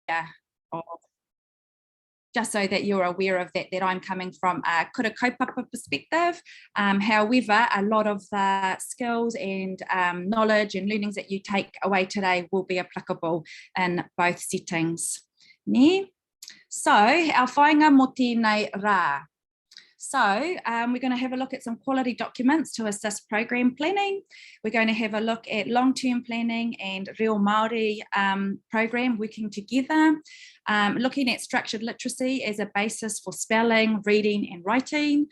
of, just so that you're aware of that I'm coming from a Kura Kaupapa perspective. However, a lot of the skills and knowledge and learnings that you take away today will be applicable in both settings. Ne? So, our whainga mo tēnei rā. So we're going to have a look at some quality documents to assist program planning. We're going to have a look at long-term planning and real Māori program working together, looking at structured literacy as a basis for spelling, reading and writing,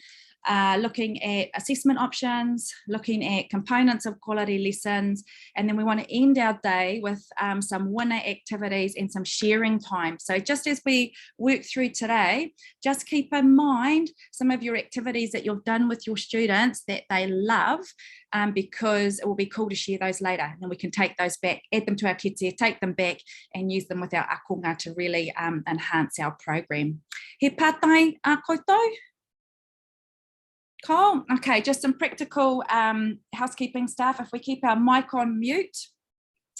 looking at assessment options, looking at components of quality lessons, and then we want to end our day with some winner activities and some sharing time. So just as we work through today, just keep in mind some of your activities that you've done with your students that they love, because it will be cool to share those later, and then we can take those back, add them to our kete, take them back and use them with our akonga to really enhance our program. He pātai a koutou? Cool. Okay, just some practical housekeeping stuff. If we keep our mic on mute.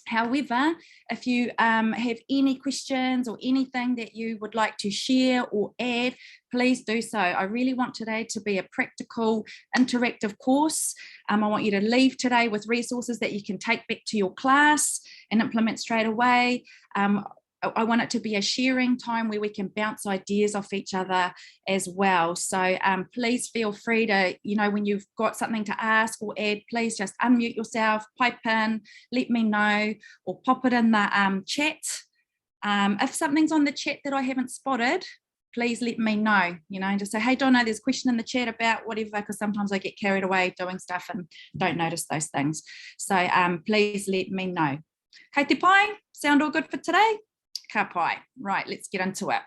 However, if you have any questions or anything that you would like to share or add, please do so. I really want today to be a practical, interactive course. I want you to leave today with resources that you can take back to your class and implement straight away. I want it to be a sharing time where we can bounce ideas off each other as well. So please feel free to, when you've got something to ask or add, please just unmute yourself, pipe in, let me know, or pop it in the chat. If something's on the chat that I haven't spotted, please let me know, just say, hey, Donna, there's a question in the chat about whatever, because sometimes I get carried away doing stuff and don't notice those things. So please let me know. Kei te pai, sound all good for today? Ka pai. Right, let's get into it.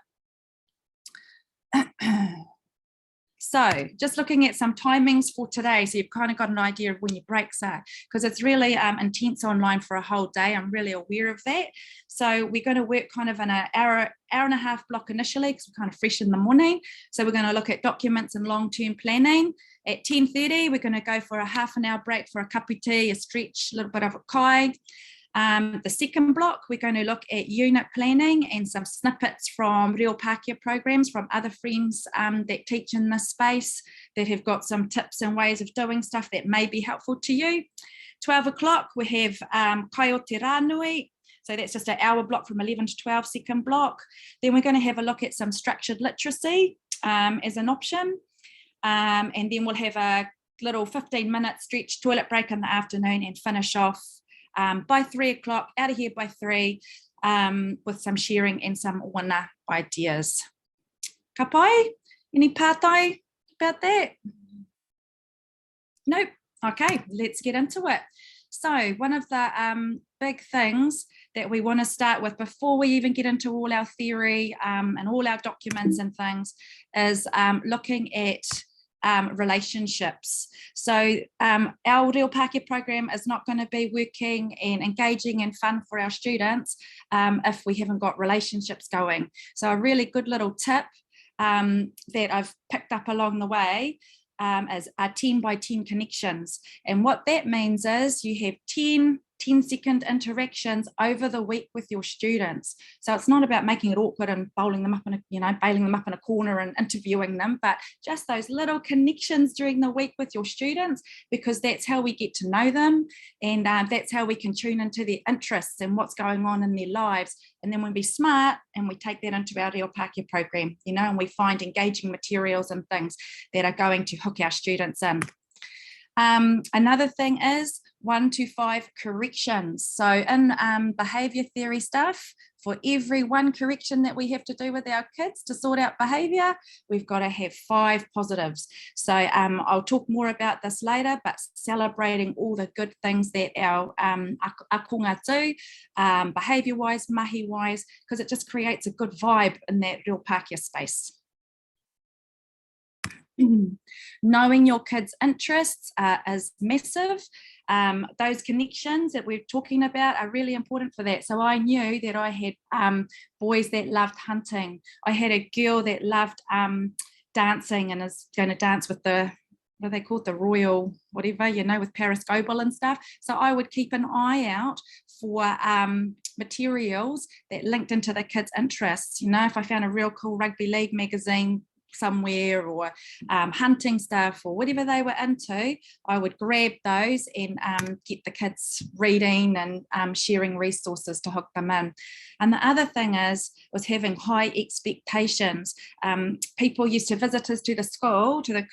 So just looking at some timings for today, so you've kind of got an idea of when your breaks are, because it's really intense online for a whole day. I'm really aware of that. So we're going to work kind of in an hour and a half block initially, because we're kind of fresh in the morning. So we're going to look at documents and long-term planning. At 10:30, we're going to go for a half an hour break for a kapu tea, a stretch, a little bit of a kai. The second block, we're going to look at unit planning and some snippets from real Pākehā programs from other friends that teach in this space that have got some tips and ways of doing stuff that may be helpful to you. 12 o'clock, we have Kai o te Rānui. So that's just an hour block from 11 to 12, second block. Then we're going to have a look at some structured literacy as an option. And then we'll have a little 15-minute stretch toilet break in the afternoon and finish off by 3 o'clock, out of here by 3, with some sharing and some wana ideas. Ka pai? Any pātai about that? Nope. Okay, let's get into it. So one of the big things that we want to start with before we even get into all our theory and all our documents and things is looking at relationships. So our Real Pākehā program is not going to be working and engaging and fun for our students if we haven't got relationships going. So a really good little tip that I've picked up along the way is 10 by 10 connections. And what that means is you have 10-second interactions over the week with your students. So it's not about making it awkward and bailing them up in a corner and interviewing them, but just those little connections during the week with your students, because that's how we get to know them, and that's how we can tune into their interests and what's going on in their lives. And then we'll be smart and we take that into our Real Pākehā program, and we find engaging materials and things that are going to hook our students in. Another thing is 1 to 5 corrections. So in behaviour theory stuff, for every 1 correction that we have to do with our kids to sort out behaviour, we've got to have 5 positives. So I'll talk more about this later, but celebrating all the good things that our akonga do, behaviour-wise, mahi-wise, because it just creates a good vibe in that Real Pākehā space. Knowing your kids' interests is massive. Those connections that we're talking about are really important for that. So I knew that I had boys that loved hunting. I had a girl that loved dancing and is going to dance with the what are they called, the royal whatever, you know, with Periscopal and stuff. So I would keep an eye out for materials that linked into the kids' interests. You know, if I found a real cool rugby league magazine somewhere, or hunting stuff, or whatever they were into, I would grab those and get the kids reading and sharing resources to hook them in. And the other thing was having high expectations. People used to, visitors to the school, to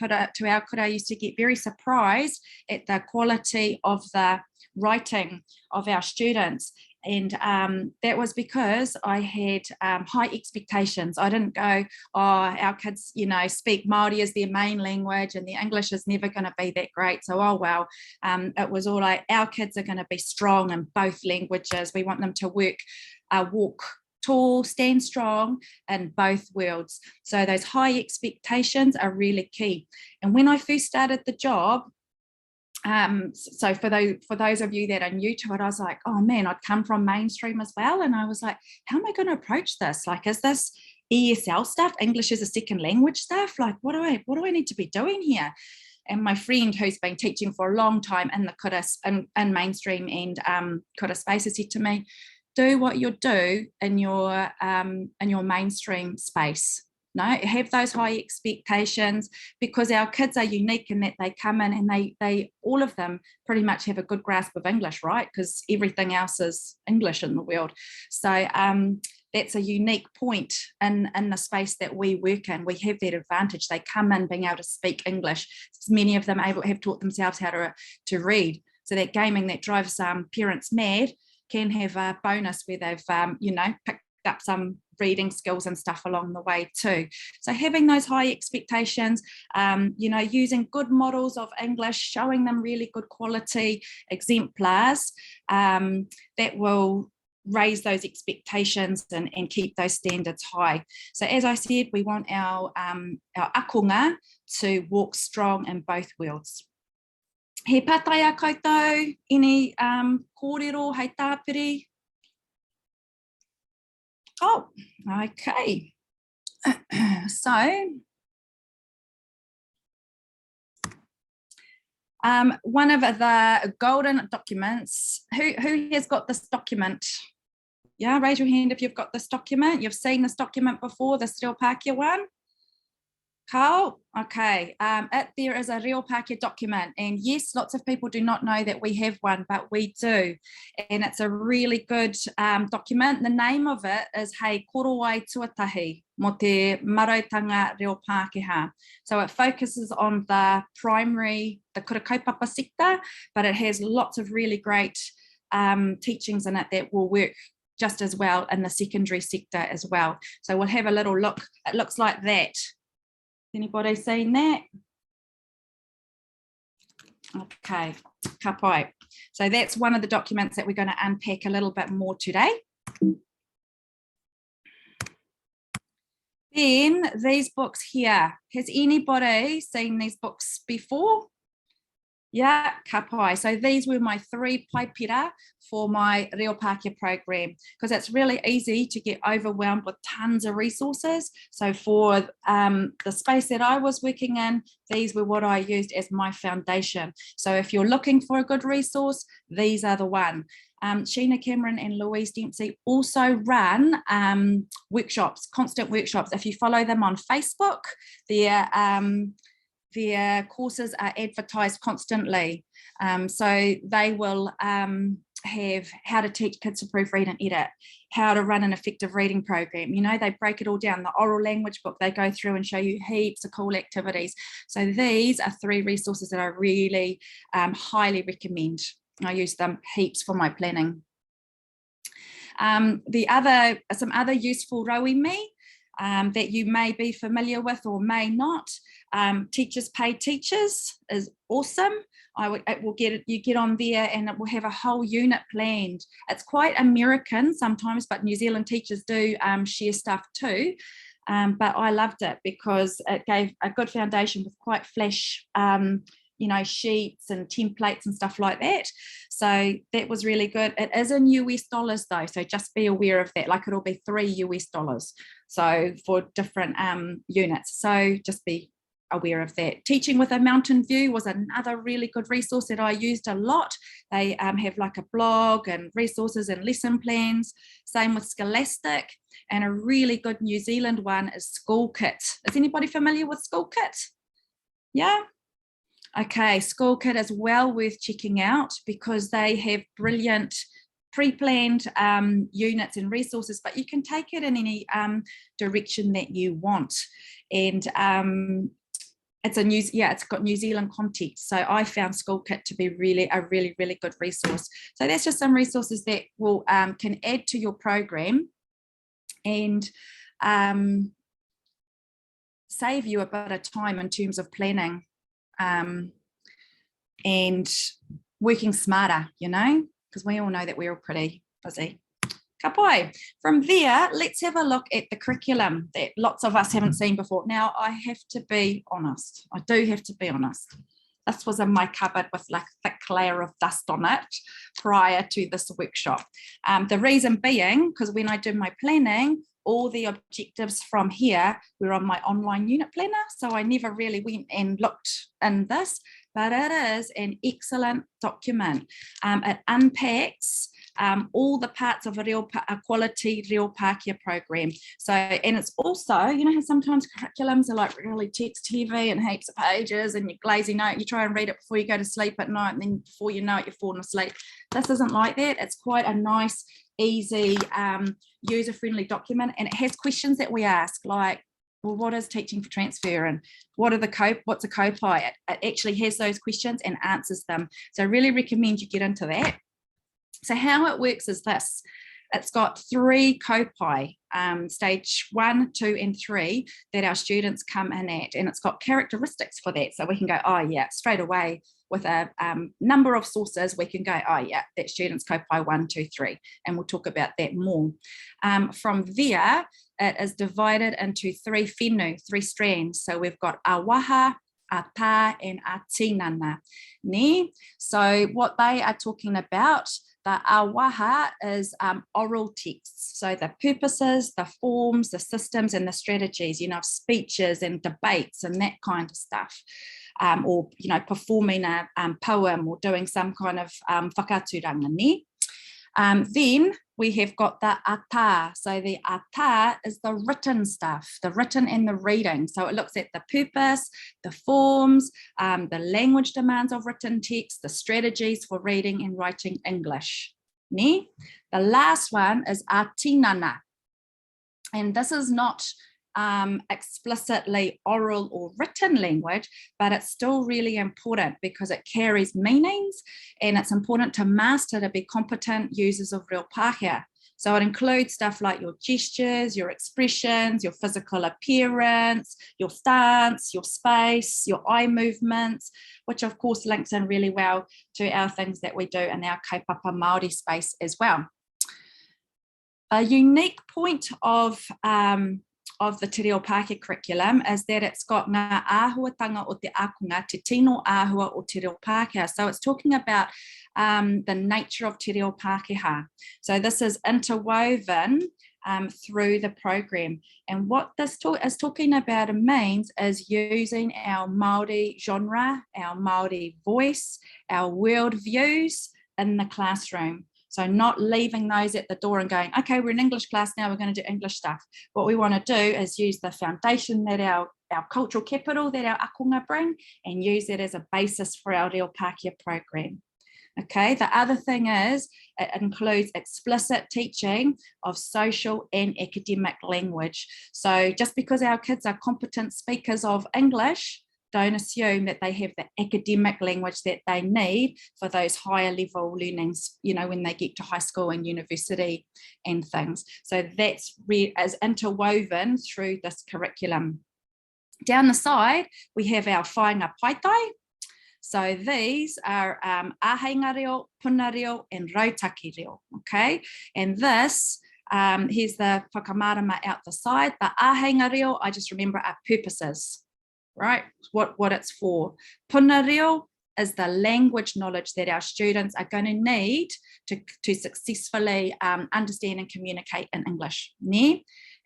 our kura, used to get very surprised at the quality of the writing of our students. And that was because I had high expectations. I didn't go, oh, our kids, you know, speak Māori as their main language and the English is never going to be that great. So, oh, well, it was all like, our kids are going to be strong in both languages. We want them to walk tall, stand strong in both worlds. So those high expectations are really key. And when I first started the job, so for those of you that are new to it, I was like, oh man, I'd come from mainstream as well. And I was like, how am I going to approach this? Like, is this ESL stuff, English as a second language stuff? Like, what do I need to be doing here? And my friend, who's been teaching for a long time in the kura, in mainstream and kura spaces, said to me, do what you do in your mainstream space. No, have those high expectations, because our kids are unique in that they come in and they all of them pretty much have a good grasp of English, right? Because everything else is English in the world. So that's a unique point in the space that we work in. We have that advantage. They come in being able to speak English. Many of them have taught themselves how to read. So that gaming that drives parents mad can have a bonus where they've picked up some reading skills and stuff along the way too. So having those high expectations, using good models of English, showing them really good quality exemplars, that will raise those expectations and keep those standards high. So as I said, we want our akonga to walk strong in both worlds. He patai a koutou, any kōrero, hei tāpiri? Oh, okay. So, one of the golden documents, who has got this document? Yeah, raise your hand if you've got this document. You've seen this document before, the Reo Pākehā one? Carl? Okay, there is a Reo Pākehā document, and yes, lots of people do not know that we have one, but we do, and it's a really good document. The name of it is Hei Korowai Tuatahi mo te Marautanga Reo Pākehā. So it focuses on the Kura Kaupapa sector, but it has lots of really great teachings in it that will work just as well in the secondary sector as well. So we'll have a little look. It looks like that. Anybody seen that? Okay, ka pai. So that's one of the documents that we're going to unpack a little bit more today. Then these books here. Has anybody seen these books before? Yeah, ka pai. So these were my 3 paipira for my Reo Pākehā program, because it's really easy to get overwhelmed with tons of resources. So for the space that I was working in, these were what I used as my foundation. So if you're looking for a good resource, these are the one. Sheena Cameron and Louise Dempsey also run workshops, constant workshops. If you follow them on Facebook, their courses are advertised constantly. So they will have how to teach kids to proofread and edit, how to run an effective reading program. You know, they break it all down. The oral language book, they go through and show you heaps of cool activities. So these are 3 resources that I really highly recommend. I use them heaps for my planning. Some other useful roimi that you may be familiar with or may not. Teachers Pay Teachers is awesome. You get on there and it will have a whole unit planned. It's quite American sometimes, but New Zealand teachers do share stuff too. But I loved it because it gave a good foundation with quite flash sheets and templates and stuff like that. So that was really good. It is in US dollars though, so just be aware of that. Like it'll be $3 US. So for different units. So just be aware of that. Teaching with a Mountain View was another really good resource that I used a lot. They have like a blog and resources and lesson plans. Same with Scholastic, and a really good New Zealand one is School Kit. Is anybody familiar with School Kit? Yeah. Okay, School Kit is well worth checking out because they have brilliant pre-planned units and resources, but you can take it in any direction that you want. And it's got New Zealand context. So I found School Kit to be a really good resource. So that's just some resources that will can add to your program and save you a bit of time in terms of planning and working smarter, you know, because we all know that we're all pretty busy. Ka pai. From there, let's have a look at the curriculum that lots of us haven't seen before. Now, I have to be honest. I do have to be honest. This was in my cupboard with like a thick layer of dust on it prior to this workshop. The reason being, because when I did my planning, all the objectives from here were on my online unit planner. So I never really went and looked in this, but it is an excellent document. It unpacks all the parts of a quality Reo Pākehā program. So, and it's also, you know how sometimes curriculums are like really text heavy and heaps of pages and you're glazing out, you try and read it before you go to sleep at night and then before you know it, you're falling asleep. This isn't like that. It's quite a nice, easy, user-friendly document, and it has questions that we ask like, well, what is teaching for transfer and what's a Kaupai? It actually has those questions and answers them. So I really recommend you get into that. So how it works is this. It's got 3 Kaupai, stage 1, 2, and 3 that our students come in at, and it's got characteristics for that. So we can go, oh yeah, straight away with a number of sources, we can go, oh yeah, that student's Kaupai 1, 2, 3, and we'll talk about that more. From there, it is divided into 3 whenua, 3 strands. So we've got awaha, a tā, and a tinana. So what they are talking about, the awaha is oral texts. So the purposes, the forms, the systems, and the strategies, you know, speeches and debates and that kind of stuff. Or, you know, performing a poem or doing some kind of whakaaturanga. Then we have got the ata. So the ata is the written stuff, the written and the reading. So it looks at the purpose, the forms, the language demands of written text, the strategies for reading and writing English. The last one is atinana. And this is not explicitly oral or written language, but it's still really important because it carries meanings and it's important to master to be competent users of Reo Pākehā. So it includes stuff like your gestures, your expressions, your physical appearance, your stance, your space, your eye movements, which of course links in really well to our things that we do in our Kaupapa Māori space as well. A unique point of the Te Reo Pākehā curriculum is that it's got ngā āhuatanga o te akunga, te tino āhua o Te Reo Pākehā. So it's talking about the nature of Te Reo Pākehā. So this is interwoven through the program. And what this is talking about and means is using our Māori genre, our Māori voice, our world views in the classroom. So not leaving those at the door and going, okay, we're in English class now, we're going to do English stuff. What we want to do is use the foundation that our cultural capital that our akunga bring and use that as a basis for our Reo Pākehā program. Okay, the other thing is it includes explicit teaching of social and academic language. So just because our kids are competent speakers of English, don't assume that they have the academic language that they need for those higher level learnings, you know, when they get to high school and university and things. So that's is interwoven through this curriculum. Down the side, we have our whāinga paitai. So these are āheinga reo, puna reo, and rautaki reo, okay? And this, here's the whakamārama out the side. The āheinga reo, I just remember, are purposes. Right, what it's for. Puna reo is the language knowledge that our students are going to need to successfully understand and communicate in English.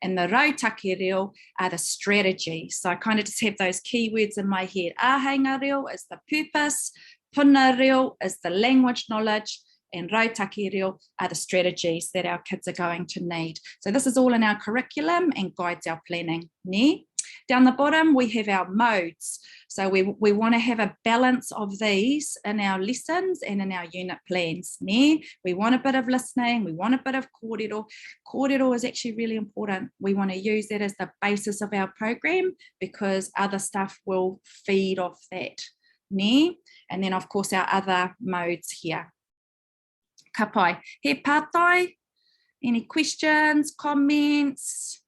and the rautaki reo are the strategies. So I kind of just have those keywords in my head. Āheinga reo is the purpose, puna reo is the language knowledge, and rautaki reo are the strategies that our kids are going to need. So this is all in our curriculum and guides our planning. Ne? Down the bottom, we have our modes. So we want to have a balance of these in our lessons and in our unit plans. Ne? We want a bit of listening, we want a bit of kōrero. Kōrero is actually really important. We want to use that as the basis of our program because other stuff will feed off that. Ne? And then of course our other modes here. Ka pai. He pātai, any questions, comments,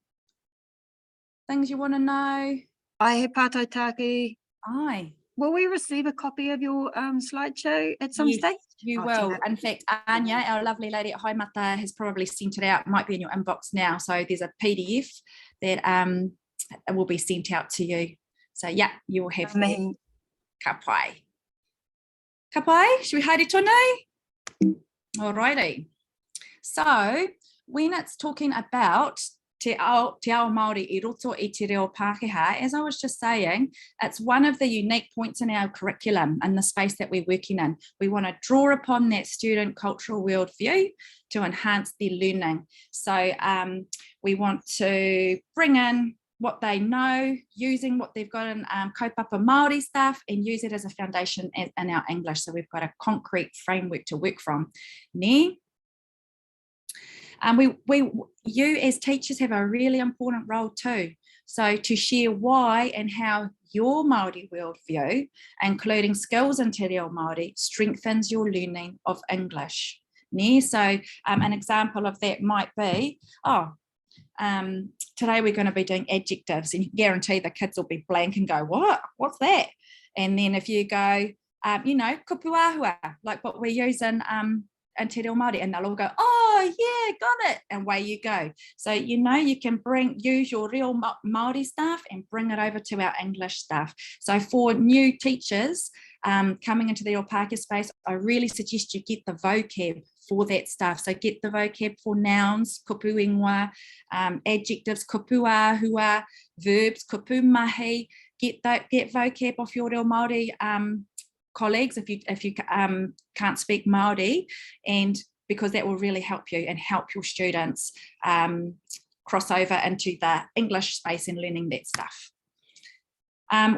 things you want to know? Ai he pātai tāki. Aye. Will we receive a copy of your slideshow at some stage? You will. In fact, Anya, our lovely lady at Haimata, has probably sent it out. It might be in your inbox now. So there's a PDF that will be sent out to you. So yeah, you will have that. Ka pai. Ka pai, should we haere tonu? Alrighty. So when it's talking about te ao Māori I roto I te reo Pākehā, as I was just saying, it's one of the unique points in our curriculum and the space that we're working in. We want to draw upon that student cultural worldview to enhance their learning. So we want to bring in what they know, using what they've got in Kaupapa Māori stuff, and use it as a foundation in our English. So we've got a concrete framework to work from. Ne? You as teachers have a really important role too. So to share why and how your Māori worldview, including skills in te reo Māori, strengthens your learning of English. Ne? So an example of that might be, today we're going to be doing adjectives, and you can guarantee the kids will be blank and go, what's that? And then if you go, kupuahua, like what we're using in te reo Māori, and they'll all go, oh yeah, got it, and away you go. So you can use your real Māori stuff and bring it over to our English stuff. So for new teachers coming into the Pākehā space, I really suggest you get the vocab for that stuff. So get the vocab for nouns, kupu ingoa, adjectives, kupu ahua, verbs, kupu mahi. Get vocab off your real Māori colleagues if you can't speak Māori, and because that will really help you and help your students cross over into the English space and learning that stuff.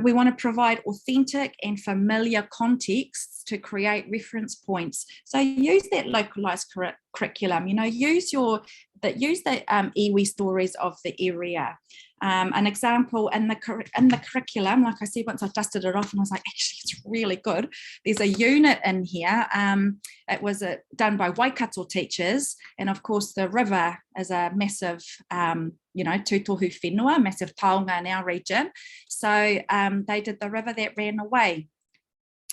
We want to provide authentic and familiar contexts to create reference points. So use that localized curriculum, use the iwi stories of the area. An example in the curriculum, like I said, once I dusted it off and I was like, actually, it's really good. There's a unit in here. It was done by Waikato teachers. And of course, the river is a massive, tūtohu whenua, massive taonga in our region. So they did the river that ran away.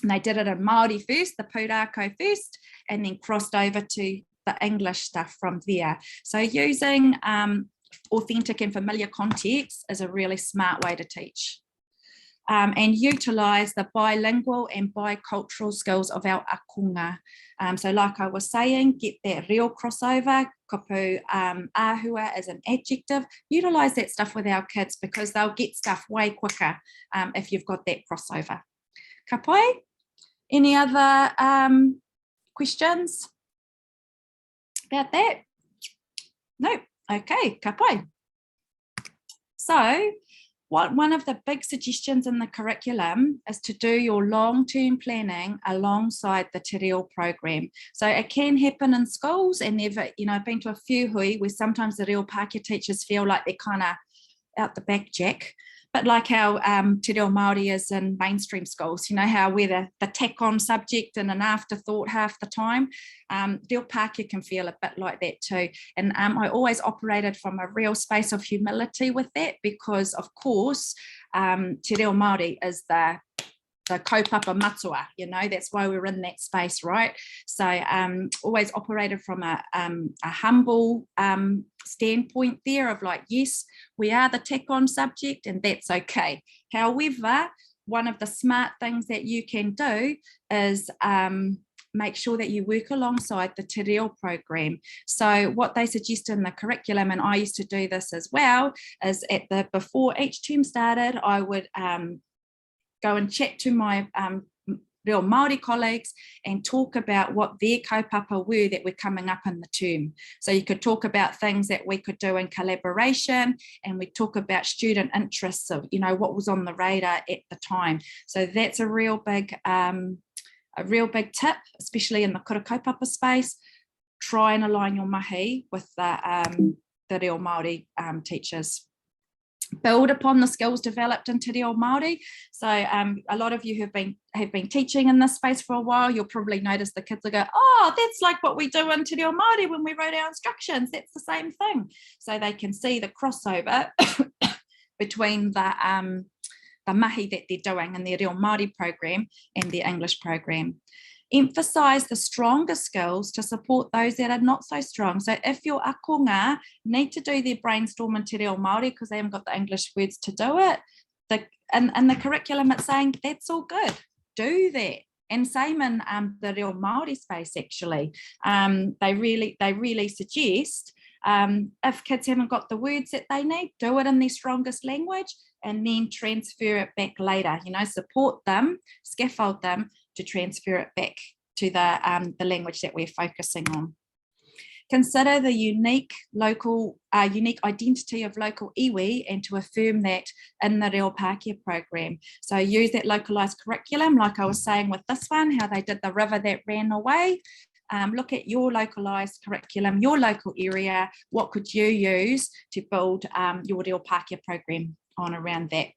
And they did it in Māori first, the Pūrākau first, and then crossed over to the English stuff from there. So using authentic and familiar context is a really smart way to teach. And utilise the bilingual and bicultural skills of our akunga. So like I was saying, get that real crossover, kupu ahua as an adjective. Utilise that stuff with our kids because they'll get stuff way quicker if you've got that crossover. Ka pai? Any other questions about that? No. Okay, ka pai. So one of the big suggestions in the curriculum is to do your long-term planning alongside the te reo program. So it can happen in schools, and I've been to a few hui where sometimes the reo Pākehā teachers feel like they're kind of out the back jack. But like how te reo Māori is in mainstream schools, how we're the tack-on subject and an afterthought half the time. Reo Pākehā can feel a bit like that too. And I always operated from a real space of humility with that because, of course, te reo Māori is the kaupapa matua, that's why we're in that space, right? So always operated from a humble standpoint there of like, yes, we are the tack-on subject and that's okay. However, one of the smart things that you can do is make sure that you work alongside the te reo program. So what they suggest in the curriculum, and I used to do this as well, is before each term started, I would go and chat to my real Māori colleagues and talk about what their kaupapa were that were coming up in the term. So you could talk about things that we could do in collaboration, and we talk about student interests of, what was on the radar at the time. So that's a real big tip, especially in the kura kaupapa space. Try and align your mahi with the reo Māori teachers. Build upon the skills developed in te reo Māori. So a lot of you have been teaching in this space for a while. You'll probably notice the kids will go, oh, that's like what we do in te reo Māori when we wrote our instructions. That's the same thing. So they can see the crossover between the mahi that they're doing in their reo Māori program and their English program. Emphasize the stronger skills to support those that are not so strong. So if your akonga need to do their brainstorm in te reo Māori because they haven't got the English words to do it, in the curriculum it's saying that's all good, do that. And same in the reo Māori space actually. They really suggest if kids haven't got the words that they need, do it in their strongest language and then transfer it back later. Support them, scaffold them to transfer it back to the language that we're focusing on. Consider the unique identity of local iwi and to affirm that in the Reo Pākehā program. So use that localised curriculum, like I was saying with this one, how they did the river that ran away. Look at your localised curriculum, your local area. What could you use to build your Reo Pākehā program on around that?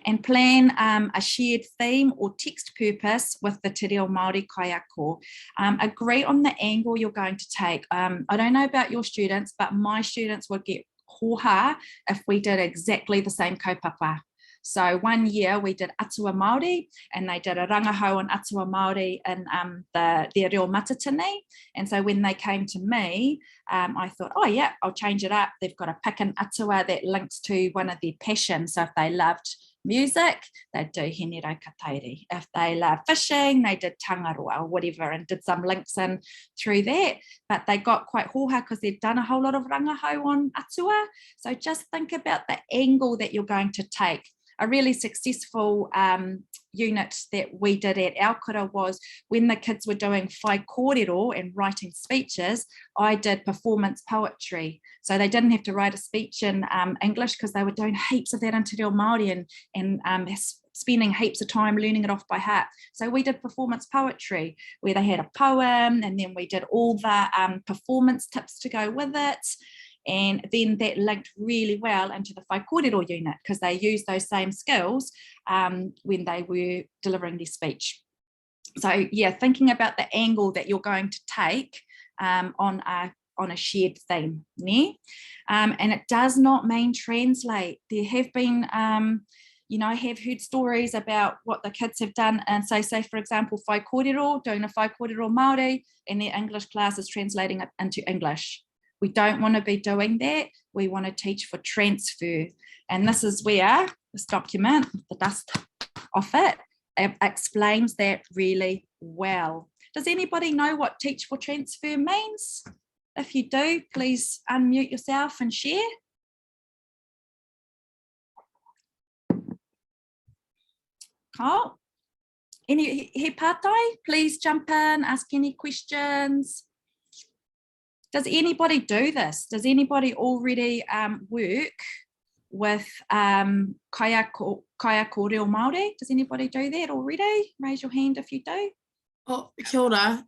And plan a shared theme or text purpose with the te reo Māori kaiako. Agree on the angle you're going to take. I don't know about your students, but my students would get hoha if we did exactly the same kaupapa. So one year we did atua Māori and they did a rangahau on atua Māori in their reo matatini. And so when they came to me, I thought, oh yeah, I'll change it up. They've got a pick and atua that links to one of their passions. So if they loved music, they'd do hene rau katairi. If they love fishing, they did tangaroa or whatever and did some links in through that. But they got quite hoha because they've done a whole lot of rangahau on atua. So just think about the angle that you're going to take. A really successful unit that we did at our kura was when the kids were doing whai kōrero and writing speeches, I did performance poetry. So they didn't have to write a speech in English because they were doing heaps of that in te reo Māori and spending heaps of time learning it off by heart. So we did performance poetry where they had a poem and then we did all the performance tips to go with it. And then that linked really well into the whai kōrero unit because they used those same skills when they were delivering their speech. So yeah, thinking about the angle that you're going to take on a shared theme. And it does not mean translate. There have been I have heard stories about what the kids have done and say for example, whai kōrero, doing a whai kōrero Māori and their English class is translating it into English. We don't want to be doing that. We want to teach for transfer. And this is where this document, the dust off it explains that really well. Does anybody know what teach for transfer means? If you do, please unmute yourself and share. Carl? Any he pātai? Please jump in, ask any questions. Does anybody do this? Does anybody already work with kaiako reo Māori? Does anybody do that already? Raise your hand if you do. Oh, kia ora.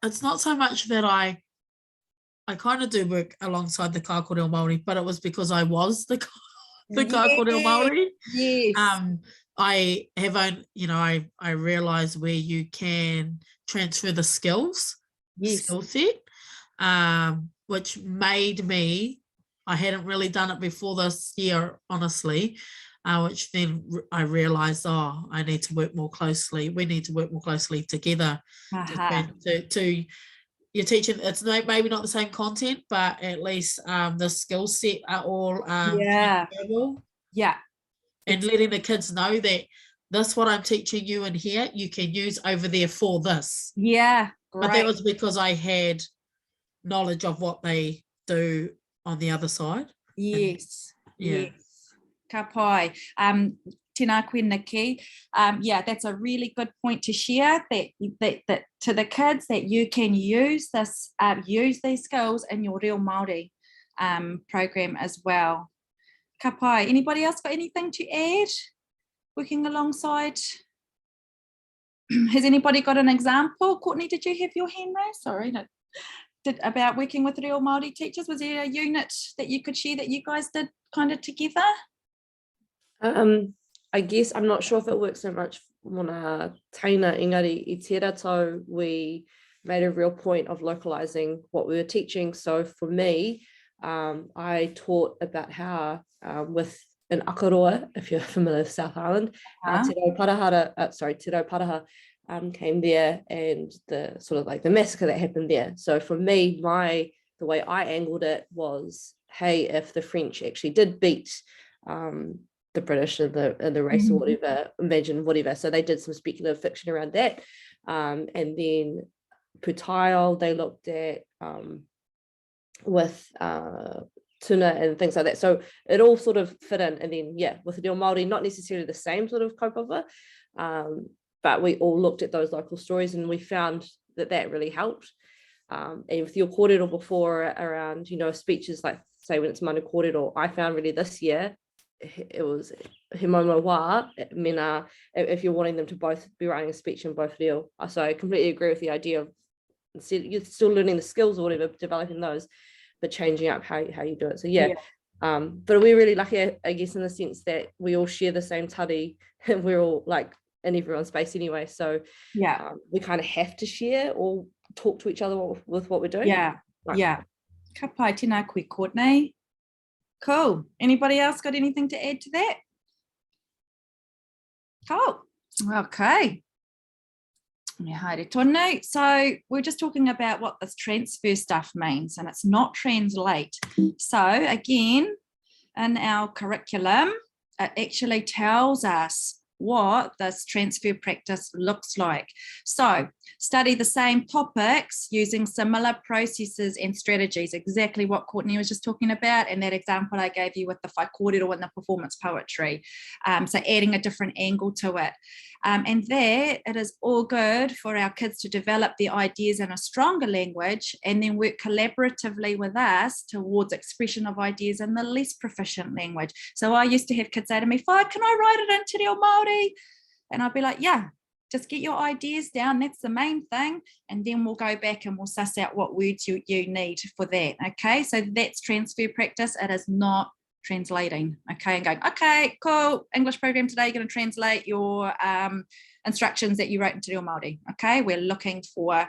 It's not so much that I kind of do work alongside the kaiako reo Māori, but it was because I was the kaiako reo Māori. Yes. I have, I realised where you can transfer the skills, skill set. Which made me, I hadn't really done it before this year, honestly, which then I realised, I need to work more closely. We need to work more closely together to you're teaching. It's maybe not the same content, but at least the skill set are all transferable. Yeah. And letting the kids know that this, what I'm teaching you in here, you can use over there for this. Yeah, But that great. was because I had knowledge of what they do on the other side. Yes, Yeah. yes. Ka pai. Tēnā koe, Nikki. Yeah, that's a really good point to share, that to the kids, that you can use this, use these skills in your Reo Māori program as well. Ka pai. Anybody else got anything to add? Working alongside? Has anybody got an example? Courtney, did you have your hand raised? Sorry, no. About working with Reo Māori teachers? Was there a unit that you could share that you guys did kind of together? I guess I'm not sure if it works so much on Taina, engari I te rato, we made a real point of localizing what we were teaching. So for me, I taught about how with in Akaroa, if you're familiar with South Island, Te Rau Paraha came there, and the sort of like the massacre that happened there. So for me, the way I angled it was, hey, if the French actually did beat the British and the race or whatever, imagine whatever. So they did some speculative fiction around that. And then Pūtaiao, they looked at with tuna and things like that. So it all sort of fit in. And then, yeah, with Reo Māori, not necessarily the same sort of kaupapa, but we all looked at those local stories, and we found that really helped. And with your kōrero before around, you know, speeches like, say, when it's mana kōrero, I found really this year, it was he momo wā, mena, if you're wanting them to both be writing a speech in both reo. So I completely agree with the idea of, you're still learning the skills or whatever, developing those, but changing up how you do it. So yeah. But we're really lucky, I guess, in the sense that we all share the same tari, and we're all like in everyone's space anyway. So yeah, we kind of have to share or talk to each other with what we're doing. Yeah, right. Yeah. Ka pai, tēnā koe, Courtney. Cool. Anybody else got anything to add to that? Cool. Okay. So we're just talking about what this transfer stuff means, and it's not translate. So again, in our curriculum, it actually tells us what this transfer practice looks like. So study the same topics using similar processes and strategies, exactly what Courtney was just talking about, and that example I gave you with the whai kōrero and the performance poetry. So adding a different angle to it. And there, it is all good for our kids to develop their ideas in a stronger language and then work collaboratively with us towards expression of ideas in the less proficient language. So I used to have kids say to me, "Whai, can I write it into Reo Māori?" And I'd be like, yeah, just get your ideas down. That's the main thing. And then we'll go back and we'll suss out what words you need for that. Okay, so that's transfer practice. It is not translating. Okay, and going, okay, cool, English program today, you're going to translate your instructions that you wrote into Reo Māori. Okay, we're looking for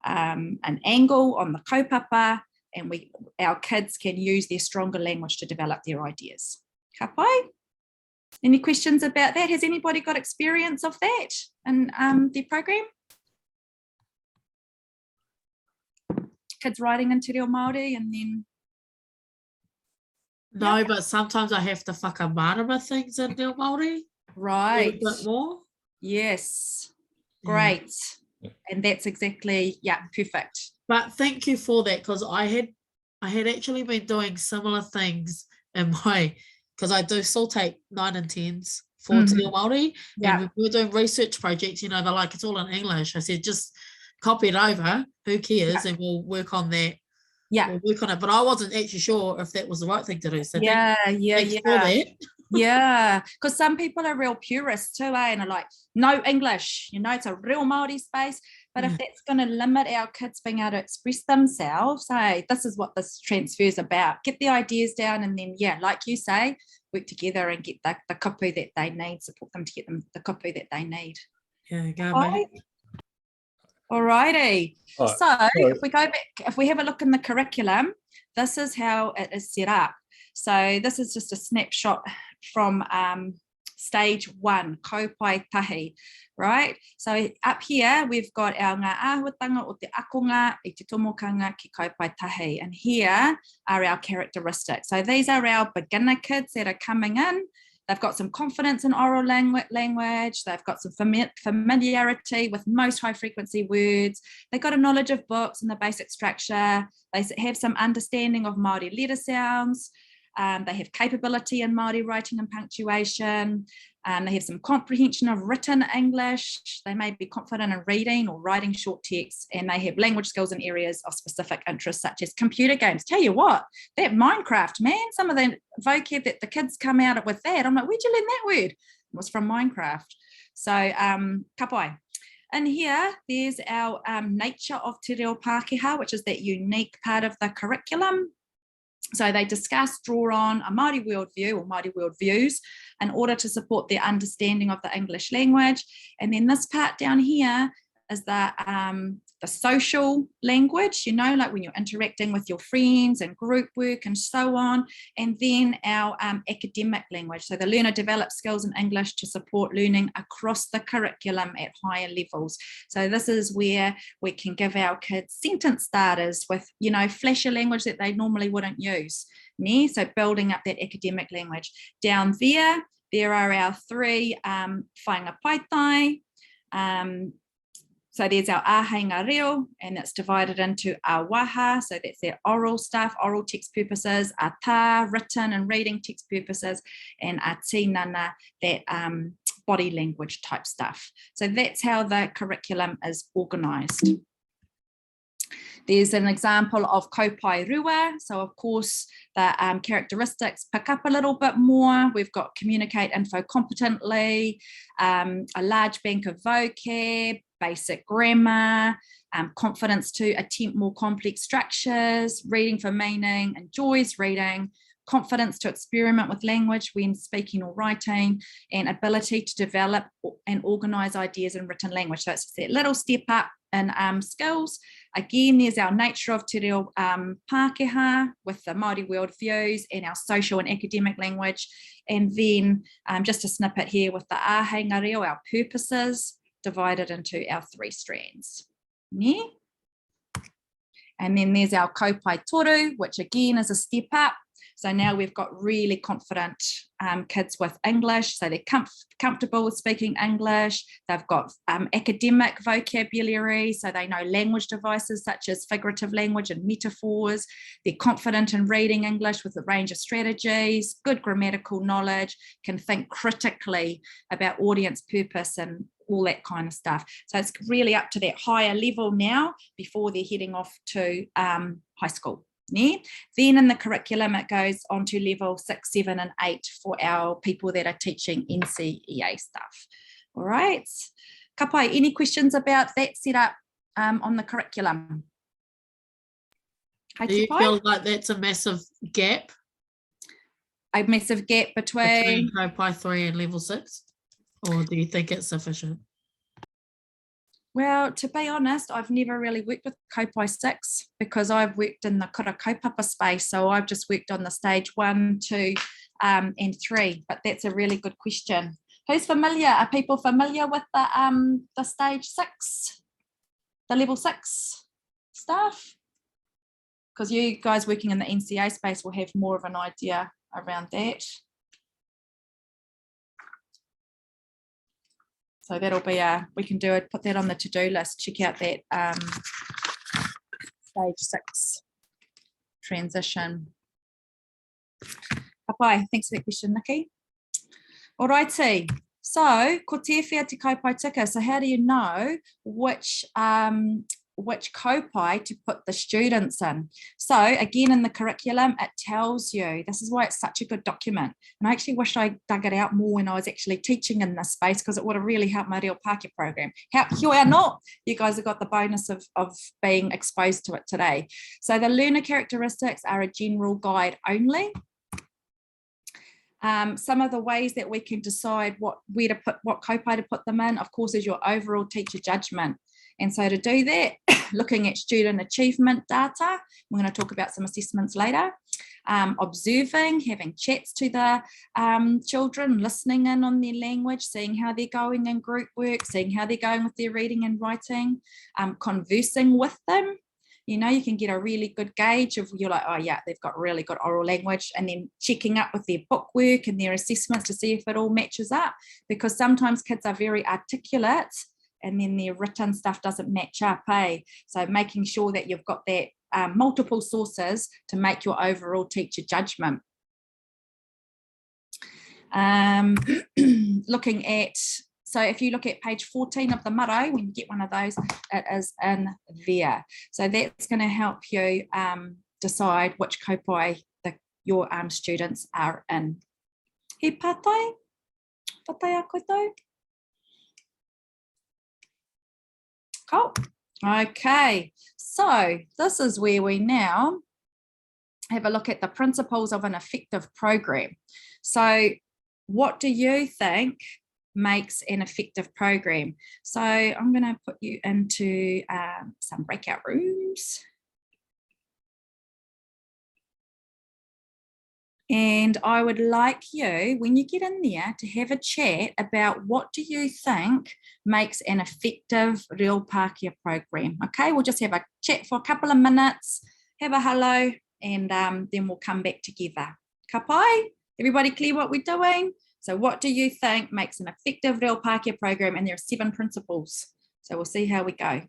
an angle on the kaupapa, and our kids can use their stronger language to develop their ideas. Ka pai? Any questions about that? Has anybody got experience of that in their program? Kids writing into Reo Māori and then... No, yep. But sometimes I have to whakamarama things in Reo Māori. Right. A bit more. Yes. Great. Yeah. And that's exactly, yeah, perfect. But thank you for that, because I had actually been doing similar things in my, because I do still take 9 and 10s for Te Reo Māori. Yeah. And we were doing research projects, you know, they're like, it's all in English. I said, just copy it over, who cares, and we'll work on that. Yeah, we'll work on it. But I wasn't actually sure if that was the right thing to do. So yeah, thanks for that. Yeah, because some people are real purists too, and are like, no English, you know, it's a real Māori space. But if that's going to limit our kids being able to express themselves, hey, this is what this transfer is about. Get the ideas down, and then, yeah, like you say, work together and get the kapu that they need, support them to get them the kapu that they need. Yeah, go back. Alrighty. Right. So if we go back, if we have a look in the curriculum, this is how it is set up. So this is just a snapshot from stage 1, kaupai tahi, right? So up here, we've got our ngā āhuatanga o te akonga i te tomokanga ki kaupai tahi. And here are our characteristics. So these are our beginner kids that are coming in. They've got some confidence in oral language. They've got some familiarity with most high frequency words. They've got a knowledge of books and the basic structure. They have some understanding of Māori letter sounds. They have capability in Māori writing and punctuation. They have some comprehension of written English. They may be confident in reading or writing short texts, and they have language skills in areas of specific interest, such as computer games. Tell you what, that Minecraft, man, some of the vocab that the kids come out with that, I'm like, where'd you learn that word? It was from Minecraft. So, ka pai. In here, there's our nature of te reo Pākehā, which is that unique part of the curriculum. So they discuss, draw on a Māori worldview or Māori worldviews in order to support their understanding of the English language. And then this part down here is the social language, you know, like when you're interacting with your friends and group work and so on. And then our academic language. So the learner develops skills in English to support learning across the curriculum at higher levels. So this is where we can give our kids sentence starters with, you know, flashy language that they normally wouldn't use. Yeah? So building up that academic language. Down there are our 3 whainga paitai. So there's our āheinga reo, and that's divided into our waha, so that's their oral stuff, oral text purposes, a tā, written and reading text purposes, and a tinana, that body language type stuff. So that's how the curriculum is organised. There's an example of kaupai rua. So of course, the characteristics pick up a little bit more. We've got communicate info competently, a large bank of vocab, basic grammar, confidence to attempt more complex structures, reading for meaning, enjoys reading, confidence to experiment with language when speaking or writing, and ability to develop and organise ideas in written language. So it's that little step up in skills. Again, there's our nature of te reo Pākehā with the Māori worldviews and our social and academic language. And then just a snippet here with the āheinga reo, our purposes, divided into our 3 strands. Yeah. And then there's our kaupai toru, which again is a step up. So now we've got really confident kids with English. So they're comfortable with speaking English. They've got academic vocabulary. So they know language devices such as figurative language and metaphors. They're confident in reading English with a range of strategies, good grammatical knowledge, can think critically about audience purpose and all that kind of stuff. So it's really up to that higher level now before they're heading off to high school. Yeah. Then in the curriculum, it goes on to level 6, 7, and 8 for our people that are teaching NCEA stuff. All right. Ka pai, any questions about that setup on the curriculum? Do you feel like that's a massive gap? A massive gap between Kaupai 3 and level 6? Or do you think it's sufficient? Well, to be honest, I've never really worked with Kaupai 6 because I've worked in the Kura Kaupapa space. So I've just worked on the stage 1, 2, and 3. But that's a really good question. Who's familiar? Are people familiar with the stage 6, the level 6 stuff? Because you guys working in the NCA space will have more of an idea around that. So that'll be we can do it, put that on the to-do list, check out that stage 6 transition. Bye, thanks for that question, Nikki. All righty, so ko te whia te kaupai tika. So how do you know which kaupai to put the students in? So again, in the curriculum, it tells you, this is why it's such a good document. And I actually wish I dug it out more when I was actually teaching in this space, because it would have really helped my Reo Pākehā program. Kia no, you guys have got the bonus of being exposed to it today. So the learner characteristics are a general guide only. Some of the ways that we can decide what kaupai to put them in, of course, is your overall teacher judgment. And so to do that, looking at student achievement data, we're going to talk about some assessments later, observing, having chats to the children, listening in on their language, seeing how they're going in group work, seeing how they're going with their reading and writing, conversing with them, you know, you can get a really good gauge of, you're like, oh yeah, they've got really good oral language, and then checking up with their bookwork and their assessments to see if it all matches up, because sometimes kids are very articulate and then their written stuff doesn't match up, so making sure that you've got that multiple sources to make your overall teacher judgment. Looking at, so if you look at page 14 of the maro, when you get one of those, it is in there. So that's going to help you decide which kaupai your students are in. He patai? Patai a koutou? Cool. Okay, so this is where we now have a look at the principles of an effective program. So what do you think makes an effective program? So I'm going to put you into some breakout rooms. And I would like you, when you get in there, to have a chat about what do you think makes an effective Reo Pākehā program. Okay, we'll just have a chat for a couple of minutes, have a hello, and then we'll come back together. Ka pai? Everybody clear what we're doing? So what do you think makes an effective Reo Pākehā program? And there are 7 principles. So we'll see how we go.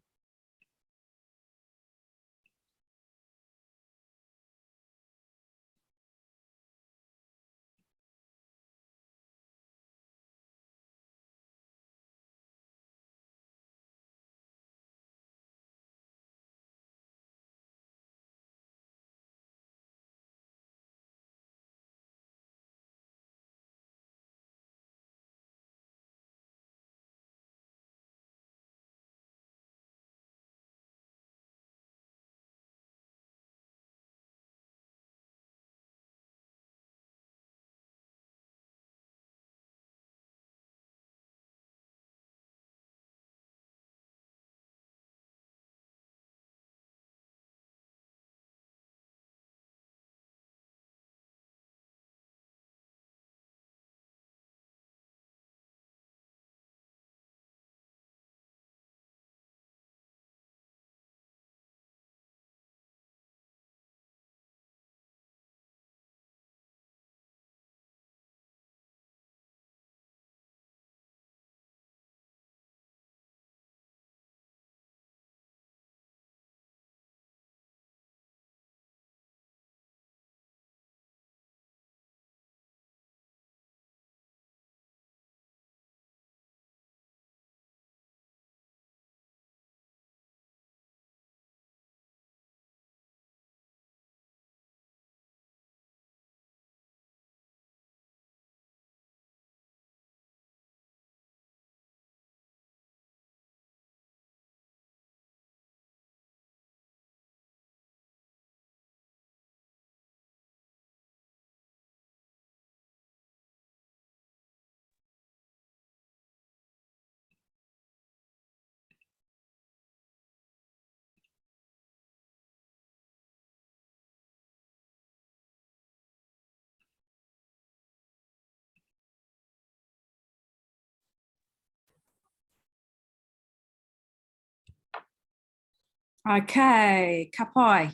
Okay, ka pai.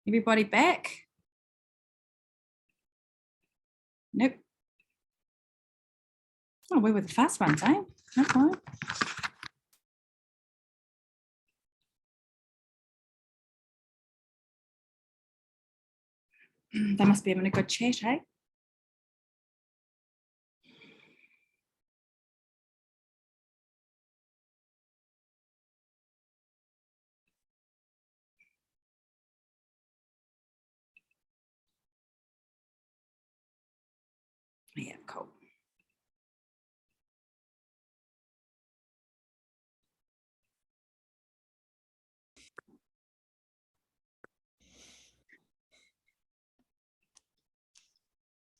Everybody back? Nope. Oh, we were the fast ones, eh? Okay. They must be having a good chat, eh? Yeah, cool.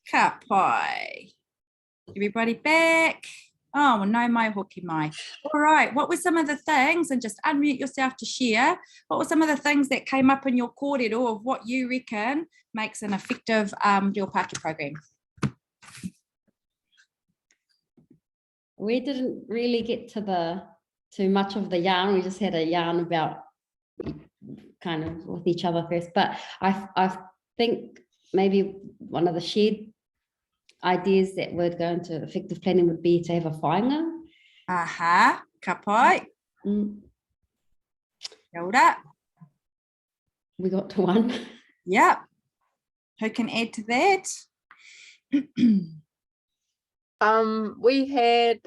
Ka pai. Everybody back? Oh, well, no mai hoki mai. All right, what were some of the things, and just unmute yourself to share, what were some of the things that came up in your kōrero of what you reckon makes an effective Reo Pākehā program? We didn't really get to much of the yarn. We just had a yarn about kind of with each other first. But I think maybe one of the shared ideas that would go into effective planning would be to have a whāinga. Aha, ka pai. Mm, Kia ora. we got to one. Yep. Who can add to that? We had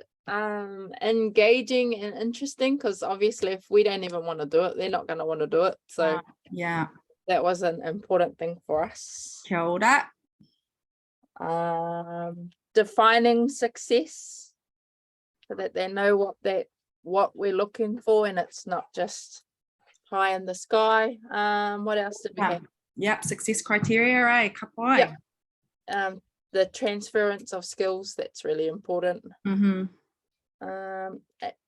engaging and interesting, because obviously if we don't even want to do it, they're not going to want to do it. So Yeah. that was an important thing for us. Kia ora. Defining success so that they know what we're looking for, and it's not just high in the sky. What else did we have? Yep. Success criteria, eh? Ka pai. Yep. The transference of skills, that's really important. Mm-hmm.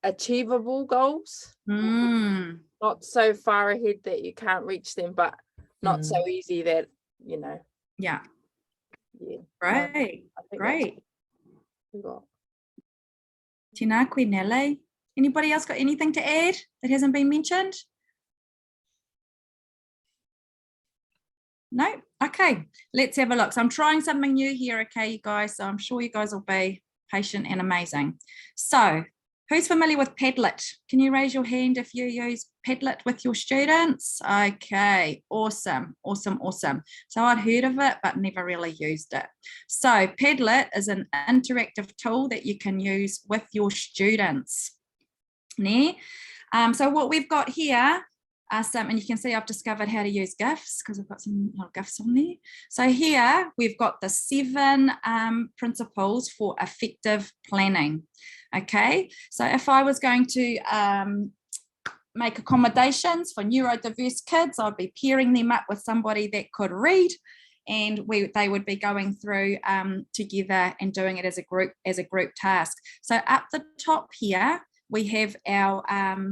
Achievable goals, not so far ahead that you can't reach them, but not so easy that Yeah. yeah. Great. I think Great. we got. Tina koe Nelly. Anybody else got anything to add that hasn't been mentioned? No? Okay, let's have a look. So I'm trying something new here, okay, you guys? So I'm sure you guys will be patient and amazing. So who's familiar with Padlet? Can you raise your hand if you use Padlet with your students? Okay, awesome, awesome, awesome. So I'd heard of it, but never really used it. So Padlet is an interactive tool that you can use with your students. So what we've got here, and you can see I've discovered how to use GIFs because I've got some GIFs on there. So here we've got the 7 principles for effective planning. Okay, so if I was going to make accommodations for neurodiverse kids, I'd be pairing them up with somebody that could read, and they would be going through together and doing it as a group task. So up the top here, we have our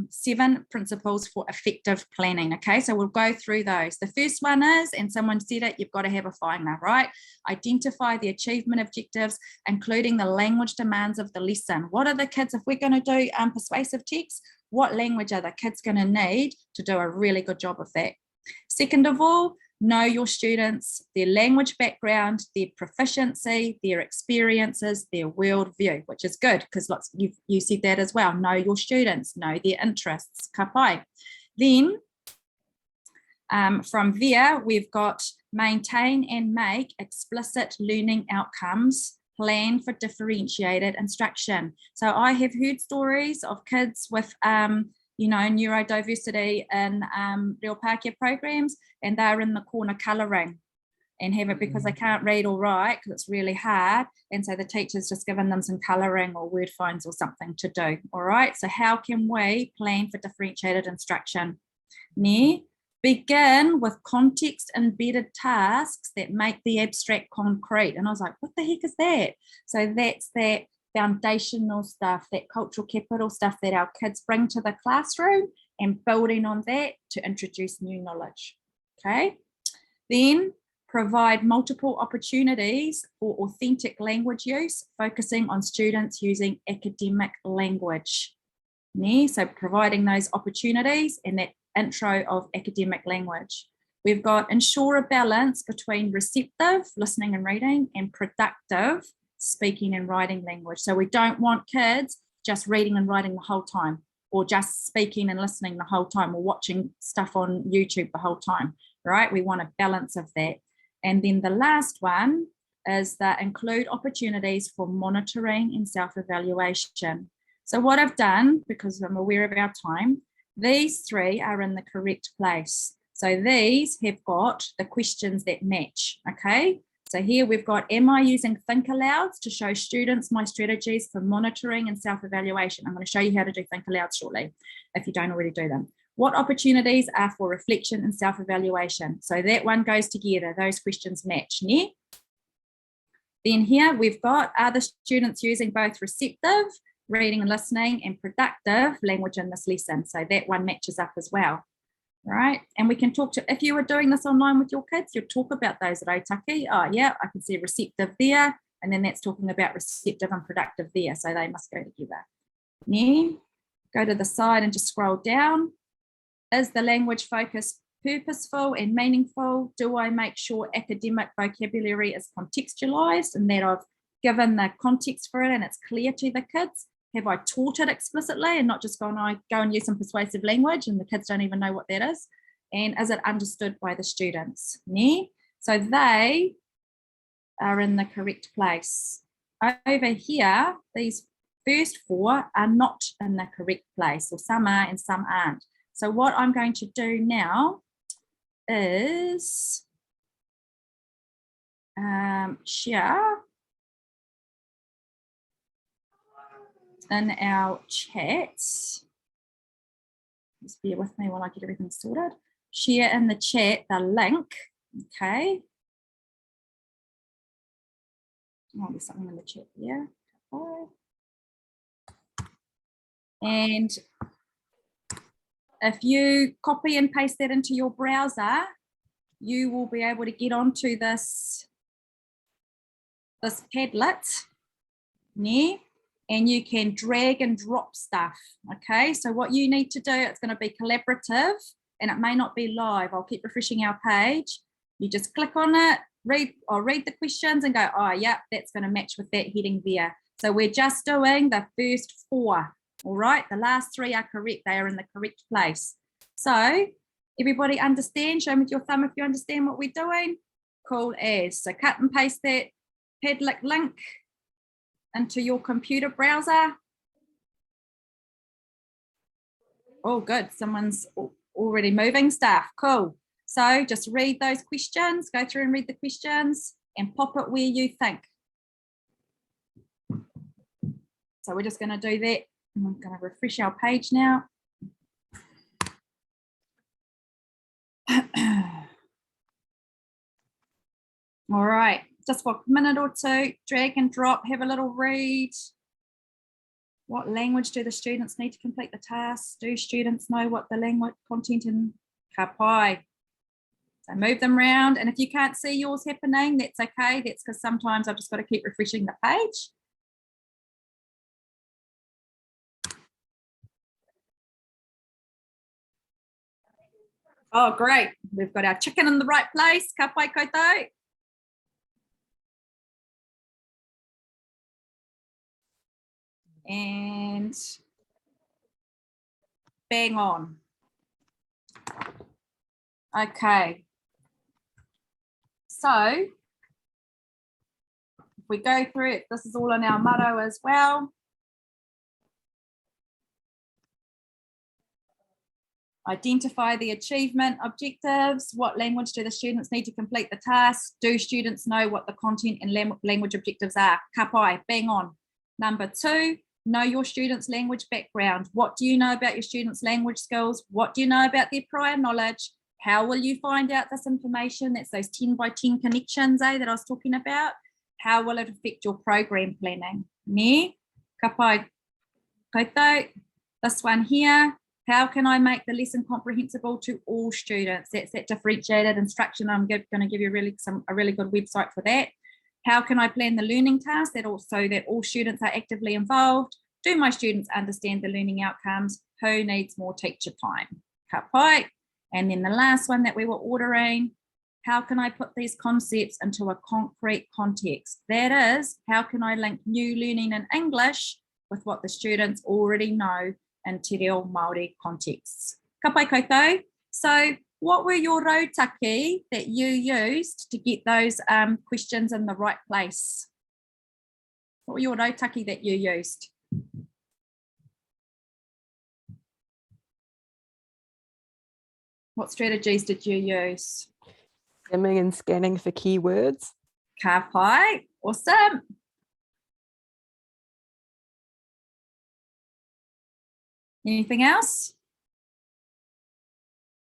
7 principles for effective planning. Okay, so we'll go through those. The first one is, and someone said it, you've got to have a whāinga, right? Identify the achievement objectives, including the language demands of the lesson. What are the kids, if we're going to do persuasive text, what language are the kids going to need to do a really good job of that? Second of all, know your students, their language background, their proficiency, their experiences, their worldview, which is good because you said that as well. Know your students, know their interests. Ka pai. Then from there, we've got maintain and make explicit learning outcomes, plan for differentiated instruction. So I have heard stories of kids with neurodiversity in real Pākehā programs, and they're in the corner colouring and have it because they can't read or write because it's really hard, and so the teacher's just given them some colouring or word finds or something to do. All right, so how can we plan for differentiated instruction? Begin with context embedded tasks that make the abstract concrete. And I was like, what the heck is that? So that's that foundational stuff, that cultural capital stuff that our kids bring to the classroom, and building on that to introduce new knowledge. Okay, then provide multiple opportunities for authentic language use, focusing on students using academic language. So providing those opportunities and that intro of academic language. We've got ensure a balance between receptive, listening and reading, and productive, speaking and writing language. So we don't want kids just reading and writing the whole time, or just speaking and listening the whole time, or watching stuff on YouTube the whole time, right? We want a balance of that. And then the last one is that include opportunities for monitoring and self-evaluation. So what I've done, because I'm aware of our time, these 3 are in the correct place. So these have got the questions that match, okay? So here we've got, am I using think alouds to show students my strategies for monitoring and self-evaluation? I'm going to show you how to do think alouds shortly, if you don't already do them. What opportunities are for reflection and self-evaluation? So that one goes together, those questions match. Then here we've got, are the students using both receptive, reading and listening, and productive language in this lesson? So that one matches up as well. Right, and we can talk to, if you were doing this online with your kids, you'll talk about those at Otaki. Oh yeah, I can see receptive there, and then that's talking about receptive and productive there, so they must go together. Go to the side and just scroll down. Is the language focus purposeful and meaningful? Do I make sure academic vocabulary is contextualized and that I've given the context for it and it's clear to the kids? Have I taught it explicitly and not just gone, I go and use some persuasive language and the kids don't even know what that is? And is it understood by the students? Yeah? So they are in the correct place. Over here, these first 4 are not in the correct place, or some are and some aren't. So what I'm going to do now is share in our chat. Just bear with me while I get everything sorted. Share in the chat the link, okay. Oh, there's something in the chat here. And if you copy and paste that into your browser, you will be able to get onto this Padlet, yeah, and you can drag and drop stuff, okay? So what you need to do, it's going to be collaborative and it may not be live. I'll keep refreshing our page. You just click on it, read the questions and go, oh, yeah, that's going to match with that heading there. So we're just doing the first 4, all right? The last 3 are correct. They are in the correct place. So everybody understand? Show me with your thumb if you understand what we're doing. Cool as. So cut and paste that Padlet link into your computer browser. Oh, good. Someone's already moving stuff. Cool. So just read those questions, go through and read the questions and pop it where you think. So we're just going to do that. I'm going to refresh our page now. All right, just for a minute or two, drag and drop, have a little read. What language do the students need to complete the task? Do students know what the language content in ka pai? So move them around, and if you can't see yours happening, that's okay. That's because sometimes I've just got to keep refreshing the page. Oh, great. We've got our chicken in the right place. Ka pai koutou. And bang on. Okay. So if we go through it, this is all in our motto as well. Identify the achievement objectives. What language do the students need to complete the task? Do students know what the content and language objectives are? Ka pai, bang on. Number 2, know your students' language background. What do you know about your students' language skills? What do you know about their prior knowledge? How will you find out this information? That's those 10 by 10 connections, that I was talking about. How will it affect your program planning? Ne? Ka pai koutou. This one here. How can I make the lesson comprehensible to all students? That's that differentiated instruction. I'm going to give you a really good website for that. How can I plan the learning tasks that all students are actively involved? Do my students understand the learning outcomes? Who needs more teacher time? Ka pai. And then the last one that we were ordering, how can I put these concepts into a concrete context? That is, how can I link new learning in English with what the students already know in te reo Māori contexts? Ka pai koutou. So what were your rautaki that you used to get those questions in the right place? What were your rautaki that you used? What strategies did you use? Skimming and scanning for keywords. Ka pai, awesome. Anything else?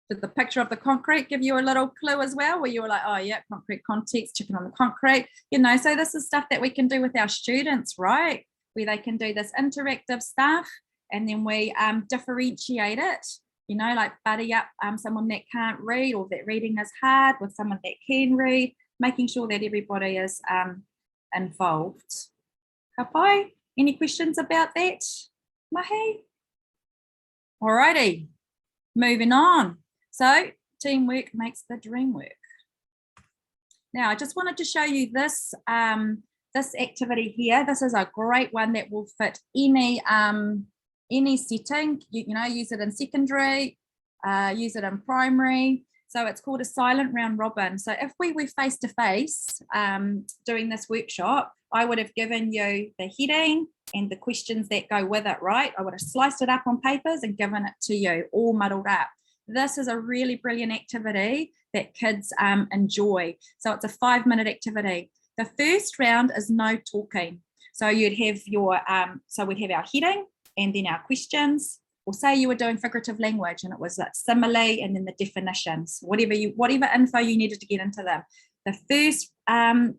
Did the picture of the concrete give you a little clue as well, where you were like, oh yeah, concrete context, chicken on the concrete, so this is stuff that we can do with our students, right? Where they can do this interactive stuff and then we differentiate it, like buddy up someone that can't read or that reading is hard with someone that can read, making sure that everybody is involved. Ka pai, any questions about that, Mahi? Alrighty, moving on. So teamwork makes the dream work. Now, I just wanted to show you this, this activity here. This is a great one that will fit any setting. You know, use it in secondary, use it in primary. So it's called a silent round robin. So if we were face to face doing this workshop, I would have given you the heading and the questions that go with it, right? I would have sliced it up on papers and given it to you all muddled up. This is a really brilliant activity that kids enjoy. So it's a 5-minute activity. The first round is no talking. So you'd have your, so we'd have our heading and then our questions. Or say you were doing figurative language and it was that simile and then the definitions, whatever info you needed to get into them. The first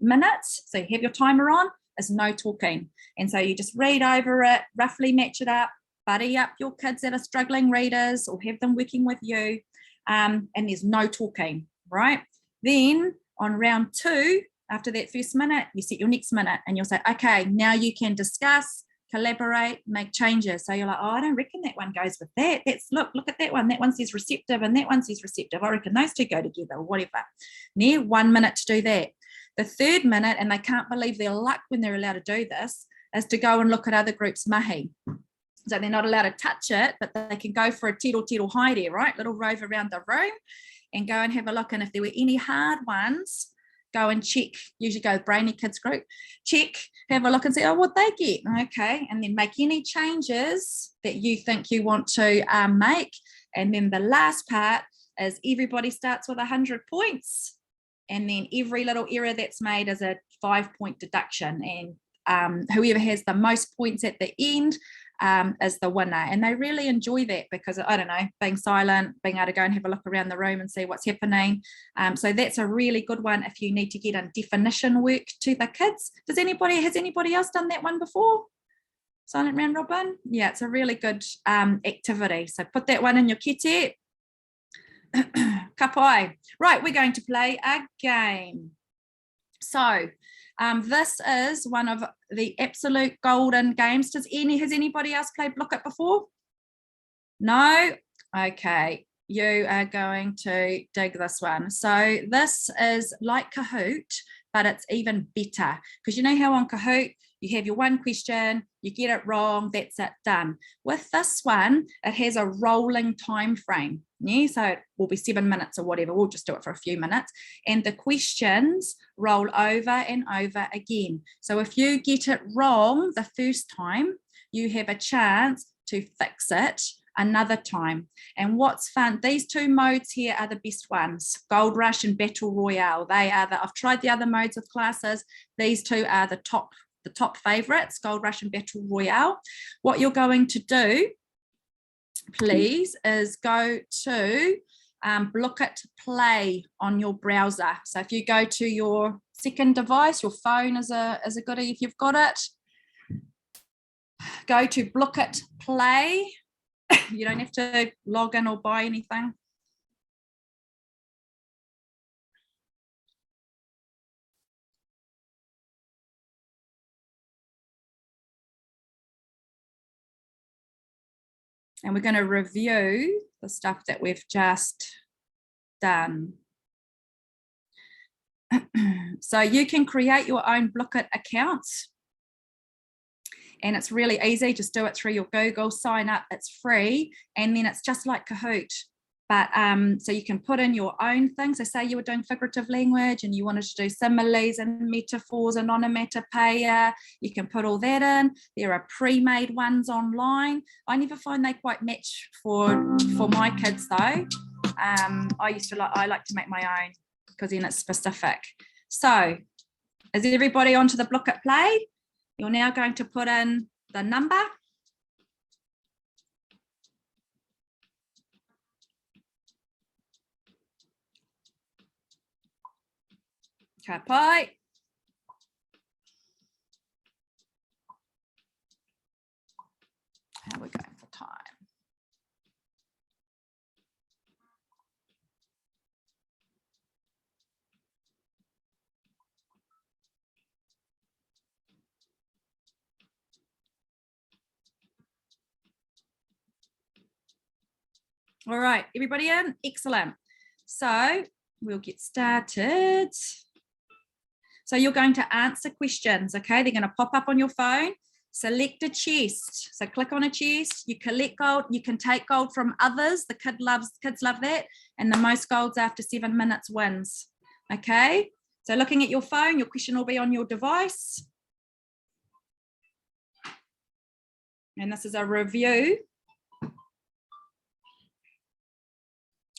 minutes, so you have your timer on, is no talking. And so you just read over it, roughly match it up, buddy up your kids that are struggling readers or have them working with you. And there's no talking, right? Then on round 2, after that first minute, you set your next minute and you'll say, okay, now you can discuss, collaborate, make changes. So you're like, oh, I don't reckon that one goes with that. That's look at that one. That one says receptive and that one says receptive. I reckon those two go together or whatever. Now, 1 minute to do that. The third minute, and they can't believe their luck when they're allowed to do this, is to go and look at other groups' mahi. So they're not allowed to touch it, but they can go for a teetle hi there, right? Little rove around the room and go and have a look. And if there were any hard ones, go and check, usually go with Brainy Kids group, check, have a look and see, oh, what they get, okay, and then make any changes that you think you want to make. And then the last part is everybody starts with 100 points, and then every little error that's made is a 5-point deduction, and whoever has the most points at the end is the winner. And they really enjoy that because, I don't know, being silent, being able to go and have a look around the room and see what's happening. So that's a really good one if you need to get in definition work to the kids. Has anybody else done that one before? Silent round robin? Yeah, it's a really good activity. So put that one in your kete. Ka pai. Right, we're going to play a game. So this is one of the absolute golden games. Has anybody else played Look It before? No? Okay, you are going to dig this one. So this is like Kahoot, but it's even better. Because you know how on Kahoot, you have your one question, you get it wrong, that's it, done. With this one, it has a rolling time frame. Yeah, so it will be 7 minutes or whatever. We'll just do it for a few minutes. And the questions roll over and over again. So if you get it wrong the first time, you have a chance to fix it another time. And what's fun, these two modes here are the best ones, Gold Rush and Battle Royale. They are I've tried the other modes with classes. These two are the top favorites, Gold Rush and Battle Royale. What you're going to do, please, is go to Look It Play on your browser. So if you go to your second device, your phone is a goodie if you've got it. Go to Look It Play. You don't have to log in or buy anything. And we're going to review the stuff that we've just done. So you can create your own Blooket accounts. And it's really easy. Just do it through your Google, sign up, it's free. And then it's just like Kahoot. But so you can put in your own things. So say you were doing figurative language and you wanted to do similes and metaphors and onomatopoeia, you can put all that in. There are pre-made ones online. I never find they quite match for my kids though. I like to make my own because then it's specific. So is everybody onto the Look It Play? You're now going to put in the number. Ka pai. How are we going for time? All right, everybody in? Excellent. So we'll get started. So you're going to answer questions, okay? They're going to pop up on your phone. Select a chest. So click on a chest. You collect gold. You can take gold from others. The kids love that. And the most golds after 7 minutes wins. Okay. So looking at your phone, your question will be on your device. And this is a review.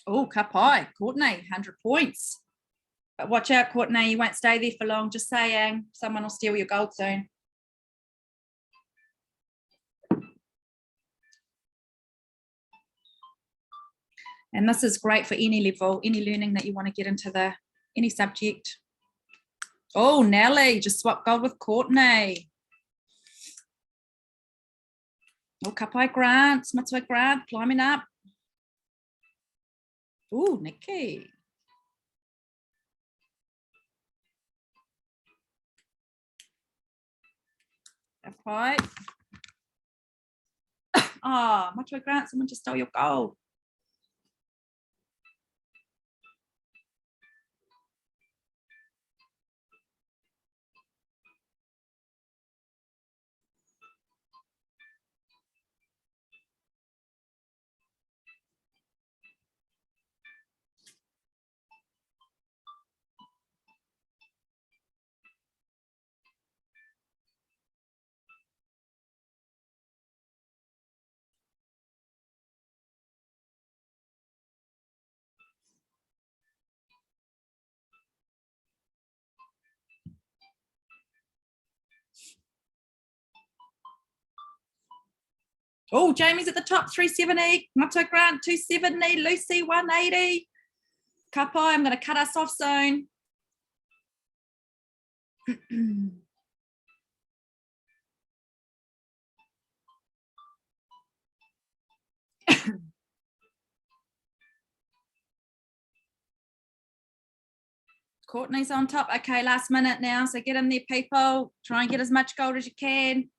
Oh, kapai, Courtney, 100 points. But watch out, Courtney, you won't stay there for long. Just saying, someone will steal your gold soon. And this is great for any level, any learning that you want to get into any subject. Oh, Nelly, just swap gold with Courtney. Oh, kapai Grant, Matua Grant, climbing up. Oh, Nikki. Kapai. Oh, Matua Grant, someone just stole your gold. Oh, Jamie's at the top, 370. Mato Grant, 270. Lucy, 180. Kapai, I'm going to cut us off soon. Courtney's on top. Okay, last minute now. So get in there, people. Try and get as much gold as you can.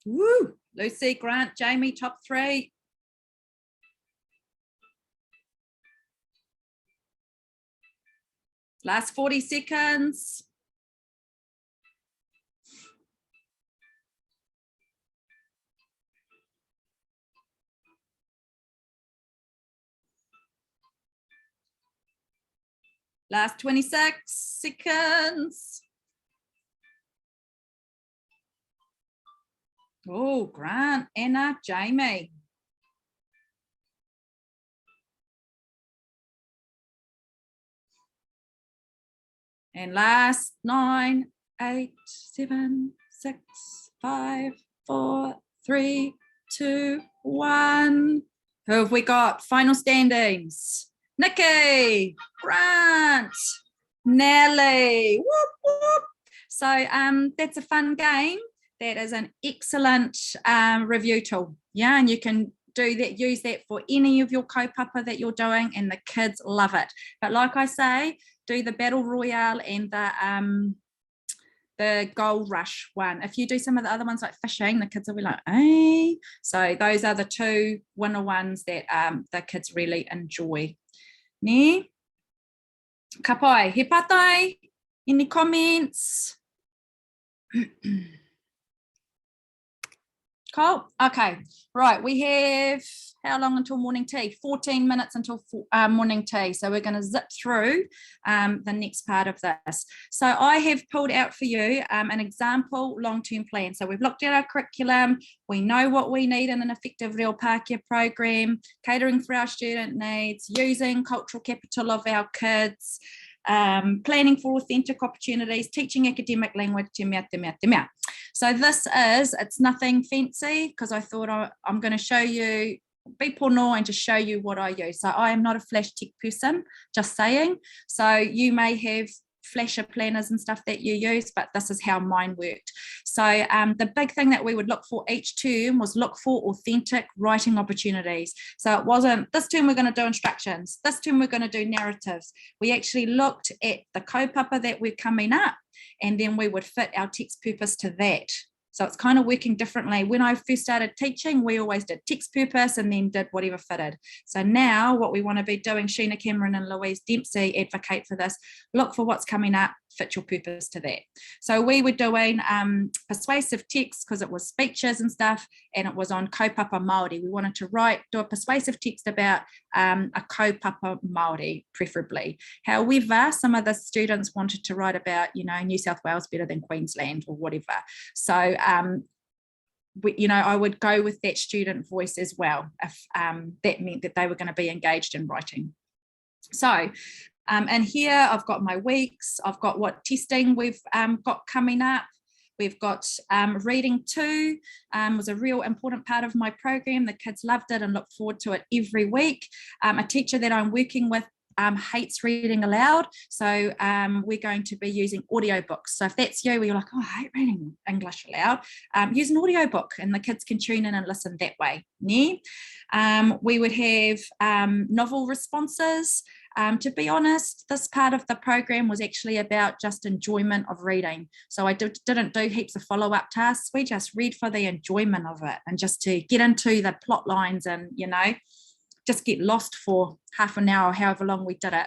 Woo! Lucy, Grant, Jamie, top 3. Last 40 seconds. Last 26 seconds. Oh, Grant, Anna, Jamie. And last 9, 8, 7, 6, 5, 4, 3, 2, 1. Who have we got? Final standings. Nikki, Grant, Nelly. Whoop, whoop. So that's a fun game. That is an excellent review tool. Yeah, and you can do that, use that for any of your kaupapa that you're doing, and the kids love it. But like I say, do the battle royale and the gold rush one. If you do some of the other ones like fishing, the kids will be like, hey. So those are the 2 winner ones that the kids really enjoy. Ne? Kapai, he patai? Any comments? Cool. Okay. Right. We have how long until morning tea? 14 minutes until morning tea. So we're going to zip through the next part of this. So I have pulled out for you an example long-term plan. So we've looked at our curriculum. We know what we need in an effective Reo Pākehā program, catering for our student needs, using cultural capital of our kids, planning for authentic opportunities, teaching academic language, te mea, te mea, te mea. So this is, it's nothing fancy because I thought I'm going to show you, be pono and just show you what I use. So I am not a flash tech person, just saying. So you may have flasher planners and stuff that you use, but this is how mine worked. So the big thing that we would look for each term was look for authentic writing opportunities. So it wasn't this term we're going to do instructions, this term we're going to do narratives. We actually looked at the kaupapa that we're coming up, and then we would fit our text purpose to that. So it's kind of working differently. When I first started teaching, we always did text purpose and then did whatever fitted. So now what we want to be doing, Sheena Cameron and Louise Dempsey advocate for this, look for what's coming up, fit your purpose to that. So we were doing persuasive text because it was speeches and stuff, and it was on Kaupapa Māori. We wanted to do a persuasive text about a Kaupapa Māori, preferably. However, some of the students wanted to write about, New South Wales better than Queensland or whatever. So I would go with that student voice as well, if that meant that they were going to be engaged in writing. So, and here I've got my weeks, I've got what testing we've got coming up. We've got reading 2, was a real important part of my program. The kids loved it and look forward to it every week. A teacher that I'm working with hates reading aloud, so we're going to be using audiobooks. So if that's you, where you're like, oh, I hate reading English aloud, use an audiobook and the kids can tune in and listen that way. Yeah. We would have novel responses. To be honest, this part of the program was actually about just enjoyment of reading. So I didn't do heaps of follow-up tasks. We just read for the enjoyment of it and just to get into the plot lines and, just get lost for half an hour, however long we did it.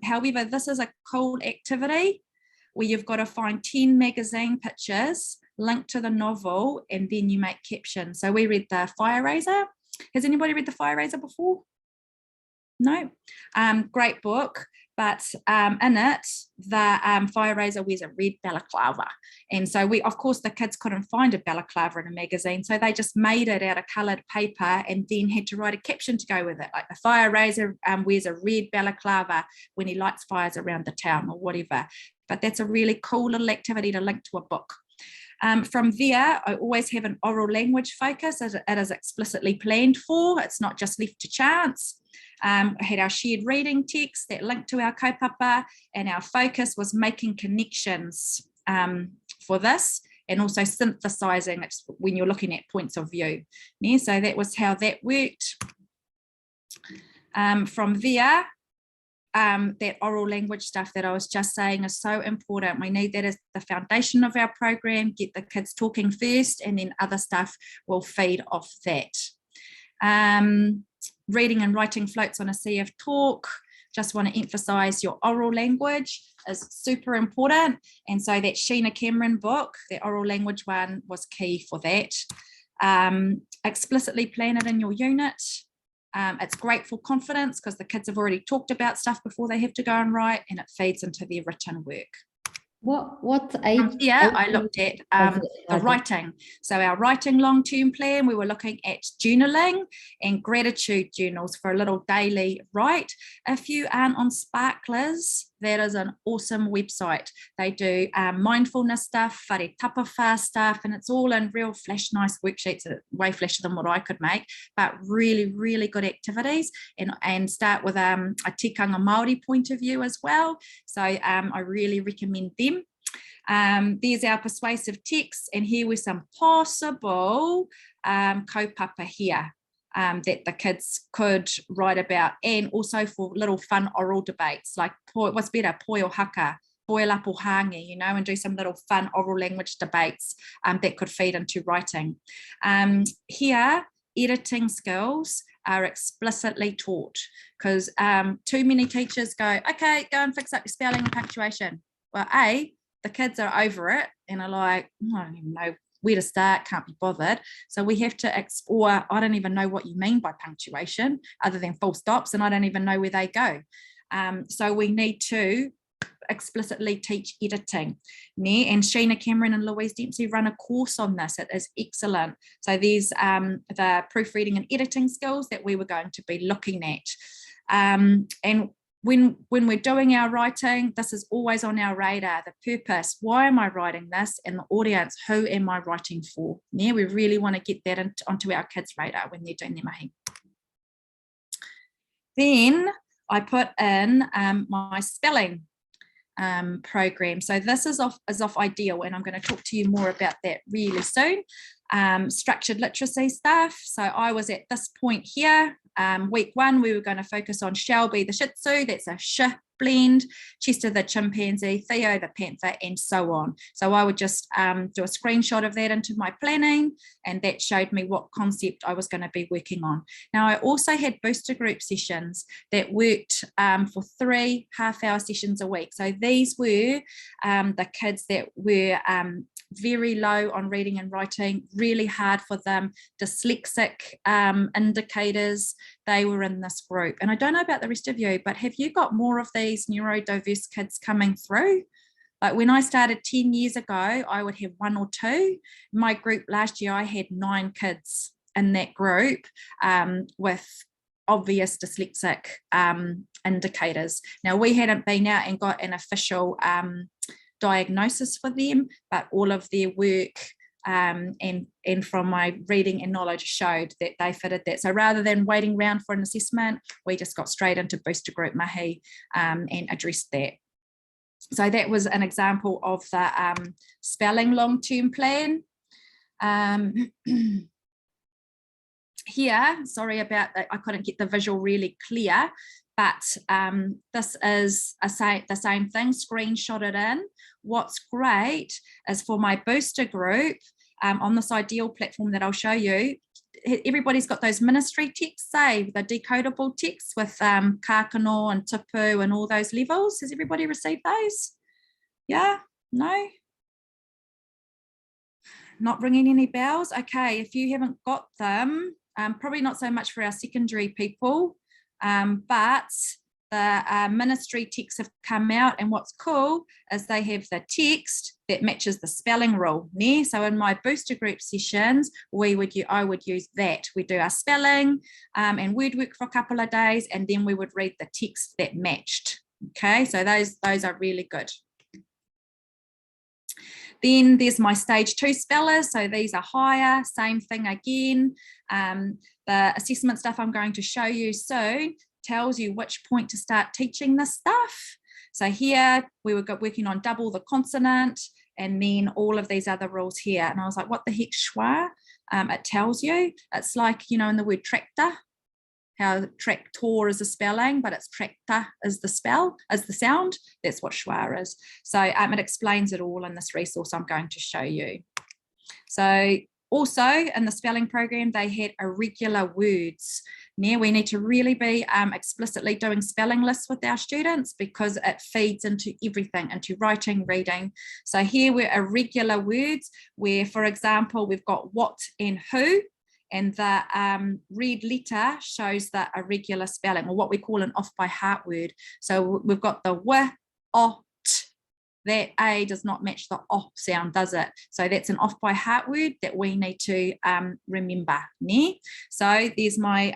However, this is a cool activity where you've got to find 10 magazine pictures linked to the novel, and then you make captions. So we read The Fire Raiser. Has anybody read The Fire Raiser before? No? Great book, but in it, the Fire Raiser wears a red balaclava. And so of course, the kids couldn't find a balaclava in a magazine, so they just made it out of coloured paper and then had to write a caption to go with it, like the Fire Raiser wears a red balaclava when he lights fires around the town or whatever. But that's a really cool little activity to link to a book. From there, I always have an oral language focus, as it is explicitly planned for. It's not just left to chance. I had our shared reading text that linked to our kaupapa, and our focus was making connections for this, and also synthesizing when you're looking at points of view. Yeah, so that was how that worked. From there, that oral language stuff that I was just saying is so important. We need that as the foundation of our program, get the kids talking first, and then other stuff will feed off that. Reading and writing floats on a sea of talk. Just want to emphasize your oral language is super important. And so that Sheena Cameron book, the oral language one, was key for that. Explicitly plan it in your unit. It's great for confidence because the kids have already talked about stuff before they have to go and write, and it feeds into their written work. What age? Here I looked at the writing. So our writing long-term plan, we were looking at journaling and gratitude journals for a little daily write. If you aren't on Sparklers, that is an awesome website. They do mindfulness stuff, whare tapawha stuff, and it's all in real nice worksheets, way flashier than what I could make, but really, really good activities, and start with a tikanga Māori point of view as well. So I really recommend them. There's our persuasive texts, and here were some possible kaupapa here that the kids could write about, and also for little fun oral debates like what's better, poi or haka, poi lapo hangi, and do some little fun oral language debates that could feed into writing. Here, editing skills are explicitly taught, because too many teachers go, okay, go and fix up your spelling and punctuation. Well, the kids are over it and are like, I don't even know where to start, can't be bothered. So we have to, or I don't even know what you mean by punctuation other than full stops, and I don't even know where they go. So we need to explicitly teach editing. And Sheena Cameron and Louise Dempsey run a course on this. It is excellent. So there's the proofreading and editing skills that we were going to be looking at. And when we're doing our writing, this is always on our radar, the purpose, why am I writing this, and the audience, who am I writing for? Yeah, we really want to get that onto our kids' radar when they're doing their mahi. Then I put in my spelling program. So this is off Ideal, and I'm going to talk to you more about that really soon. Structured literacy stuff. So I was at this point here. Week 1, we were going to focus on Shelby the Shih Tzu. That's a sh blend, Chester the chimpanzee, Theo the panther, and so on. So I would just do a screenshot of that into my planning, and that showed me what concept I was going to be working on. Now, I also had booster group sessions that worked for 3 half-hour sessions a week. So these were the kids that were very low on reading and writing, really hard for them, dyslexic indicators. They were in this group. And I don't know about the rest of you, but have you got more of these neurodiverse kids coming through? Like when I started 10 years ago, I would have 1 or 2. My group last year, I had 9 kids in that group with obvious dyslexic indicators. Now, we hadn't been out and got an official diagnosis for them, but all of their work and from my reading and knowledge showed that they fitted that. So rather than waiting around for an assessment, we just got straight into booster group mahi and addressed that. So that was an example of the spelling long-term plan. Here, sorry about that, I couldn't get the visual really clear, but this is the same thing, screenshotted in. What's great is for my booster group on this ideal platform that I'll show you, everybody's got those ministry texts, say the decodable texts with kākano and tipu and all those levels. Has everybody received those? Yeah? No? Not ringing any bells? Okay, if you haven't got them, probably not so much for our secondary people, but the ministry texts have come out, and what's cool is they have the text that matches the spelling rule. Yeah? So in my booster group sessions, I would use that. We do our spelling and word work for a couple of days, and then we would read the text that matched. Okay, so those are really good. Then there's my stage 2 spellers. So these are higher, same thing again. The assessment stuff I'm going to show you soon tells you which point to start teaching this stuff. So here we were working on double the consonant and then all of these other rules here. And I was like, what the heck, schwa? It tells you. It's like, you know, in the word tractor, how tractor is a spelling, but it's tractor is the sound. That's what schwa is. So it explains it all in this resource I'm going to show you. So also in the spelling program, they had irregular words. Now we need to really be explicitly doing spelling lists with our students because it feeds into everything, into writing, reading. So here were irregular words where, for example, we've got what and who, and the red letter shows the irregular spelling, or what we call an off by heart word. So we've got the w, o, t. That A does not match the O sound, does it? So that's an off by heart word that we need to remember. Yeah? So there's my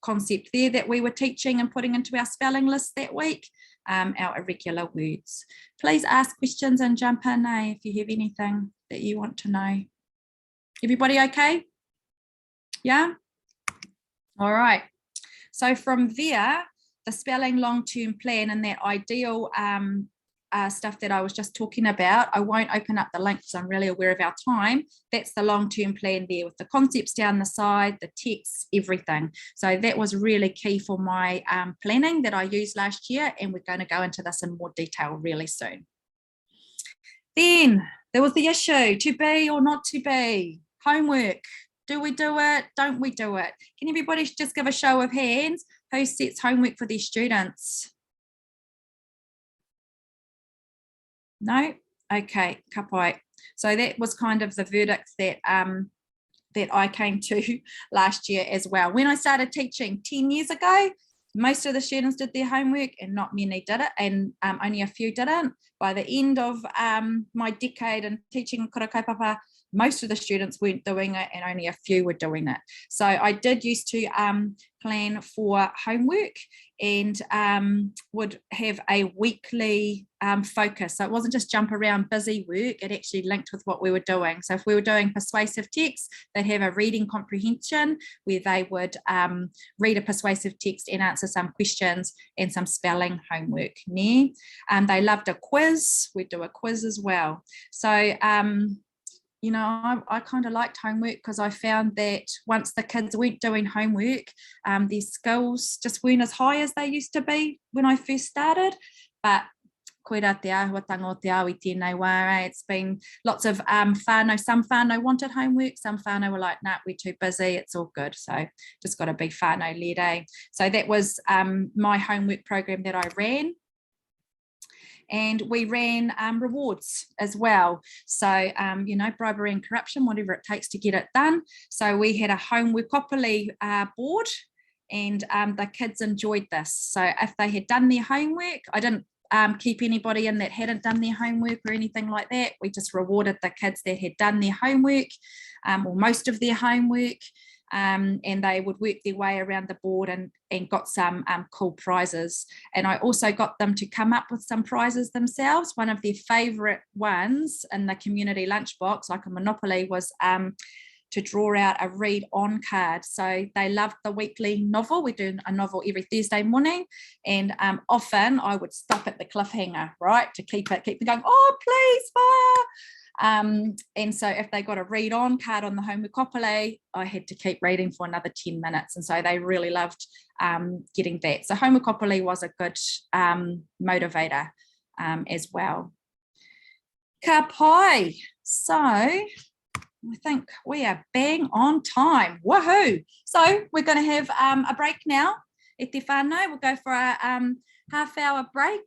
concept there that we were teaching and putting into our spelling list that week, our irregular words. Please ask questions and jump in if you have anything that you want to know. Everybody okay? Yeah? All right. So from there, the spelling long-term plan and that ideal stuff that I was just talking about, I won't open up the link because I'm really aware of our time. That's the long-term plan there with the concepts down the side, the text, everything. So that was really key for my planning that I used last year, and we're going to go into this in more detail really soon. Then there was the issue, to be or not to be, homework. Do we do it? Don't we do it? Can everybody just give a show of hands who sets homework for their students? No? Okay, kapai. So that was kind of the verdict that that I came to last year as well. When I started teaching 10 years ago, most of the students did their homework and not many did it, and only a few didn't. By the end of my decade in teaching Kura Kaupapa, most of the students weren't doing it and only a few were doing it. So I did used to plan for homework and would have a weekly focus. So it wasn't just jump around busy work, it actually linked with what we were doing. So if we were doing persuasive text, they'd have a reading comprehension where they would read a persuasive text and answer some questions and some spelling homework. They loved a quiz, we'd do a quiz as well. So you know, I kind of liked homework because I found that once the kids weren't doing homework, their skills just weren't as high as they used to be when I first started. But koera te āhuatanga o te au I tēnei wā, it's been lots of whānau. Some whānau wanted homework, some whānau were like, nah, we're too busy, it's all good. So just got to be whānau led, eh? So that was my homework program that I ran. And we ran rewards as well. So, you know, bribery and corruption, whatever it takes to get it done. So we had a homework board, and the kids enjoyed this. So if they had done their homework, I didn't keep anybody in that hadn't done their homework or anything like that. We just rewarded the kids that had done their homework, or most of their homework. And they would work their way around the board and got some cool prizes. And I also got them to come up with some prizes themselves. One of their favourite ones in the community lunchbox, like a Monopoly, was to draw out a read on card. So they loved the weekly novel. We do a novel every Thursday morning, and often I would stop at the cliffhanger, right, to keep them going, oh, please, fire. And so if they got a read on card on the Homeworkopoly, I had to keep reading for another 10 minutes. And so they really loved getting that. So Homeworkopoly was a good motivator as well. Ka pai. So I think we are bang on time. Woohoo! So we're going to have a break now. E te whānau, we'll go for a half-hour break.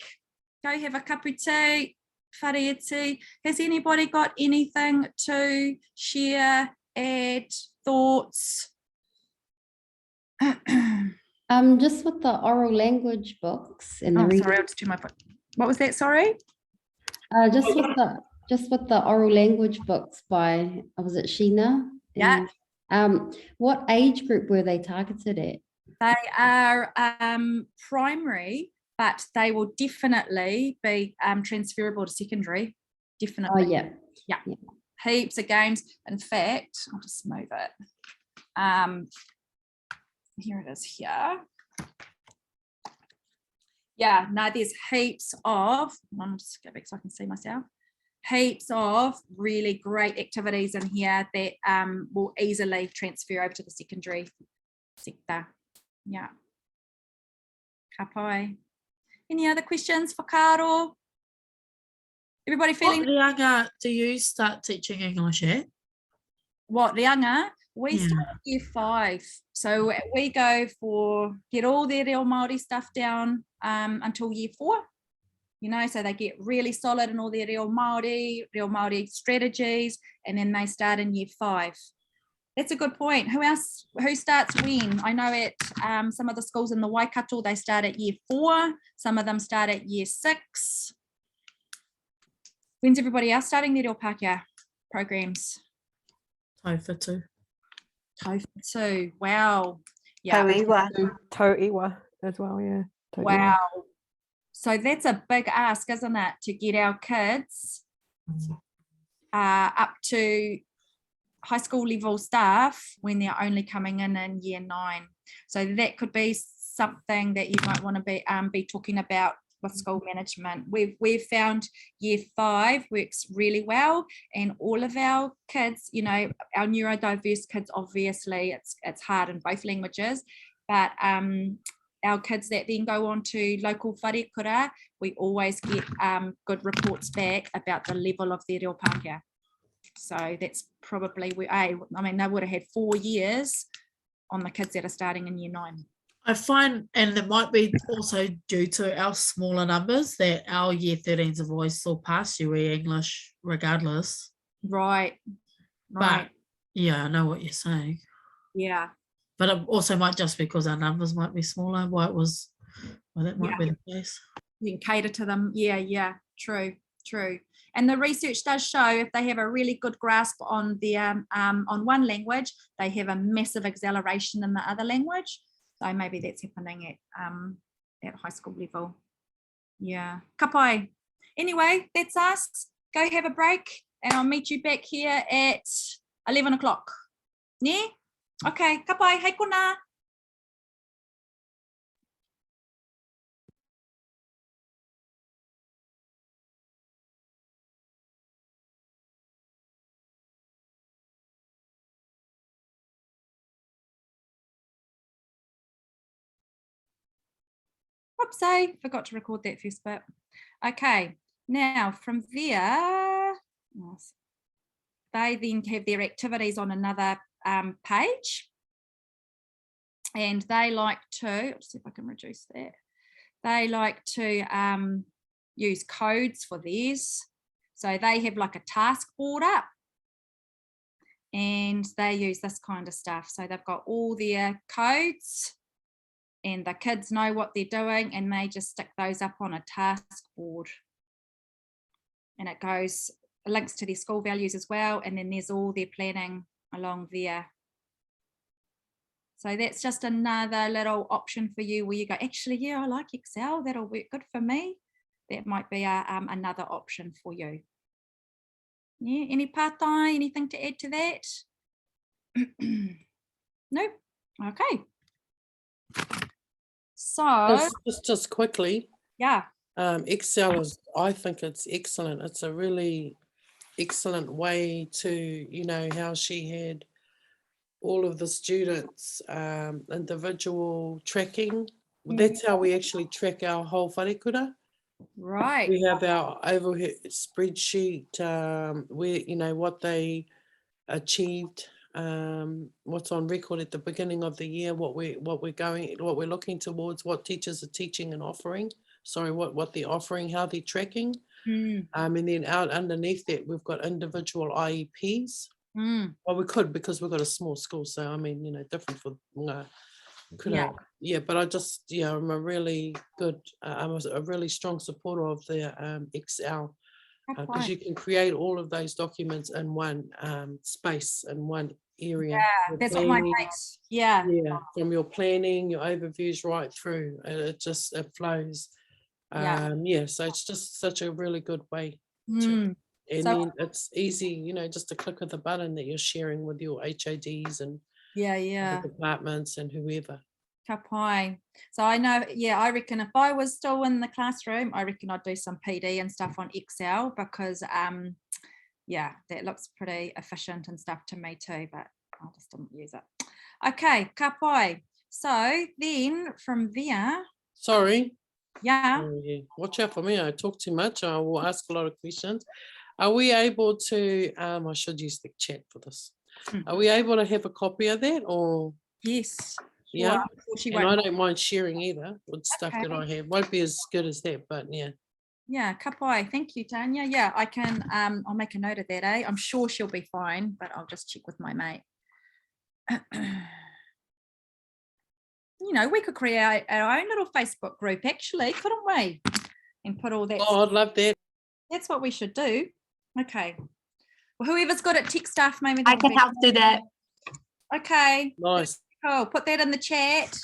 Go have a cup of tea. Whareiti. Has anybody got anything to share, add, thoughts? Just with the oral language books and the reading. Sorry, I'll just do my book. What was that? Sorry. Just with the oral language books by, was it Sheena? Yeah. What age group were they targeted at? They are primary, but they will definitely be transferable to secondary. Definitely. Oh, yeah. Yeah. Heaps of games. In fact, I'll just move it. Here it is here. Yeah, no, there's heaps of, I'll just go back so I can see myself. Heaps of really great activities in here that will easily transfer over to the secondary sector. Yeah. Ka pai. Any other questions for Karo? Everybody feeling? What reanga do you start teaching English at? What reanga? We Yeah. start year 5. So we go for, get all their reo Māori stuff down until year 4. You know, so they get really solid in all their reo Māori strategies, and then they start in year 5. That's a good point. Who else? Who starts when? I know at some of the schools in the Waikato, they start at year 4. Some of them start at year 6. When's everybody else starting their reo Pākehā programs? Tauwhatu. Tauwhatu. Wow. Yeah. Tauiwa as well, yeah. Tauiwa. Wow. So that's a big ask, isn't it, to get our kids up to high school level staff when they're only coming in year 9. So that could be something that you might want to be talking about with school management. We've found year 5 works really well, and all of our kids, you know, our neurodiverse kids, obviously it's hard in both languages, but our kids that then go on to local whare kura, we always get good reports back about the level of their reo Pākehā. So that's probably I mean, they would have had 4 years on the kids that are starting in year 9. I find, and it might be also due to our smaller numbers, that our year 13s have always still passed UE English regardless. Right. But yeah, I know what you're saying. Yeah. But it also might just because our numbers might be smaller, that might be the case. You can cater to them. Yeah. True. And the research does show if they have a really good grasp on their on one language, they have a massive acceleration in the other language. So maybe that's happening at high school level. Yeah. Ka pai. Anyway, that's us. Go have a break, and I'll meet you back here at 11 o'clock. Yeah? Okay. Ka pai. Hei kona. Whoopsie, forgot to record that first bit. Okay, now from there, they then have their activities on another page. And they like to, let's see if I can reduce that. They like to use codes for theirs. So they have like a task board up and they use this kind of stuff. So they've got all their codes and the kids know what they're doing and they just stick those up on a task board. And it goes, links to their school values as well. And then there's all their planning along there. So that's just another little option for you where you go, actually, yeah, I like Excel. That'll work good for me. That might be another option for you. Yeah, any pātai, anything to add to that? Nope. Okay. So, just quickly, yeah. Excel is, I think it's excellent. It's a really excellent way to, you know, how she had all of the students individual tracking. That's how we actually track our whole wharekura. Right. We have our overhead spreadsheet where, you know, what they achieved, what's on record at the beginning of the year, what we're looking towards, what teachers are teaching and offering. Sorry, what they're offering, how they're tracking. And then out underneath that, we've got individual IEPs. Well, we could because we've got a small school, so I mean, you know, different for but I just, I'm a really good, I'm a really strong supporter of the Excel because you can create all of those documents in one space, in one area. Yeah, that's what my mates, yeah, from your planning, your overviews right through, it flows. So it's just such a really good way to, and so, then it's easy, you know, just a click of the button that you're sharing with your HODs and the departments and whoever. Ka pai. So I know, I reckon if I was still in the classroom, I reckon I'd do some PD and stuff on Excel because that looks pretty efficient and stuff to me too, but I just didn't use it. Okay, ka pai. So then from there. Sorry. Yeah. Watch out for me. I talk too much. I will ask a lot of questions. Are we able to, I should use the chat for this. Are we able to have a copy of that or? Yes. Yeah. And I don't mind sharing either with stuff that I have. Won't be as good as that, but yeah. Yeah, ka pai. Thank you, Tanya. Yeah, I can, I'll make a note of that, I'm sure she'll be fine, but I'll just check with my mate. You know, we could create our own little Facebook group actually, couldn't we? And put all that. Oh, I'd love that. That's what we should do. Okay. Well, whoever's good at tech stuff, maybe I can help do that. Okay. Nice. Cool. Put that in the chat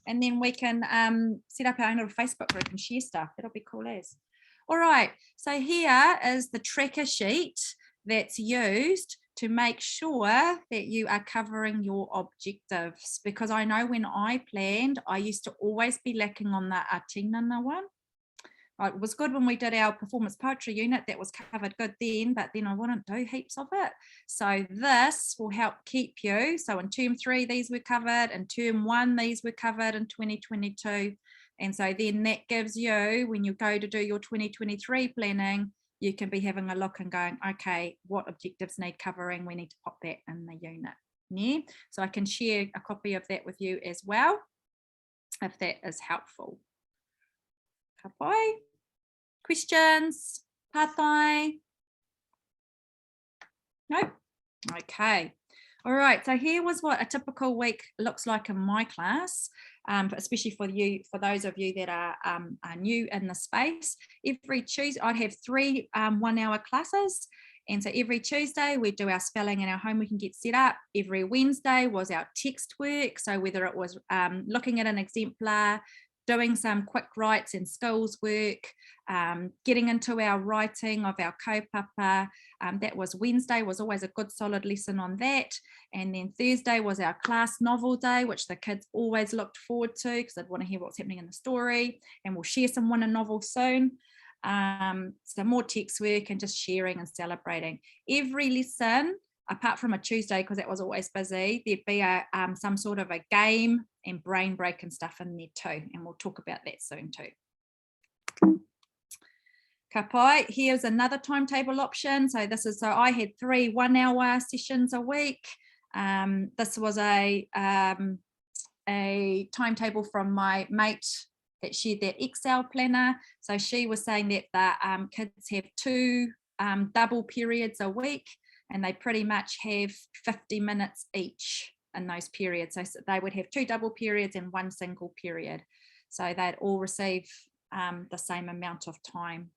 and then we can set up our own little Facebook group and share stuff. That'll be cool as. All right. So here is the tracker sheet that's used to make sure that you are covering your objectives, because I know when I planned, I used to always be lacking on the atinana one. It was good when we did our performance poetry unit, that was covered good then, but then I wouldn't do heaps of it. So this will help keep you. So in term 3, these were covered, in term 1, these were covered in 2022. And so then that gives you, when you go to do your 2023 planning, you can be having a look and going, okay, what objectives need covering? We need to pop that in the unit. Yeah. So I can share a copy of that with you as well, if that is helpful. Ka pai. Questions? Pātai? Nope. Okay. All right. So here was what a typical week looks like in my class, especially for you, for those of you that are new in the space. Every Tuesday, I'd have 3 1-hour classes. And so every Tuesday we do our spelling and our homework and get set up. Every Wednesday was our text work. So whether it was looking at an exemplar, doing some quick writes and skills work, getting into our writing of our kaupapa. That was Wednesday, was always a good solid lesson on that. And then Thursday was our class novel day, which the kids always looked forward to because they'd want to hear what's happening in the story. And we'll share some winner novels soon. So more text work and just sharing and celebrating. Every lesson apart from a Tuesday, because that was always busy, there'd be some sort of a game and brain break and stuff in there too. And we'll talk about that soon too. Ka pai, here's another timetable option. So I had 3 1-hour sessions a week. This was a timetable from my mate that shared that Excel planner. So she was saying that the kids have 2 double periods a week, and they pretty much have 50 minutes each in those periods. So they would have 2 double periods and 1 single period. So they'd all receive the same amount of time.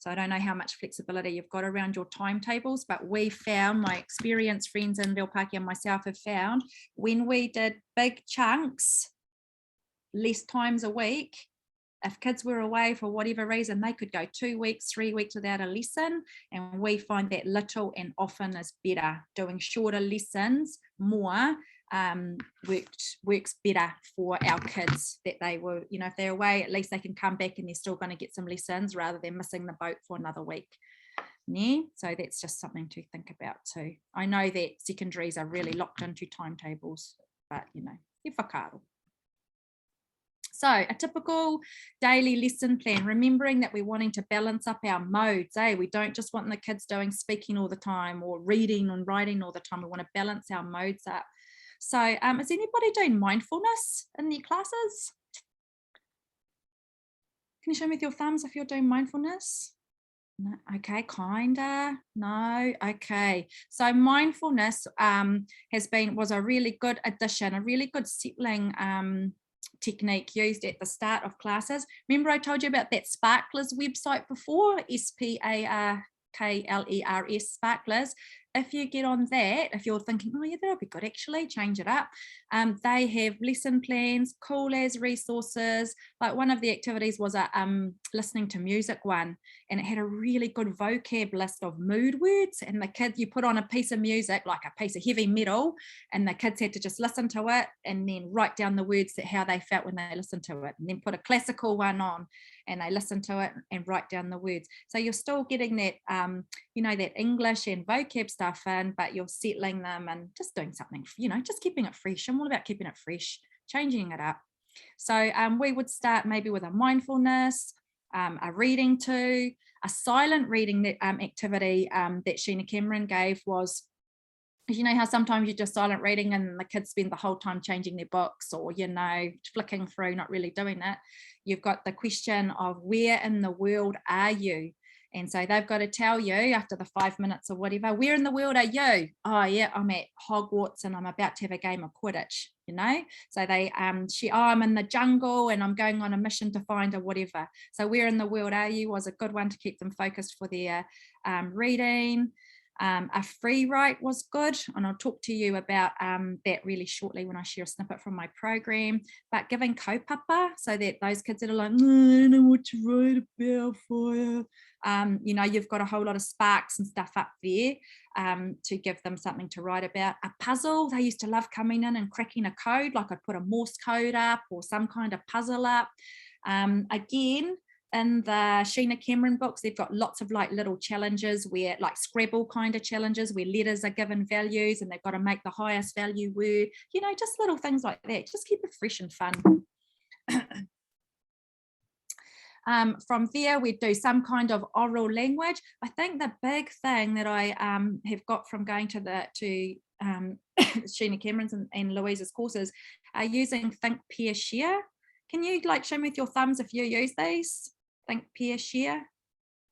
So I don't know how much flexibility you've got around your timetables, but we found, my experienced friends in Reo Pākehā and myself have found, when we did big chunks, less times a week, if kids were away for whatever reason, they could go 2 weeks, 3 weeks without a lesson. And we find that little and often is better. Doing shorter lessons more works better for our kids, that they were, you know, if they're away, at least they can come back and they're still going to get some lessons rather than missing the boat for another week. Yeah, so that's just something to think about too. I know that secondaries are really locked into timetables, but you know, e whakaaro. So a typical daily lesson plan, remembering that we're wanting to balance up our modes. We don't just want the kids doing speaking all the time or reading and writing all the time. We want to balance our modes up. So is anybody doing mindfulness in their classes? Can you show me with your thumbs if you're doing mindfulness? No, okay, kinda, no, okay. So mindfulness was a really good addition, a really good settling technique used at the start of classes. Remember I told you about that Sparklers website before, SPARKLERS, Sparklers. If you get on that, if you're thinking, oh yeah, that'll be good, actually change it up. They have lesson plans, cool as resources. Like one of the activities was a listening to music one, and it had a really good vocab list of mood words. And the kids, you put on a piece of music, like a piece of heavy metal, and the kids had to just listen to it and then write down the words that how they felt when they listened to it, and then put a classical one on and they listen to it and write down the words. So you're still getting that, you know, that English and vocab stuff in, but you're settling them and just doing something, you know, just keeping it fresh. I'm all about keeping it fresh, changing it up. So we would start maybe with a mindfulness, a reading to, a silent reading that, activity that Sheena Cameron gave was, you know how sometimes you're just silent reading and the kids spend the whole time changing their books or, you know, flicking through, not really doing it. You've got the question of where in the world are you? And so they've got to tell you after the 5 minutes or whatever, where in the world are you? Oh yeah, I'm at Hogwarts and I'm about to have a game of Quidditch, you know? So they, I'm in the jungle and I'm going on a mission to find a whatever. So where in the world are you was a good one to keep them focused for their reading. A free write was good, and I'll talk to you about that really shortly when I share a snippet from my program. But giving kaupapa, so that those kids that are like, I don't know what to write about for you, you know, you've got a whole lot of sparks and stuff up there to give them something to write about. A puzzle, they used to love coming in and cracking a code, like I'd put a Morse code up or some kind of puzzle up. Again, in the Sheena Cameron books, they've got lots of like little challenges where, like Scrabble kind of challenges where letters are given values and they've got to make the highest value word, you know, just little things like that. Just keep it fresh and fun. From there, we do some kind of oral language. I think the big thing that I have got from going to Sheena Cameron's and Louise's courses are using Think, Pair, Share. Can you like show me with your thumbs if you use these? Think, Pair, Share.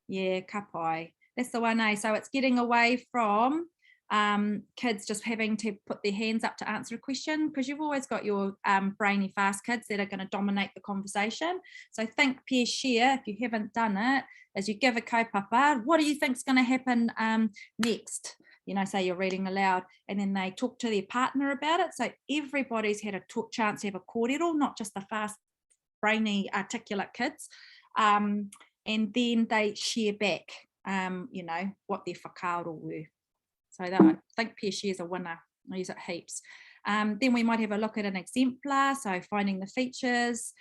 Yeah, ka pai. That's the one, eh? So it's getting away from kids just having to put their hands up to answer a question, because you've always got your brainy fast kids that are going to dominate the conversation. So Think, Pair, Share, if you haven't done it, is you give a kaupapa, what do you think is going to happen next? You know, say you're reading aloud, and then they talk to their partner about it. So everybody's had a chance to have a kōrero, not just the fast, brainy, articulate kids. And then they share back, you know, what their whakaaro were. So that, I think Pair Share is a winner. I use it heaps. Then we might have a look at an exemplar, so finding the features,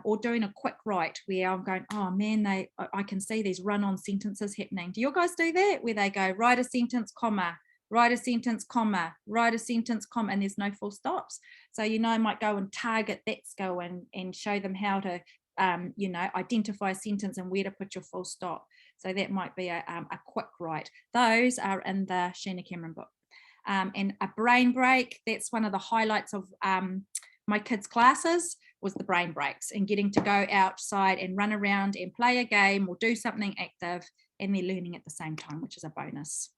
or doing a quick write where I'm going, oh man, I can see these run-on sentences happening. Do you guys do that? Where they go, write a sentence, comma, write a sentence, comma, write a sentence, comma, and there's no full stops. So, you know, I might go and target that skill and show them how to, you know, identify a sentence and where to put your full stop. So that might be a quick write. Those are in the Sheena Cameron book. And a brain break, that's one of the highlights of my kids' classes, was the brain breaks and getting to go outside and run around and play a game or do something active, and they're learning at the same time, which is a bonus.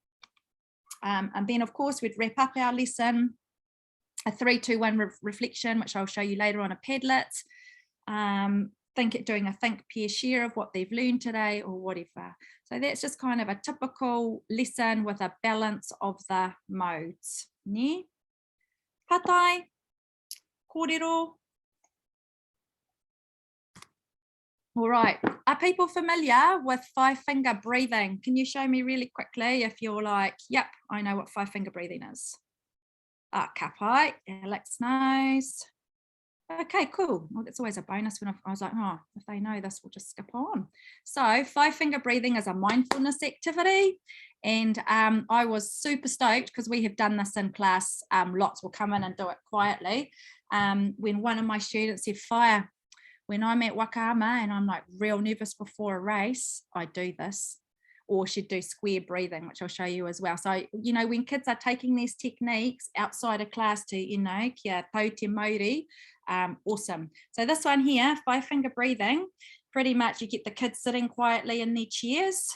And then, of course, we'd wrap up our lesson, a 3-2-1 reflection, which I'll show you later on a Padlet. Doing a think, pair, share of what they've learned today or whatever. So that's just kind of a typical lesson with a balance of the modes. Ne? Patai, kōrero. All right, are people familiar with 5-finger breathing? Can you show me really quickly if you're like, yep, I know what 5-finger breathing is? Kapai, Alex knows. Okay, cool. Well, that's always a bonus when I was like, oh, if they know this, we'll just skip on. So 5-finger breathing is a mindfulness activity. And I was super stoked because we have done this in class. Lots will come in and do it quietly. When one of my students said, fire, when I'm at Wakama and I'm like real nervous before a race, I do this. Or she'd do square breathing, which I'll show you as well. So, you know, when kids are taking these techniques outside of class to, you know, kia tau te Māori, awesome. So this one here, 5-finger breathing, pretty much you get the kids sitting quietly in their chairs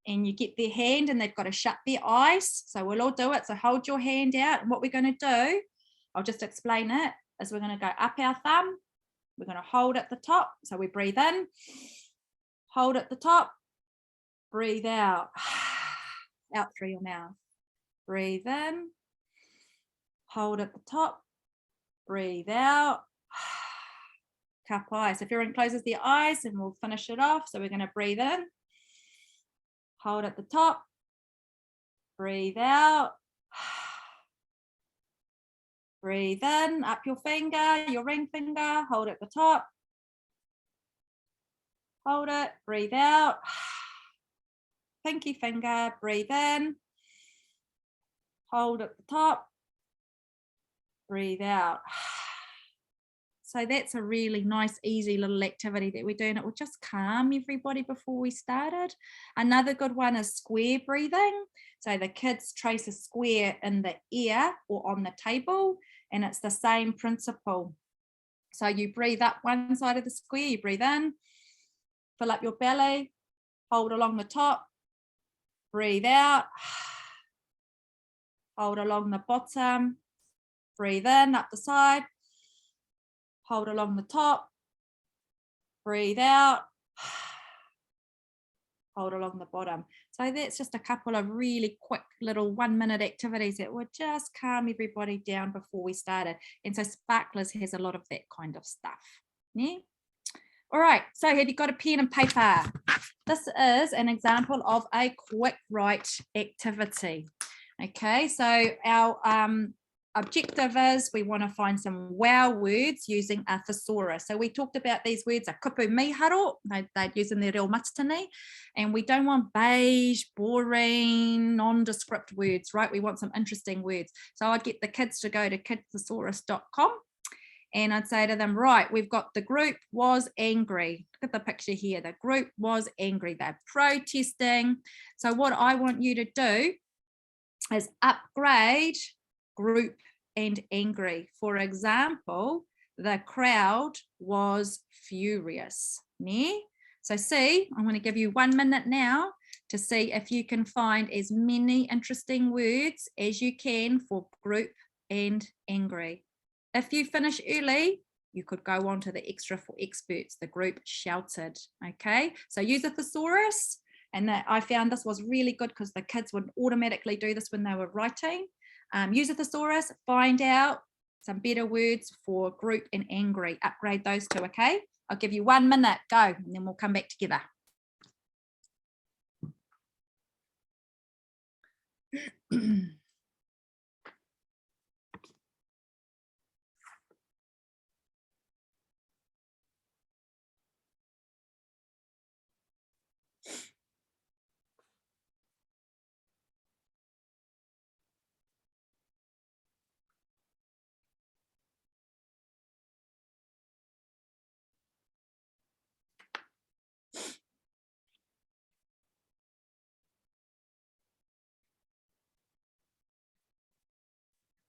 and you get their hand and they've got to shut their eyes. So we'll all do it. So hold your hand out. And what we're going to do, I'll just explain it, is we're going to go up our thumb. We're going to hold at the top. So we breathe in, hold at the top, breathe out, out through your mouth. Breathe in, hold at the top, breathe out, kapai. So if everyone closes their eyes and we'll finish it off. So we're going to breathe in, hold at the top, breathe out, breathe in, up your finger, your ring finger, hold at the top, hold it, breathe out, pinky finger, breathe in, hold at the top, breathe out. So that's a really nice, easy little activity that we're doing. It will just calm everybody before we started. Another good one is square breathing. So the kids trace a square in the air or on the table, and it's the same principle. So you breathe up one side of the square, you breathe in, fill up your belly, hold along the top, breathe out, hold along the bottom, breathe in up the side, hold along the top, breathe out, hold along the bottom. So that's just a couple of really quick little 1-minute activities that would just calm everybody down before we started. And so Sparklers has a lot of that kind of stuff. Yeah. All right, so have you got a pen and paper? This is an example of a quick write activity. Okay, so our objective is we want to find some wow words using a thesaurus. So we talked about these words, a kupu miharo, they're using their reo matatini, and we don't want beige, boring, nondescript words, right? We want some interesting words. So I'd get the kids to go to kidthesaurus.com and I'd say to them, right, we've got the group was angry. Look at the picture here, the group was angry, they're protesting. So what I want you to do is upgrade group and angry. For example, the crowd was furious. Yeah? So see, I'm going to give you 1 minute now to see if you can find as many interesting words as you can for group and angry. If you finish early, you could go on to the extra for experts. The group shouted. Okay, so use a thesaurus. And that I found this was really good because the kids would automatically do this when they were writing. Use a thesaurus, find out some better words for group and angry. Upgrade those two, okay? I'll give you 1 minute, go, and then we'll come back together.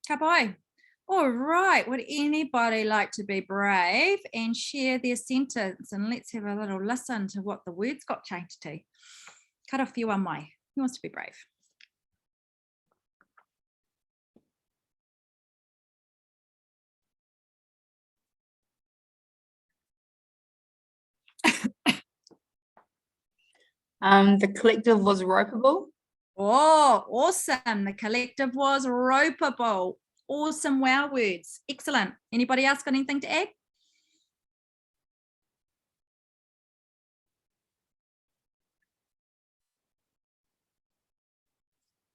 Ka pai. All right, would anybody like to be brave and share their sentence? And let's have a little listen to what the words got changed to. Karawhiua mai. Who wants to be brave? The collective was ropeable. Oh, awesome. The collective was ropeable. Awesome. Wow words. Excellent. Anybody else got anything to add?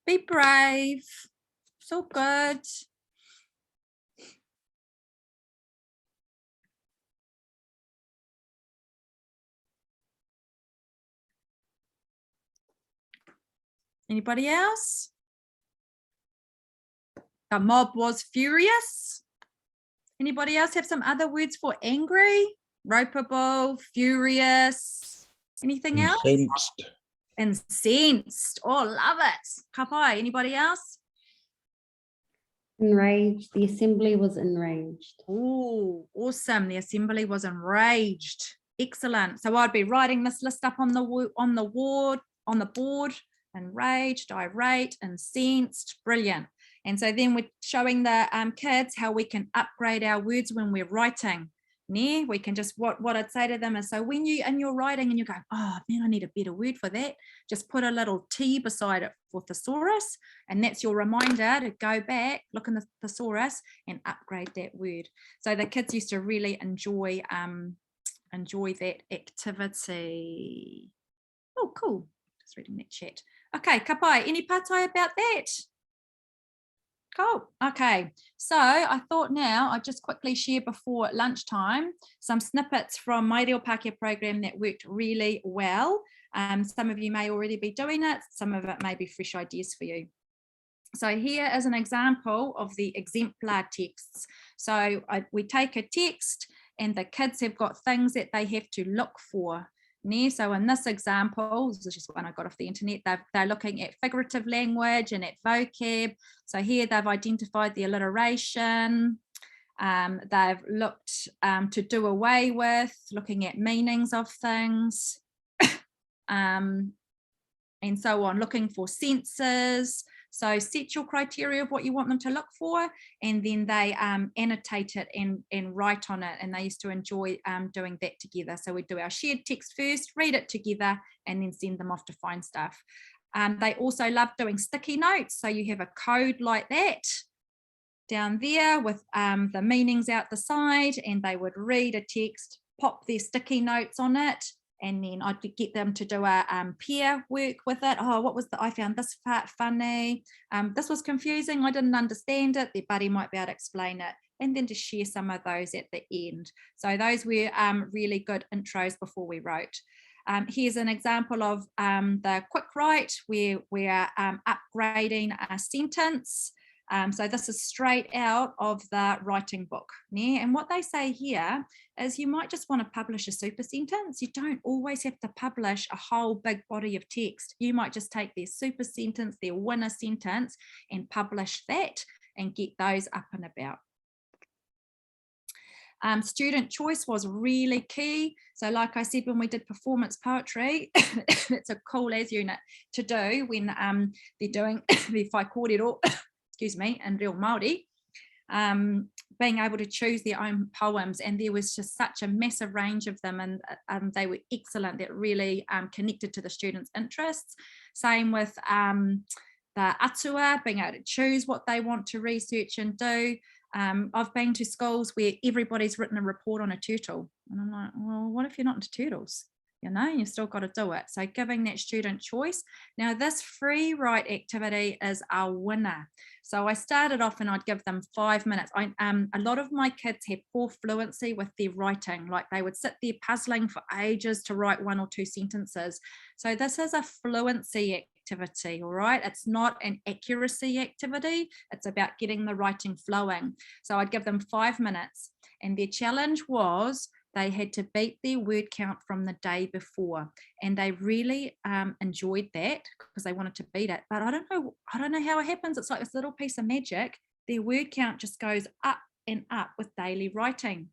Be brave. So good. Anybody else? The mob was furious. Anybody else have some other words for angry? Ropeable, furious. Anything else? Incensed. Incensed. Oh, love it. Ka pai. Anybody else? Enraged. The assembly was enraged. Oh, awesome. The assembly was enraged. Excellent. So I'd be writing this list up on the board. Enraged, irate, incensed. Brilliant. And so then we're showing the kids how we can upgrade our words when we're writing. Yeah, we can just, what I'd say to them is, so when you're writing and you go, oh man, I need a better word for that, just put a little T beside it for thesaurus, and that's your reminder to go back, look in the thesaurus and upgrade that word. So the kids used to really enjoy that activity. Oh, cool. Just reading that chat. Okay, ka pai, any pātai about that? Cool. Okay, so I thought now I'd just quickly share before lunchtime some snippets from my Reo Pākehā program that worked really well. Some of you may already be doing it, some of it may be fresh ideas for you. So here is an example of the exemplar texts. So we take a text and the kids have got things that they have to look for. So in this example, this is just one I got off the internet, they're looking at figurative language and at vocab. So here they've identified the alliteration. They've looked to do away with, looking at meanings of things, and so on, looking for senses. So set your criteria of what you want them to look for, and then they annotate it and write on it. And they used to enjoy doing that together. So we do our shared text first, read it together, and then send them off to find stuff. They also love doing sticky notes. So you have a code like that down there with the meanings out the side, and they would read a text, pop their sticky notes on it, and then I'd get them to do a peer work with it. Oh, what was I found this part funny. This was confusing. I didn't understand it. Their buddy might be able to explain it. And then to share some of those at the end. So those were really good intros before we wrote. Here's an example of the quick write where we're upgrading a sentence. So this is straight out of the writing book. Yeah? And what they say here is you might just want to publish a super sentence. You don't always have to publish a whole big body of text. You might just take their super sentence, their winner sentence, and publish that and get those up and about. Student choice was really key. So like I said, when we did performance poetry, it's a cool as unit to do when they're doing the whai kōrero, excuse me, in real Māori, being able to choose their own poems. And there was just such a massive range of them, and they were excellent. That really connected to the students' interests. Same with the atua, being able to choose what they want to research and do. I've been to schools where everybody's written a report on a turtle. And I'm like, well, what if you're not into turtles? You know, you've still got to do it. So giving that student choice. Now this free write activity is our winner. So I started off and I'd give them 5 minutes. A lot of my kids have poor fluency with their writing, like they would sit there puzzling for ages to write 1 or 2 sentences. So this is a fluency activity, all right? It's not an accuracy activity. It's about getting the writing flowing. So I'd give them 5 minutes, and their challenge was they had to beat their word count from the day before, and they really enjoyed that because they wanted to beat it. But I don't know how it happens. It's like this little piece of magic. their word count just goes up and up with daily writing.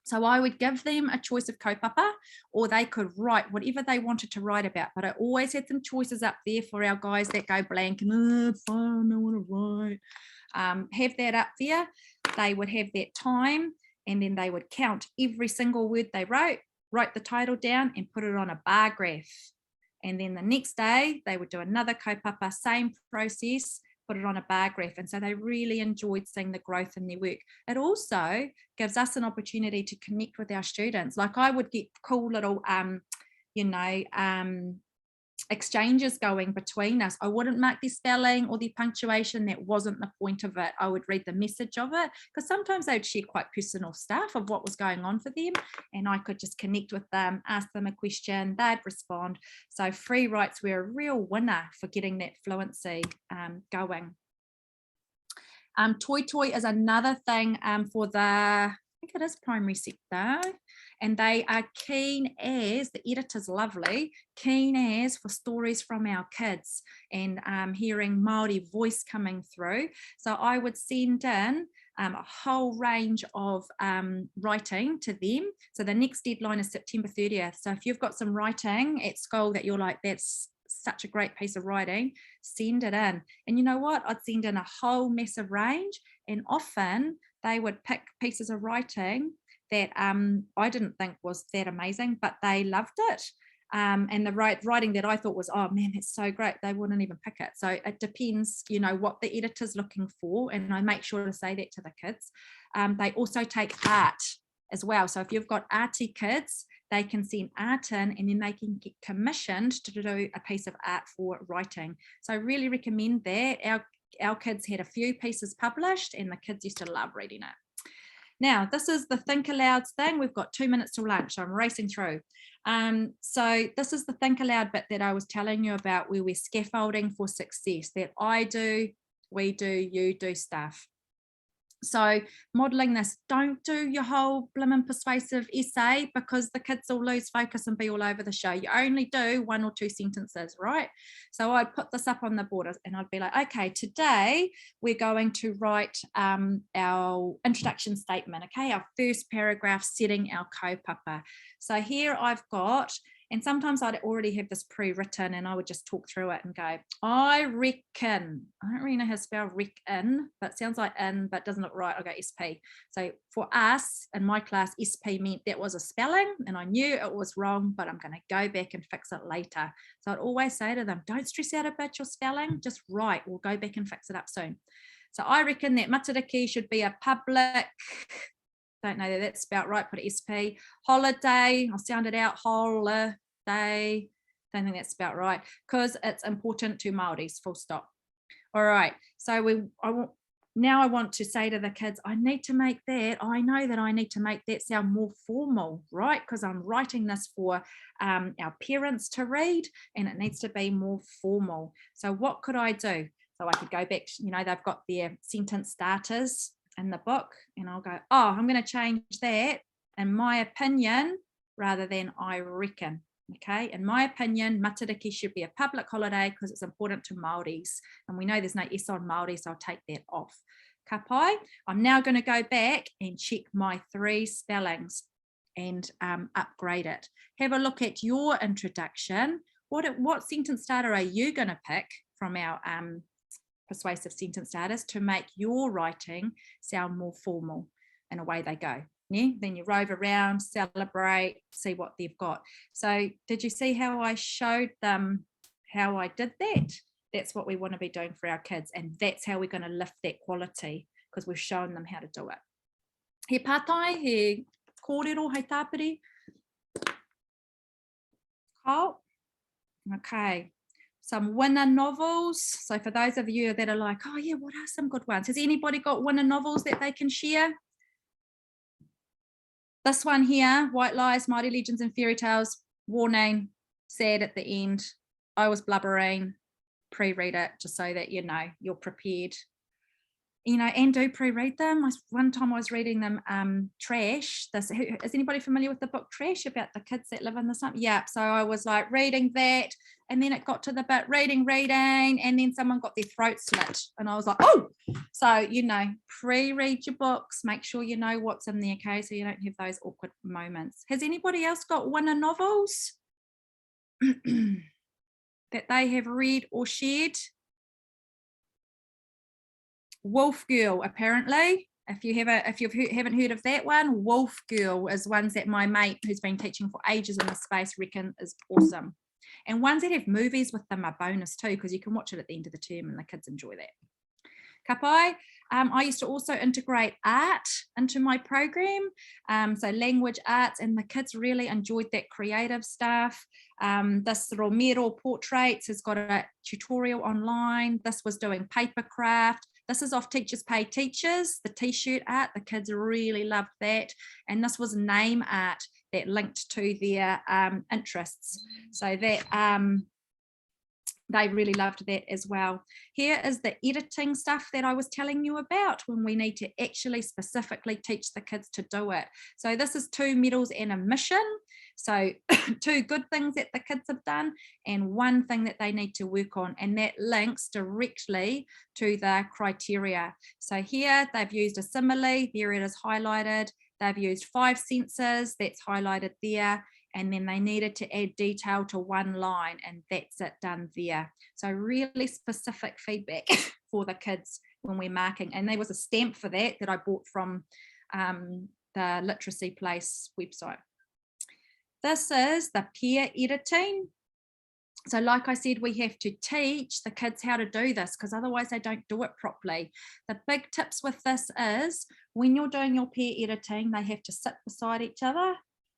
So I would give them a choice of kaupapa, or they could write whatever they wanted to write about. But I always had some choices up there for our guys that go blank and, oh, fine, I want to write. Have that up there. They would have that time, and then they would count every single word they wrote, write the title down and put it on a bar graph. And then the next day they would do another kaupapa, same process, put it on a bar graph. And so they really enjoyed seeing the growth in their work. It also gives us an opportunity to connect with our students. Like I would get cool little, exchanges going between us. I wouldn't mark their spelling or their punctuation. That wasn't the point of it. I would read the message of it, because sometimes they would share quite personal stuff of what was going on for them, and I could just connect with them, ask them a question, they'd respond. So free writes were a real winner for getting that fluency going. Toi is another thing for the, I think it is primary sector, and they are keen as, the editor's lovely, keen as for stories from our kids and hearing Māori voice coming through. So I would send in a whole range of writing to them. So the next deadline is September 30th. So if you've got some writing at school that you're like, that's such a great piece of writing, send it in. And you know what? I'd send in a whole massive range, and often they would pick pieces of writing that I didn't think was that amazing, but they loved it. And the writing that I thought was, oh man, that's so great, they wouldn't even pick it. So it depends, you know, what the editor's looking for, and I make sure to say that to the kids. They also take art as well. So if you've got arty kids, they can send art in, and then they can get commissioned to do a piece of art for writing. So I really recommend that. Our kids had a few pieces published, and the kids used to love reading it. Now, this is the Think Aloud thing. We've got 2 minutes till lunch, so I'm racing through. So this is the Think Aloud bit that I was telling you about, where we're scaffolding for success, that I do, we do, you do stuff. So modeling this, don't do your whole blimmin' persuasive essay, because the kids will lose focus and be all over the show. You only do 1 or 2 sentences, right? So I'd put this up on the board and I'd be like, okay, today we're going to write our introduction statement, okay? Our first paragraph setting our kaupapa. So here I've got, and sometimes I'd already have this pre-written, and I would just talk through it and go, I reckon, I don't really know how to spell reckon, but it sounds like in, but doesn't look right. I'll go SP. So for us in my class, SP meant that was a spelling, and I knew it was wrong, but I'm going to go back and fix it later. So I'd always say to them, don't stress out about your spelling, just write, we'll go back and fix it up soon. So I reckon that matariki should be a public, don't know that that's spelled right, put SP. Holiday, I'll sound it out, holiday, don't think that's spelled right, because it's important to Māoris, full stop. All right, so now I want to say to the kids, I need to make that, I know that I need to make that sound more formal, right? Because I'm writing this for our parents to read, and it needs to be more formal. So what could I do? So I could go back, you know, they've got their sentence starters in the book, and I'll go, oh, I'm going to change that, in my opinion, rather than I reckon. Okay, in my opinion, matariki should be a public holiday because it's important to Māoris, and we know there's no S on Māori, so I'll take that off. Ka pai, I'm now going to go back and check my 3 spellings and upgrade it. Have a look at your introduction. What sentence starter are you going to pick from our persuasive sentence starters to make your writing sound more formal? And away they go. Yeah? Then you rove around, celebrate, see what they've got. So did you see how I showed them how I did that? That's what we want to be doing for our kids, and that's how we're going to lift that quality, because we've shown them how to do it. He pātai, he kōrero, he tāpiri. Kau. Okay. Some winner novels. So for those of you that are like, oh yeah, what are some good ones? Has anybody got winner novels that they can share? This one here, White Lies, Māori Legends and Fairy Tales, warning, sad at the end. I was blubbering, pre-read it just so that you know you're prepared. you know, and do pre-read them. One time I was reading them Trash. Is anybody familiar with the book Trash about the kids that live in the slum? Yeah, so I was like reading that, and then it got to the bit reading, and then someone got their throat slit, and I was like, oh! So, you know, pre-read your books, make sure you know what's in there, okay, so you don't have those awkward moments. Has anybody else got winner novels that they have read or shared? Wolf Girl, apparently. If you haven't heard of that one, Wolf Girl is ones that my mate who's been teaching for ages in the space reckon is awesome. And ones that have movies with them are bonus too, because you can watch it at the end of the term and the kids enjoy that. Kapai, I used to also integrate art into my program, so language arts, and the kids really enjoyed that creative stuff. This Romero Portraits has got a tutorial online. This was doing paper craft. This is off Teachers Pay Teachers, the t-shirt art. The kids really loved that. And this was name art that linked to their interests. So that they really loved that as well. Here is the editing stuff that I was telling you about when we need to actually specifically teach the kids to do it. So this is 2 medals and a mission. So 2 good things that the kids have done and 1 thing that they need to work on, and that links directly to the criteria. So here they've used a simile, there it is highlighted. They've used 5 senses, that's highlighted there. And then they needed to add detail to 1 line, and that's it, done there. So really specific feedback for the kids when we're marking. And there was a stamp for that I bought from the Literacy Place website. This is the peer editing. So like I said, we have to teach the kids how to do this, because otherwise they don't do it properly. The big tips with this is when you're doing your peer editing, they have to sit beside each other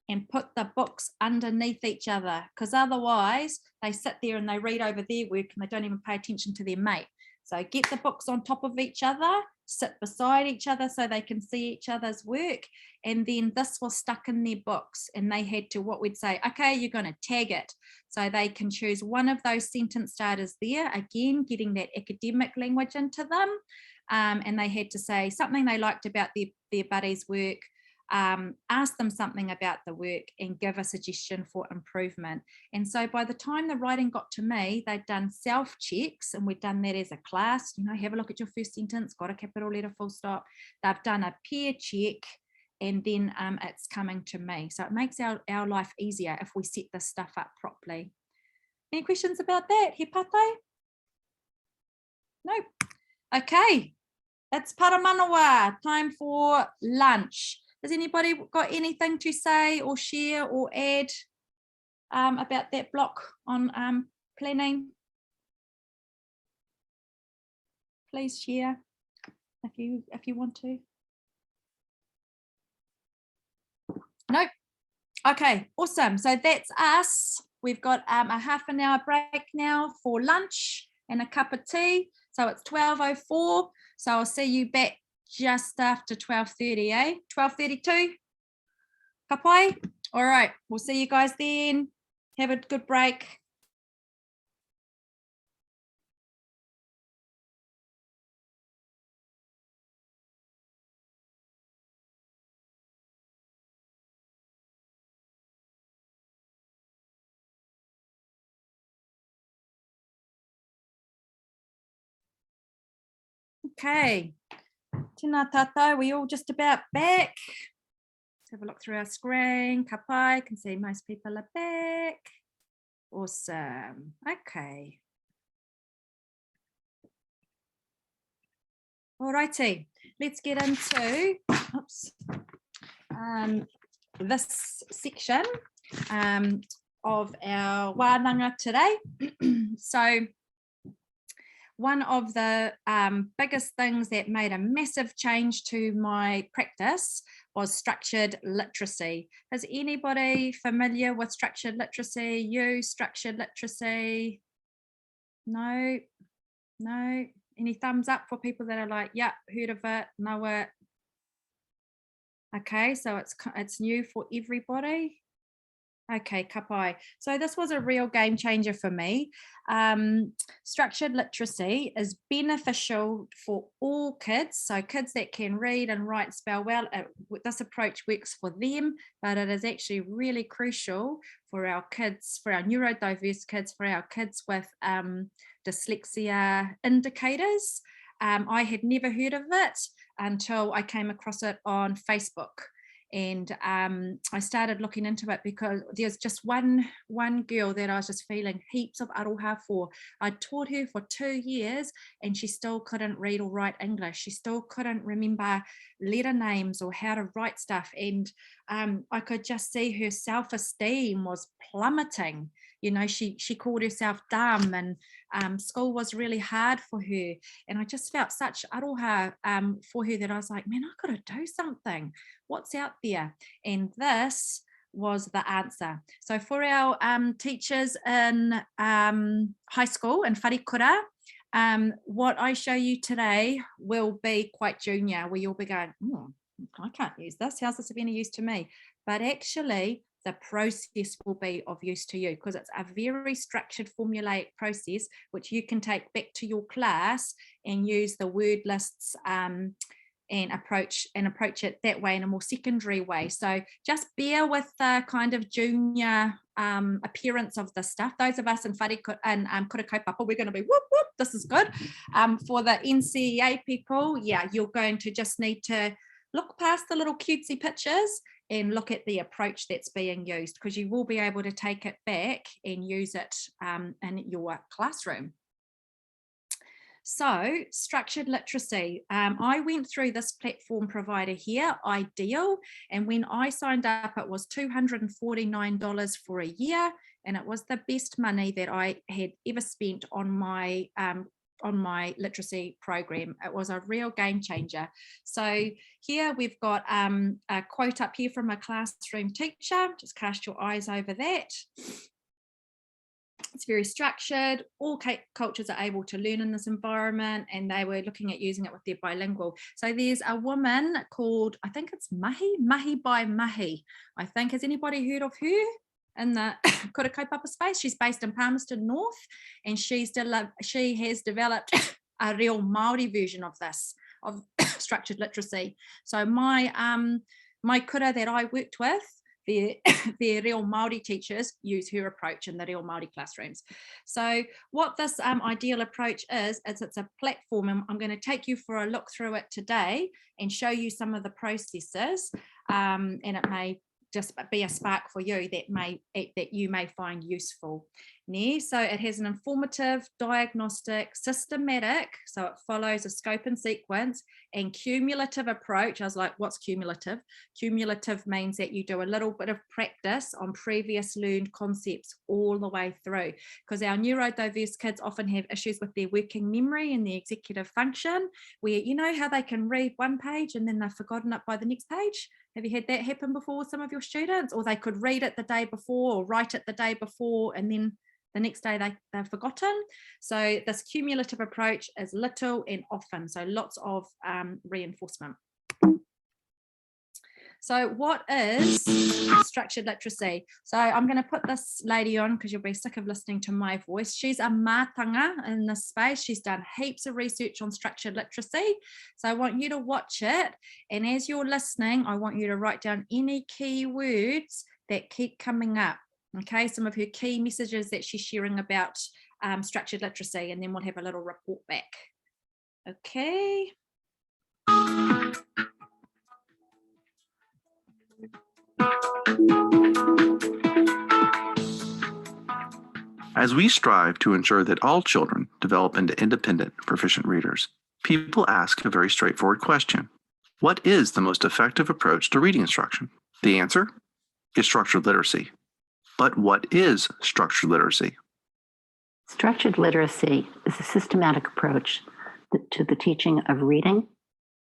and put the books underneath each other, because otherwise they sit there and they read over their work and they don't even pay attention to their mate. So get the books on top of each other, sit beside each other so they can see each other's work. And then this was stuck in their books, and they had to, what we'd say, okay, you're going to tag it. So they can choose one of those sentence starters there, again, getting that academic language into them. And they had to say something they liked about their buddy's work, ask them something about the work, and give a suggestion for improvement. And so by the time the writing got to me, they'd done self-checks, and we'd done that as a class, you know, have a look at your first sentence, got a capital letter, full stop. They've done a peer check, and then it's coming to me. So it makes our life easier if we set this stuff up properly. Any questions about that, He Pate? Nope. Okay, it's Paramanawa, time for lunch. Has anybody got anything to say or share or add about that block on planning? Please share if you want to. No. Okay, awesome. So that's us. We've got a half an hour break now for lunch and a cup of tea. So it's 12:04. So I'll see you back just after 12:30, eh? 12:32. Kapai. All right, we'll see you guys then. Have a good break. Okay, tēnā tātou, we all just about back. Let's have a look through our screen. Kapai, can see most people are back. Awesome, okay. Alrighty, let's get into this section of our wānanga today. So one of the biggest things that made a massive change to my practice was structured literacy. Is anybody familiar with structured literacy? Structured literacy? No, no. Any thumbs up for people that are like, yeah, heard of it, know it? Okay, so it's new for everybody. Okay, ka pai. So this was a real game changer for me. Structured literacy is beneficial for all kids. So kids that can read and write, spell well, this approach works for them, but it is actually really crucial for our kids, for our neurodiverse kids, for our kids with dyslexia indicators. I had never heard of it until I came across it on Facebook. And I started looking into it because there's just one girl that I was just feeling heaps of aroha for. I taught her for 2 years and she still couldn't read or write English. She still couldn't remember letter names or how to write stuff. And I could just see her self-esteem was plummeting. You know, she called herself dumb, and school was really hard for her. And I just felt such aroha for her that I was like, man, I've got to do something. What's out there? And this was the answer. So for our teachers in high school in whare kura, what I show you today will be quite junior, where you'll be going, I can't use this. How's this of any use to me? But actually, the process will be of use to you because it's a very structured formulaic process which you can take back to your class and use the word lists and approach it that way in a more secondary way. So just bear with the kind of junior appearance of this stuff. Those of us in whare and Kura Kaupapa, we're going to be whoop whoop, this is good. For the NCEA people, yeah, you're going to just need to look past the little cutesy pictures and look at the approach that's being used, because you will be able to take it back and use it in your classroom. So structured literacy, I went through this platform provider here, Ideal, and when I signed up, it was $249 for a year, and it was the best money that I had ever spent on my literacy program. It was a real game changer. So here we've got a quote up here from a classroom teacher. Just cast your eyes over that. It's very structured. All cultures are able to learn in this environment, and they were looking at using it with their bilingual. So there's a woman called, I think it's Mahi by Mahi. I think, has anybody heard of her in the Kura Kaupapa space? She's based in Palmerston North, and she has developed a real Māori version of this, of structured literacy. So my kura that I worked with, their real Māori teachers use her approach in the real Māori classrooms. So what this ideal approach is it's a platform, and I'm going to take you for a look through it today and show you some of the processes, and it may just be a spark for you that you may find useful. So it has an informative, diagnostic, systematic, so it follows a scope and sequence, and cumulative approach. I was like, what's cumulative? Cumulative means that you do a little bit of practice on previous learned concepts all the way through, because our neurodiverse kids often have issues with their working memory and the executive function, where you know how they can read one page and then they've forgotten it by the next page. Have you had that happen before with some of your students? Or they could read it the day before or write it the day before, and then the next day they've forgotten. So this cumulative approach is little and often, so lots of reinforcement. So what is structured literacy? So I'm going to put this lady on because you'll be sick of listening to my voice. She's a mātanga in this space. She's done heaps of research on structured literacy. So I want you to watch it. And as you're listening, I want you to write down any key words that keep coming up. Okay, some of her key messages that she's sharing about structured literacy, and then we'll have a little report back. Okay. As we strive to ensure that all children develop into independent, proficient readers, people ask a very straightforward question. What is the most effective approach to reading instruction? The answer is structured literacy. But what is structured literacy? Structured literacy is a systematic approach to the teaching of reading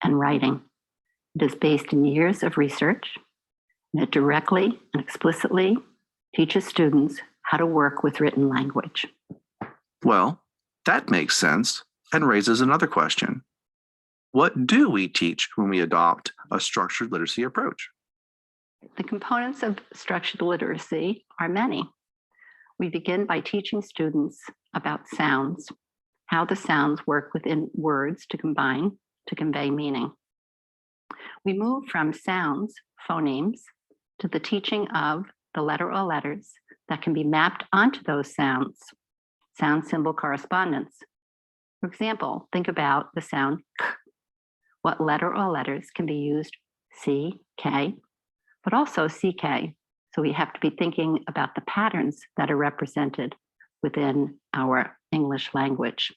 and writing. It is based in years of research, and it directly and explicitly teaches students how to work with written language. Well, that makes sense and raises another question. What do we teach when we adopt a structured literacy approach? The components of structured literacy are many. We begin by teaching students about sounds, how the sounds work within words to combine to convey meaning. We move from sounds, phonemes, to the teaching of the letter or letters that can be mapped onto those sounds, sound symbol correspondence. For example, think about the sound k. What letter or letters can be used C, K, but also CK. So we have to be thinking about the patterns that are represented within our English language.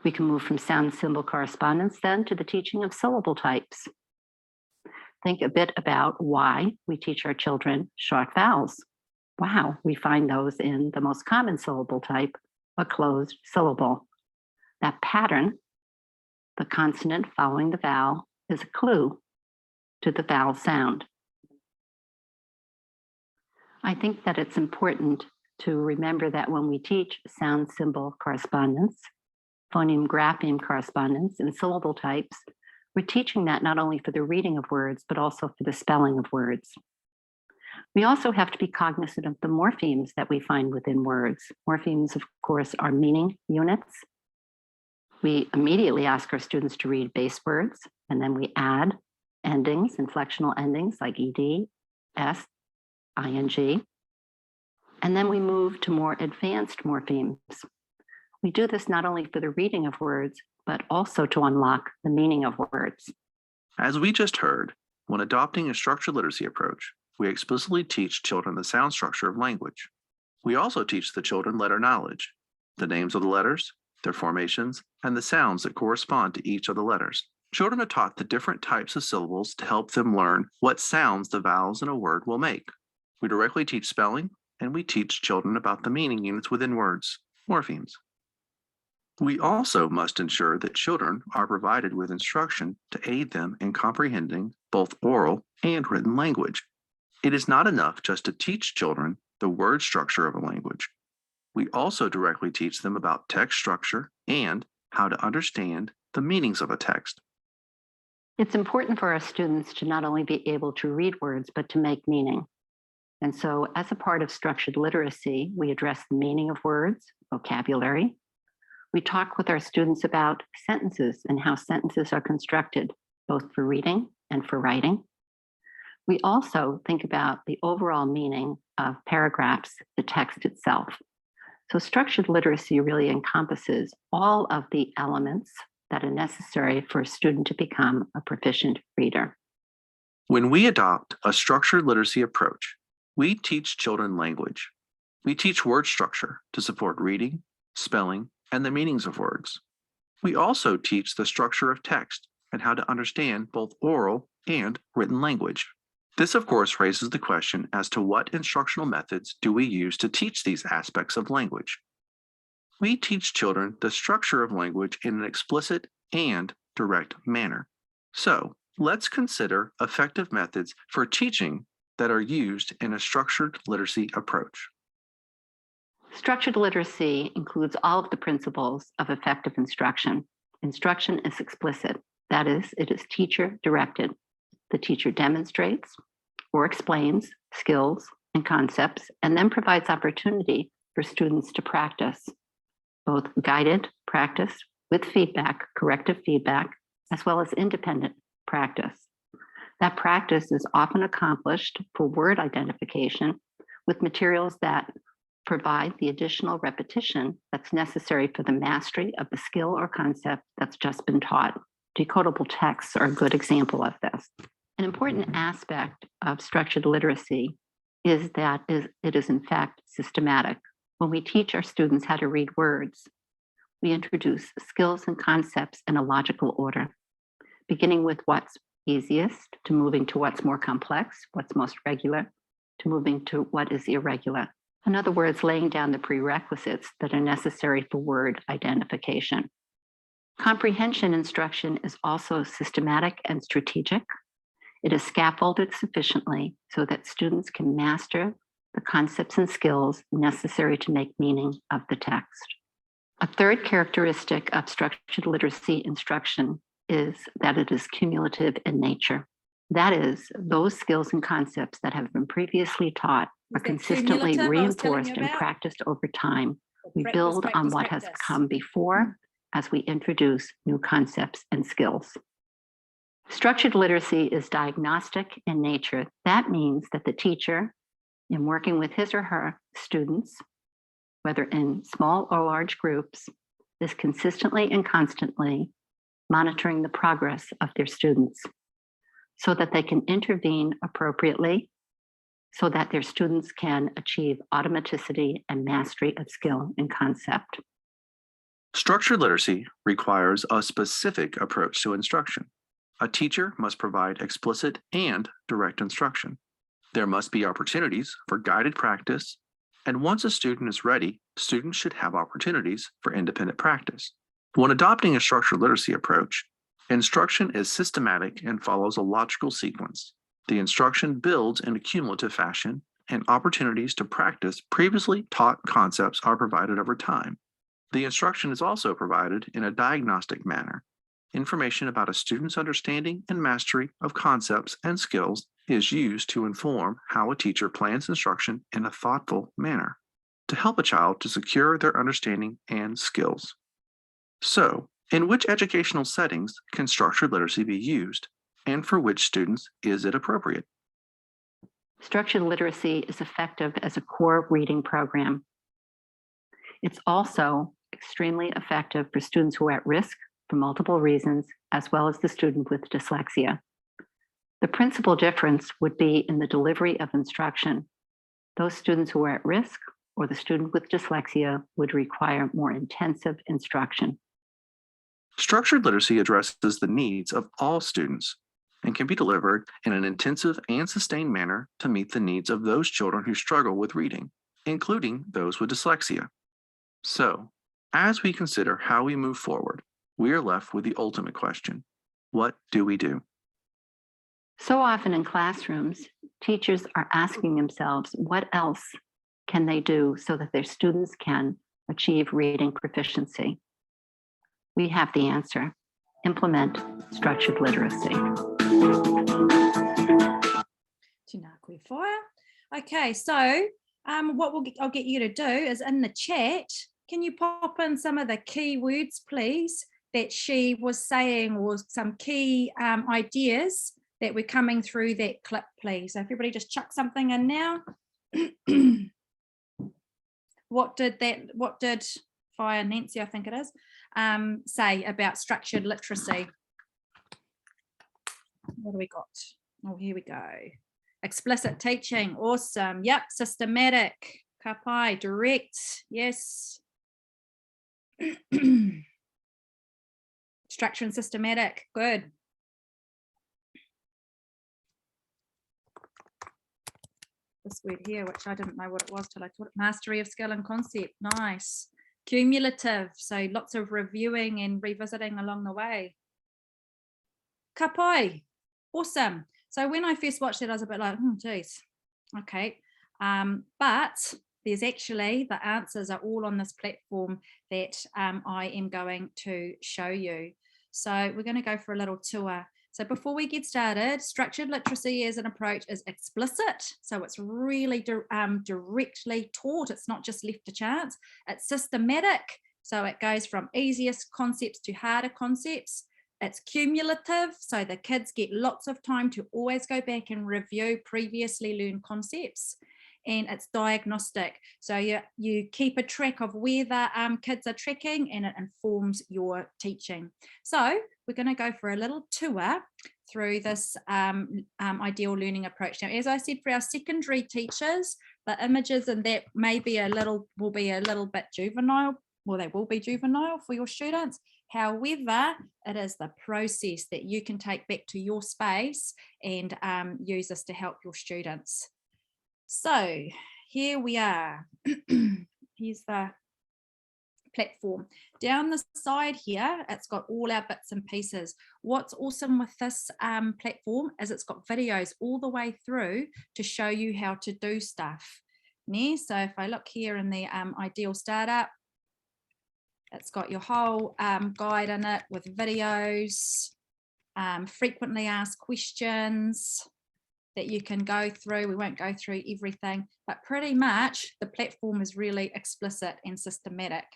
We can move from sound symbol correspondence then to the teaching of syllable types. Think a bit about why we teach our children short vowels. Wow, we find those in the most common syllable type, a closed syllable. That pattern, the consonant following the vowel, is a clue to the vowel sound. I think that it's important to remember that when we teach sound symbol correspondence, phoneme grapheme correspondence, and syllable types, we're teaching that not only for the reading of words, but also for the spelling of words. We also have to be cognizant of the morphemes that we find within words. Morphemes, of course, are meaning units. We immediately ask our students to read base words, and then we add endings, inflectional endings like ed, s, ing. And then we move to more advanced morphemes. We do this not only for the reading of words, but also to unlock the meaning of words. As we just heard, when adopting a structured literacy approach, we explicitly teach children the sound structure of language. We also teach the children letter knowledge, the names of the letters, their formations, and the sounds that correspond to each of the letters. Children are taught the different types of syllables to help them learn what sounds the vowels in a word will make. We directly teach spelling, and we teach children about the meaning units within words, morphemes. We also must ensure that children are provided with instruction to aid them in comprehending both oral and written language. It is not enough just to teach children the word structure of a language. We also directly teach them about text structure and how to understand the meanings of a text. It's important for our students to not only be able to read words, but to make meaning. And so as a part of structured literacy, we address the meaning of words, vocabulary. We talk with our students about sentences and how sentences are constructed, both for reading and for writing. We also think about the overall meaning of paragraphs, the text itself. So structured literacy really encompasses all of the elements that are necessary for a student to become a proficient reader. When we adopt a structured literacy approach, we teach children language. We teach word structure to support reading, spelling, and the meanings of words. We also teach the structure of text and how to understand both oral and written language. This, of course, raises the question as to what instructional methods do we use to teach these aspects of language. We teach children the structure of language in an explicit and direct manner. So let's consider effective methods for teaching that are used in a structured literacy approach. Structured literacy includes all of the principles of effective instruction. Instruction is explicit. That is, it is teacher-directed. The teacher demonstrates or explains skills and concepts, and then provides opportunity for students to practice, both guided practice with feedback, corrective feedback, as well as independent practice. That practice is often accomplished for word identification with materials that provide the additional repetition that's necessary for the mastery of the skill or concept that's just been taught. Decodable texts are a good example of this. An important aspect of structured literacy is that it is in fact systematic. When we teach our students how to read words, we introduce skills and concepts in a logical order, beginning with what's easiest to moving to what's more complex, what's most regular, to moving to what is irregular. In other words, laying down the prerequisites that are necessary for word identification. Comprehension instruction is also systematic and strategic. It is scaffolded sufficiently so that students can master the concepts and skills necessary to make meaning of the text. A third characteristic of structured literacy instruction is that it is cumulative in nature. That is, those skills and concepts that have been previously taught are Is that consistently cumulative I was telling reinforced you and about? practiced over time. We Practice, build on practice, what has practice. come before as we introduce new concepts and skills. Structured literacy is diagnostic in nature. That means that the teacher, in working with his or her students, whether in small or large groups, is consistently and constantly monitoring the progress of their students so that they can intervene appropriately, so that their students can achieve automaticity and mastery of skill and concept. Structured literacy requires a specific approach to instruction. A teacher must provide explicit and direct instruction. There must be opportunities for guided practice, and once a student is ready, students should have opportunities for independent practice. When adopting a structured literacy approach, instruction is systematic and follows a logical sequence. The instruction builds in a cumulative fashion, and opportunities to practice previously taught concepts are provided over time. The instruction is also provided in a diagnostic manner. Information about a student's understanding and mastery of concepts and skills is used to inform how a teacher plans instruction in a thoughtful manner to help a child to secure their understanding and skills. So, in which educational settings can structured literacy be used, and for which students is it appropriate? Structured literacy is effective as a core reading program. It's also extremely effective for students who are at risk for multiple reasons, as well as the student with dyslexia. The principal difference would be in the delivery of instruction. Those students who are at risk or the student with dyslexia would require more intensive instruction. Structured literacy addresses the needs of all students and can be delivered in an intensive and sustained manner to meet the needs of those children who struggle with reading, including those with dyslexia. So, as we consider how we move forward, we are left with the ultimate question: what do we do? So often in classrooms, teachers are asking themselves, what else can they do so that their students can achieve reading proficiency? We have the answer: implement structured literacy. Tēnā koe whaia. Okay, so I'll get you to do is in the chat, can you pop in some of the key words, please, that she was saying, or some key ideas that were coming through that clip, please. So if everybody just chuck something in now. What did Fire Nancy, I think it is, say about structured literacy? What do we got? Oh, here we go. Explicit teaching, awesome. Yep, systematic, ka pai, direct, yes. Structure and systematic, good. This word here, which I didn't know what it was till I taught it. Mastery of skill and concept, nice. Cumulative, so lots of reviewing and revisiting along the way. Ka pai, awesome. So when I first watched it, I was a bit like, geez, okay. But there's actually, the answers are all on this platform that I am going to show you. So we're going to go for a little tour. So before we get started, structured literacy as an approach is explicit. So it's really directly taught. It's not just left to chance. It's systematic. So it goes from easiest concepts to harder concepts. It's cumulative. So the kids get lots of time to always go back and review previously learned concepts. And it's diagnostic. So you keep a track of where the kids are tracking, and it informs your teaching. So we're going to go for a little tour through this ideal learning approach. Now, as I said, for our secondary teachers, the images and that will be a little bit juvenile. Well, they will be juvenile for your students. However, it is the process that you can take back to your space and use this to help your students. So here we are. Here's the platform. Down the side here, it's got all our bits and pieces. What's awesome with this platform is it's got videos all the way through to show you how to do stuff. So if I look here in the ideal startup, it's got your whole guide in it with videos. frequently asked questions that you can go through. We won't go through everything, but pretty much the platform is really explicit and systematic.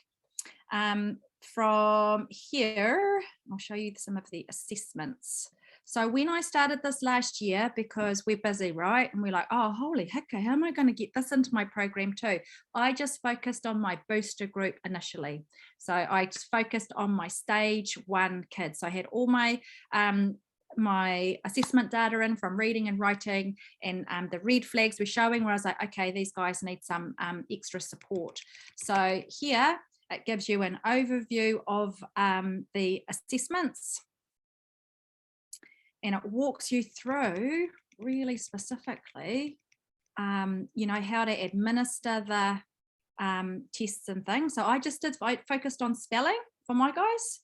From here, I'll show you some of the assessments. So when I started this last year, because we're busy, right? And we're like, oh, holy heck, how am I going to get this into my program too? I just focused on my booster group initially. So I just focused on my stage 1 kids. So I had all my my assessment data in from reading and writing, and the red flags were showing where I was like, okay, these guys need some extra support. So here it gives you an overview of the assessments, and it walks you through really specifically, you know, how to administer the tests and things. So I focused on spelling for my guys,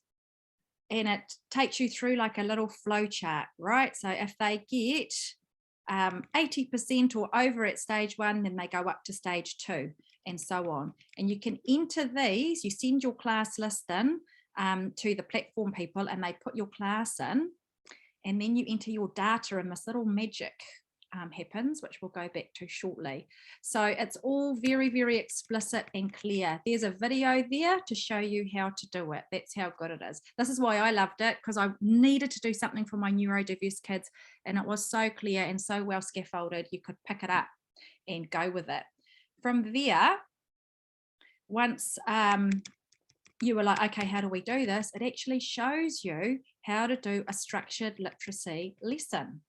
and it takes you through like a little flow chart, right? So if they get 80% or over at stage 1, then they go up to stage 2 and so on. And you can enter these, you send your class list in to the platform people, and they put your class in, and then you enter your data, and this little magic happens, which we'll go back to shortly. So it's all very, very explicit and clear. There's a video there to show you how to do it. That's how good it is. This is why I loved it, because I needed to do something for my neurodiverse kids, and it was so clear and so well scaffolded. You could pick it up and go with it. From there, once you were like, okay, how do we do this? It actually shows you how to do a structured literacy lesson,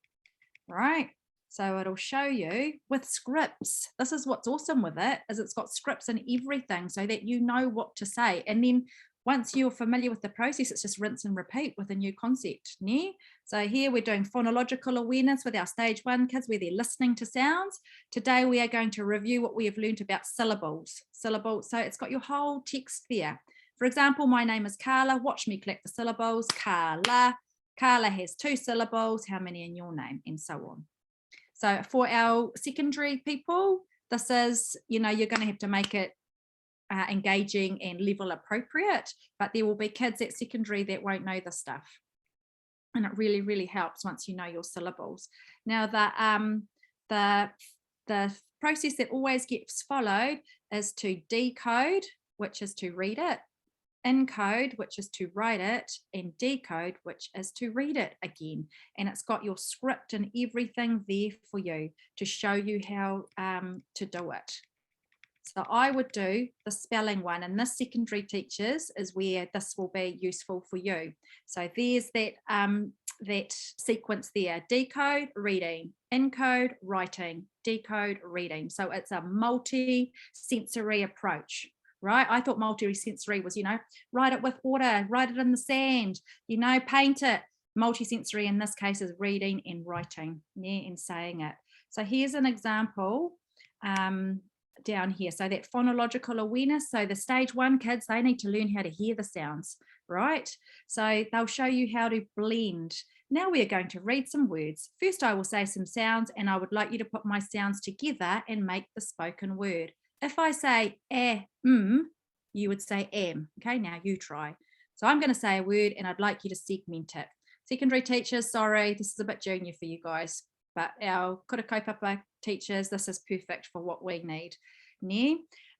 right? So it'll show you with scripts. This is what's awesome with it, is it's got scripts and everything so that you know what to say. And then once you're familiar with the process, it's just rinse and repeat with a new concept. Yeah? So here we're doing phonological awareness with our stage 1 kids, where they're listening to sounds. Today we are going to review what we have learned about syllables. Syllables. So it's got your whole text there. For example, my name is Carla. Watch me collect the syllables. Carla. Carla has 2 syllables. How many in your name? And so on. So for our secondary people, this is, you know, you're going to have to make it engaging and level appropriate, but there will be kids at secondary that won't know this stuff. And it really, really helps once you know your syllables. Now, the process that always gets followed is to decode, which is to read it, encode, which is to write it, and decode, which is to read it again. And it's got your script and everything there for you to show you how to do it. So I would do the spelling one, and this secondary teachers is where this will be useful for you. So there's that sequence there: decode, reading, encode, writing, decode, reading. So it's a multi-sensory approach. Right? I thought multi-sensory was, you know, write it with water, write it in the sand, you know, paint it. Multi-sensory in this case is reading and writing, yeah, and saying it. So here's an example down here. So that phonological awareness. So the stage 1 kids, they need to learn how to hear the sounds, right? So they'll show you how to blend. Now we are going to read some words. First, I will say some sounds, and I would like you to put my sounds together and make the spoken word. If I say you would say am. Okay, now you try. So I'm going to say a word, and I'd like you to segment it. Secondary teachers, sorry, this is a bit junior for you guys, but our Kura Kaupapa teachers, this is perfect for what we need. Yeah?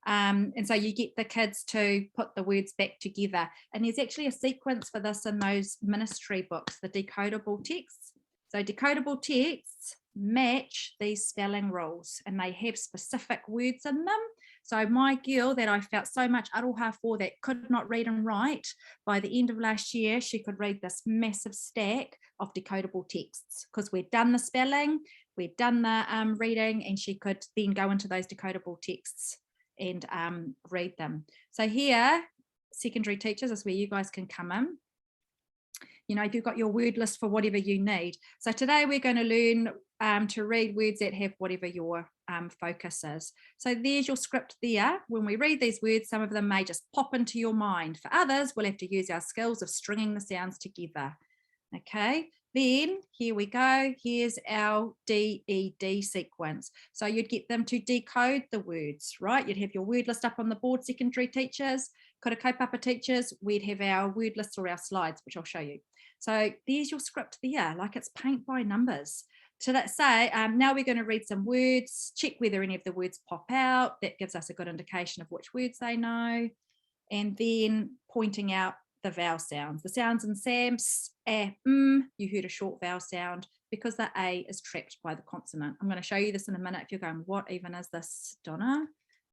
And so you get the kids to put the words back together. And there's actually a sequence for this in those ministry books, the decodable texts. So decodable texts match these spelling rules, and they have specific words in them. So my girl that I felt so much aroha for, that could not read and write, by the end of last year, she could read this massive stack of decodable texts, because we'd done the spelling, we'd done the reading, and she could then go into those decodable texts and read them. So here, secondary teachers, is where you guys can come in. You know, if you've got your word list for whatever you need. So today we're going to learn to read words that have whatever your focus is. So there's your script there. When we read these words, some of them may just pop into your mind. For others, we'll have to use our skills of stringing the sounds together. Okay, then here we go. Here's our DED sequence. So you'd get them to decode the words, right? You'd have your word list up on the board, secondary teachers. Kura Kaupapa teachers, we'd have our word lists or our slides, which I'll show you. So there's your script there, like it's paint by numbers. So let's say now we're going to read some words, check whether any of the words pop out. That gives us a good indication of which words they know. And then pointing out the vowel sounds. The sounds in Sam, s, you heard a short vowel sound because the A is trapped by the consonant. I'm going to show you this in a minute. If you're going, what even is this, Donna?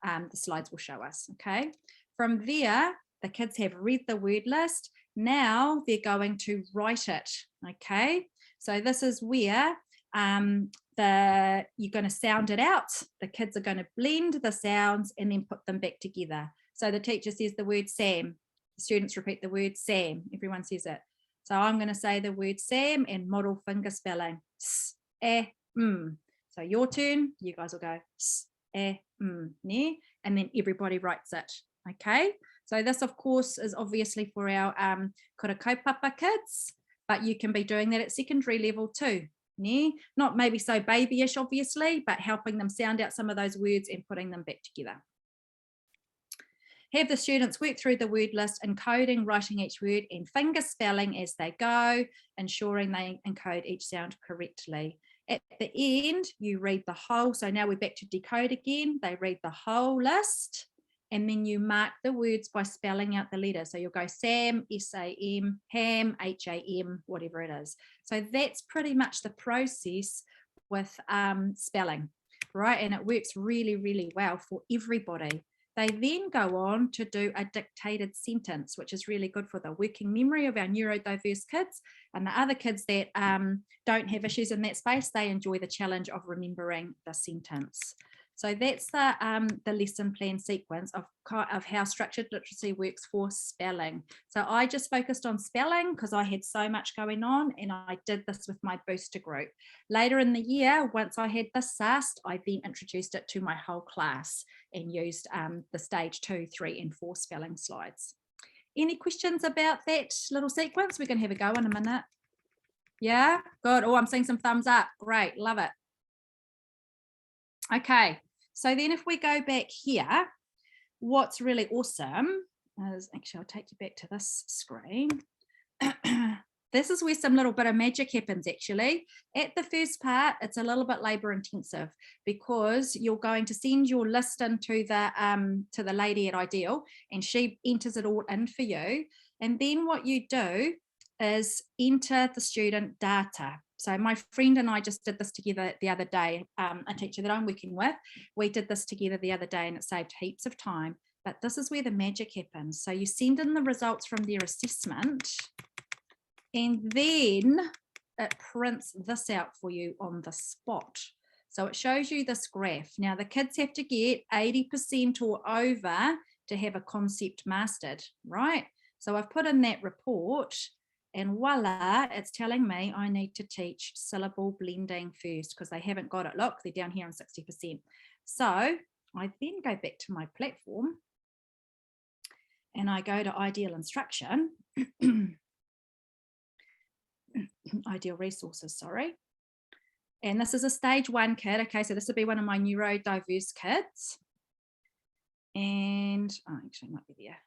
The slides will show us, okay? From there, the kids have read the word list. Now they're going to write it, okay? So this is where you're going to sound it out. The kids are going to blend the sounds and then put them back together. So the teacher says the word Sam. The students repeat the word Sam. Everyone says it. So I'm going to say the word Sam and model finger spelling. S, So your turn. You guys will go S, ne, and then everybody writes it. Okay. So this, of course, is obviously for our Kura Kaupapa kids, but you can be doing that at secondary level too. Ne? Not maybe so babyish, obviously, but helping them sound out some of those words and putting them back together. Have the students work through the word list, encoding, writing each word and finger spelling as they go, ensuring they encode each sound correctly. At the end, you read the whole. So now we're back to decode again. They read the whole list and then you mark the words by spelling out the letter. So you'll go Sam, S-A-M, ham, H-A-M, whatever it is. So that's pretty much the process with spelling, right? And it works really, really well for everybody. They then go on to do a dictated sentence, which is really good for the working memory of our neurodiverse kids, and the other kids that don't have issues in that space, they enjoy the challenge of remembering the sentence. So that's the lesson plan sequence of how structured literacy works for spelling. So I just focused on spelling because I had so much going on, and I did this with my booster group. Later in the year, once I had this sussed, I then introduced it to my whole class and used the stage 2, 3, and 4 spelling slides. Any questions about that little sequence? We're going to have a go in a minute. Yeah, good. Oh, I'm seeing some thumbs up. Great, love it. Okay, so then if we go back here, what's really awesome is, actually I'll take you back to this screen. This is where some little bit of magic happens actually. At the first part, it's a little bit labor intensive because you're going to send your list into the lady at Ideal and she enters it all in for you. And then what you do is enter the student data. So my friend and I just did this together the other day, a teacher that I'm working with. We did this together the other day and it saved heaps of time. But this is where the magic happens. So you send in the results from their assessment and then it prints this out for you on the spot. So it shows you this graph. Now the kids have to get 80% or over to have a concept mastered, right? So I've put in that report and voila, it's telling me I need to teach syllable blending first because they haven't got it. Look, they're down here on 60%. So I then go back to my platform and I go to Ideal Instruction, Ideal Resources, sorry. And this is a stage 1 kid. Okay, so this would be one of my neurodiverse kids. And, oh, actually it might be there.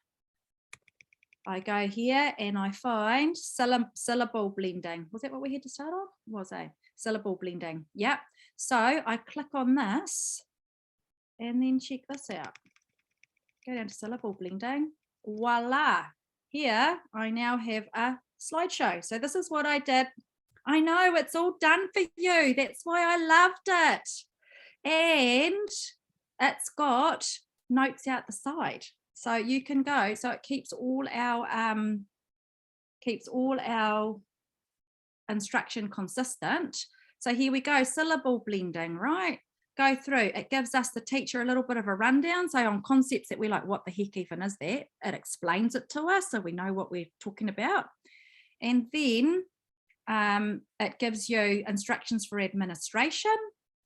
I go here and I find syllable blending. Was that what we had to start on? Was it? Syllable blending. Yep. So I click on this and then check this out. Go down to syllable blending. Voila. Here I now have a slideshow. So this is what I did. I know it's all done for you. That's why I loved it. And it's got notes out the side. So you can go, so it keeps all our instruction consistent. So here we go, syllable blending, right? Go through, it gives us the teacher a little bit of a rundown. So on concepts that we're like, what the heck even is that? It explains it to us so we know what we're talking about. And then it gives you instructions for administration.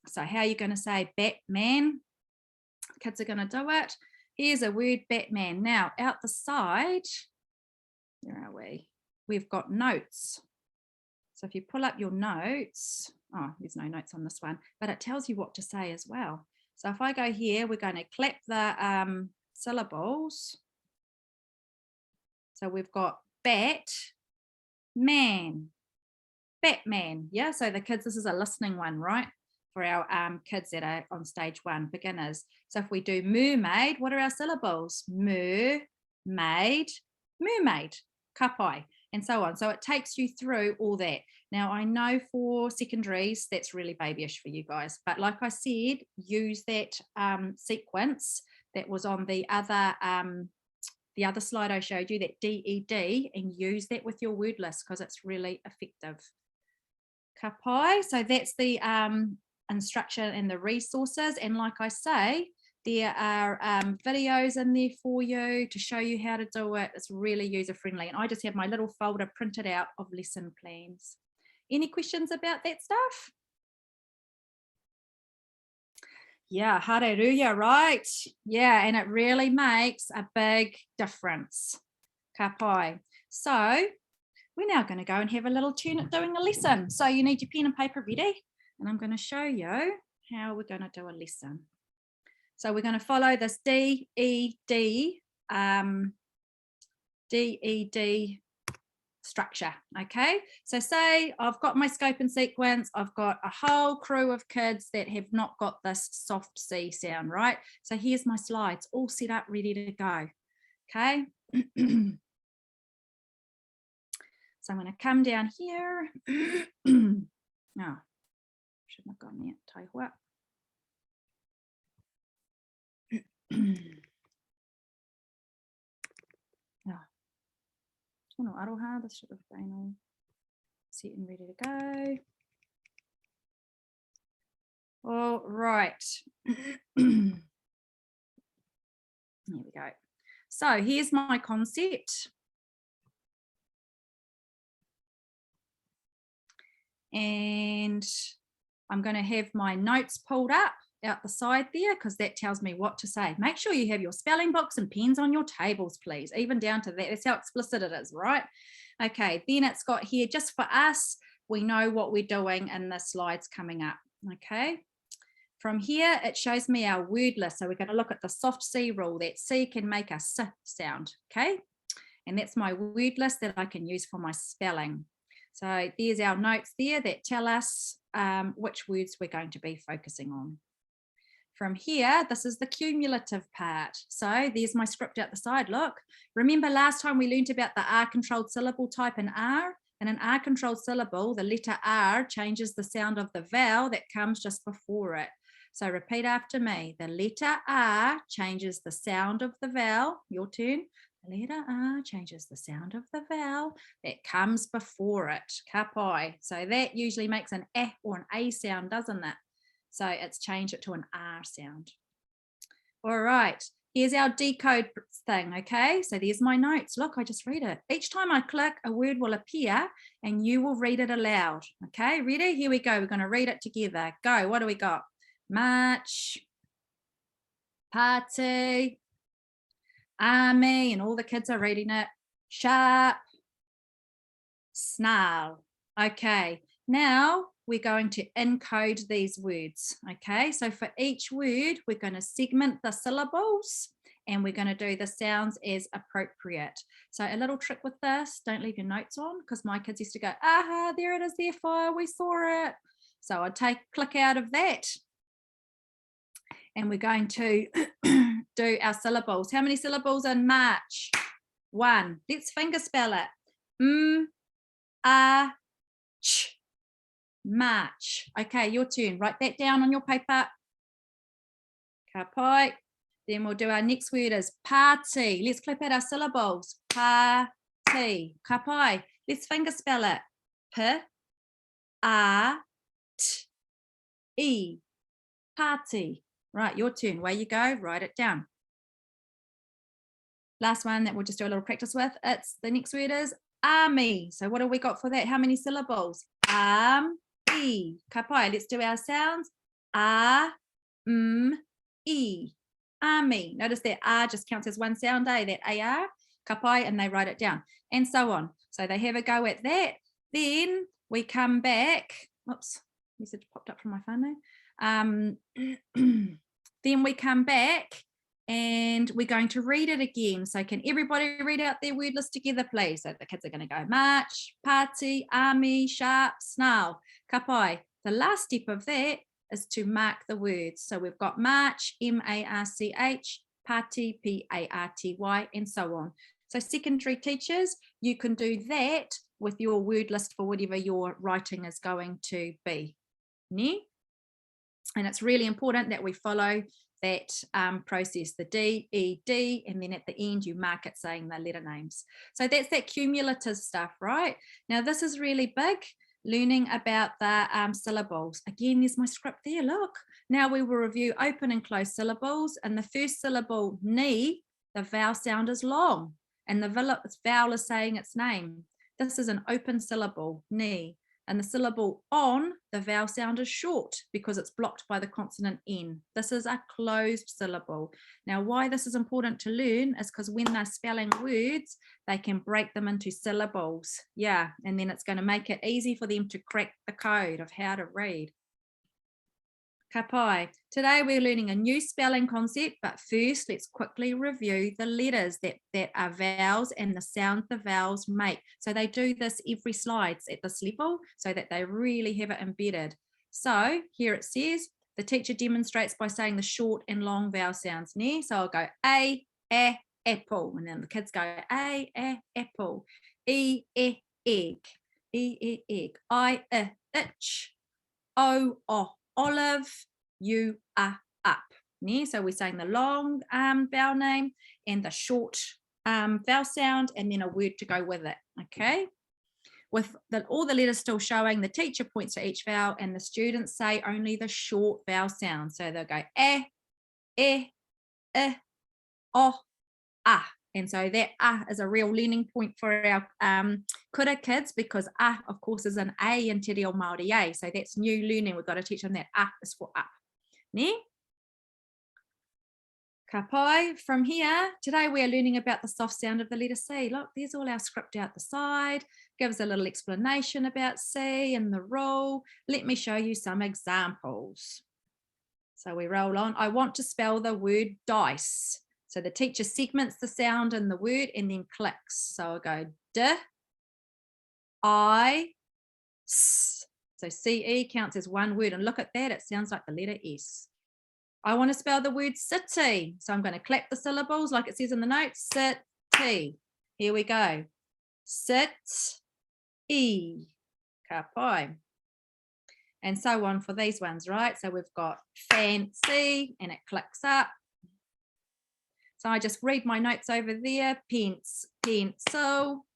So how you're going to say Batman, kids are going to do it. Here's a word, Batman. Now, out the side, where are we? We've got notes. So if you pull up your notes, oh, there's no notes on this one, but it tells you what to say as well. So if I go here, we're going to clap the syllables. So we've got bat, man, Batman. Yeah, so the kids, this is a listening one, right? For our kids that are on stage 1, beginners. So if we do mermaid, what are our syllables? Mermaid, mermaid, kapai, and so on. So it takes you through all that. Now I know for secondaries, that's really babyish for you guys, but like I said, use that sequence that was on the other slide I showed you, that DED, and use that with your word list because it's really effective. Kapai, so that's the instruction and the resources, and like I say, there are videos in there for you to show you how to do it. It's really user friendly, and I just have my little folder printed out of lesson plans. Any questions about that stuff? Yeah, hareruia, right? Yeah, and it really makes a big difference. Ka pai. So we're now going to go and have a little turn at doing a lesson. So you need your pen and paper ready, and I'm going to show you how we're going to do a lesson. So we're going to follow this DED structure, okay? So say I've got my scope and sequence, I've got a whole crew of kids that have not got this soft C sound, right? So here's my slides all set up, ready to go, okay? So I'm going to come down here. No, shouldn't have gone there, tell you what. No, aroha, this should have been all set and ready to go. All right. There we go. So here's my concept. And I'm going to have my notes pulled up out the side there because that tells me what to say. Make sure you have your spelling books and pens on your tables, please, even down to that. That's how explicit it is, right? Okay, then it's got here, just for us, we know what we're doing in the slides coming up, okay? From here, it shows me our word list. So we're going to look at the soft C rule. That C can make a S sound, okay? And that's my word list that I can use for my spelling. So there's our notes there that tell us which words we're going to be focusing on. From here, this is the cumulative part. So there's my script out the side, look. Remember last time we learned about the R-controlled syllable type in R? In an R-controlled syllable, the letter R changes the sound of the vowel that comes just before it. So repeat after me. The letter R changes the sound of the vowel. Your turn. The letter R changes the sound of the vowel that comes before it. Ka pai. So that usually makes an A or an A sound, doesn't it? So it's changed it to an R sound. All right, here's our decode thing, okay? So there's my notes. Look, I just read it. Each time I click, a word will appear and you will read it aloud, okay? Ready? Here we go. We're going to read it together. Go. What do we got? March, party, army, and all the kids are reading it. Sharp, snarl. Okay, now we're going to encode these words, okay? So for each word, we're going to segment the syllables and we're going to do the sounds as appropriate. So a little trick with this, don't leave your notes on because my kids used to go, aha, there it is, there, fire, we saw it. So I'd click out of that and we're going to do our syllables. How many syllables in March? 1. Let's finger spell it. Ch. March. Okay, your turn. Write that down on your paper. Ka pai. Then we'll do our next word is party. Let's clip out our syllables. Party. Ka pai. Let's finger spell it. P-A-T-E. Party. Right, your turn. Away you go. Write it down. Last one that we'll just do a little practice with. It's the next word is army. So what have we got for that? How many syllables? E. Ka pai. Let's do our sounds. E. Army. Notice that R just counts as one sound, that AR. Ka pai, and they write it down, and so on. So they have a go at that. Then we come back. Oops, message popped up from my phone there. Then we come back and we're going to read it again. So can everybody read out their word list together, please? So the kids are going to go march, party, army, sharp, snarl, kapai. The last step of that is to mark the words. So we've got march, M-A-R-C-H, party, P-A-R-T-Y, and so on. So secondary teachers, you can do that with your word list for whatever your writing is going to be. Yeah? And it's really important that we follow that process, the D, E, D, and then at the end you mark it saying the letter names. So that's that cumulative stuff, right? Now this is really big, learning about the syllables. Again, there's my script there, look. Now we will review open and closed syllables, and the first syllable, ni, the vowel sound is long, and the vowel is saying its name. This is an open syllable, ni. And the syllable on, the vowel sound is short because it's blocked by the consonant N. This is a closed syllable. Now, why this is important to learn is because when they're spelling words, they can break them into syllables. Yeah, and then it's going to make it easy for them to crack the code of how to read. Ka pai. Today we're learning a new spelling concept, but first let's quickly review the letters that are vowels and the sound the vowels make. So they do this every slide at this level so that they really have it embedded. So here it says, the teacher demonstrates by saying the short and long vowel sounds. So I'll go A, apple, and then the kids go A, apple, E, egg, E, egg, I, itch, O, olive, you are up. Yeah, so we're saying the long vowel name and the short vowel sound, and then a word to go with it. Okay, with all the letters still showing, the teacher points to each vowel and the students say only the short vowel sound. So they'll go o, ah. And so that is a real learning point for our Kura kids, because of course, is an A in Te Reo Māori A. So that's new learning. We've got to teach them that is for up. Ne? Ka pai. From here, today we are learning about the soft sound of the letter C. Look, there's all our script out the side. Gives a little explanation about C and the rule. Let me show you some examples. So we roll on. I want to spell the word dice. So the teacher segments the sound in the word and then clicks. So I'll go D, I, S. So CE counts as one word, and look at that, it sounds like the letter S. I want to spell the word city. So I'm going to clap the syllables like it says in the notes, city. Here we go. Sit, E, ka pai. And so on for these ones, right? So we've got fancy and it clicks up. So I just read my notes over there, pencil,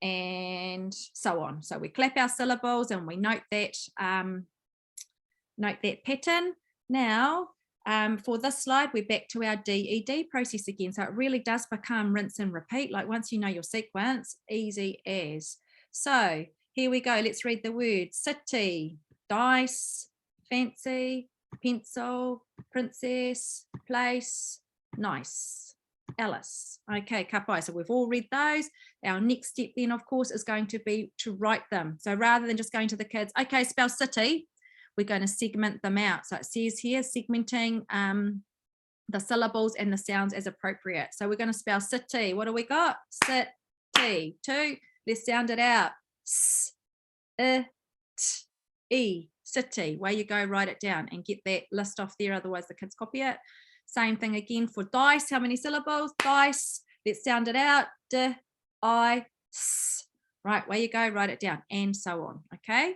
and so on. So we clap our syllables and we note that pattern. Now, for this slide, we're back to our DED process again. So it really does become rinse and repeat. Like once you know your sequence, easy as. So here we go. Let's read the words: city, dice, fancy, pencil, princess, place, nice, Alice. Okay, ka pai. So we've all read those. Our next step then, of course, is going to be to write them. So rather than just going to the kids, okay, spell city, we're going to segment them out. So it says here, segmenting the syllables and the sounds as appropriate. So we're going to spell city. What do we got? City. 2. Let's sound it out. S, I, T, E. City. Way you go, write it down and get that list off there. Otherwise, the kids copy it. Same thing again for dice. How many syllables? Dice. Let's sound it out. D, I, S. Right, where you go, write it down, and so on. Okay.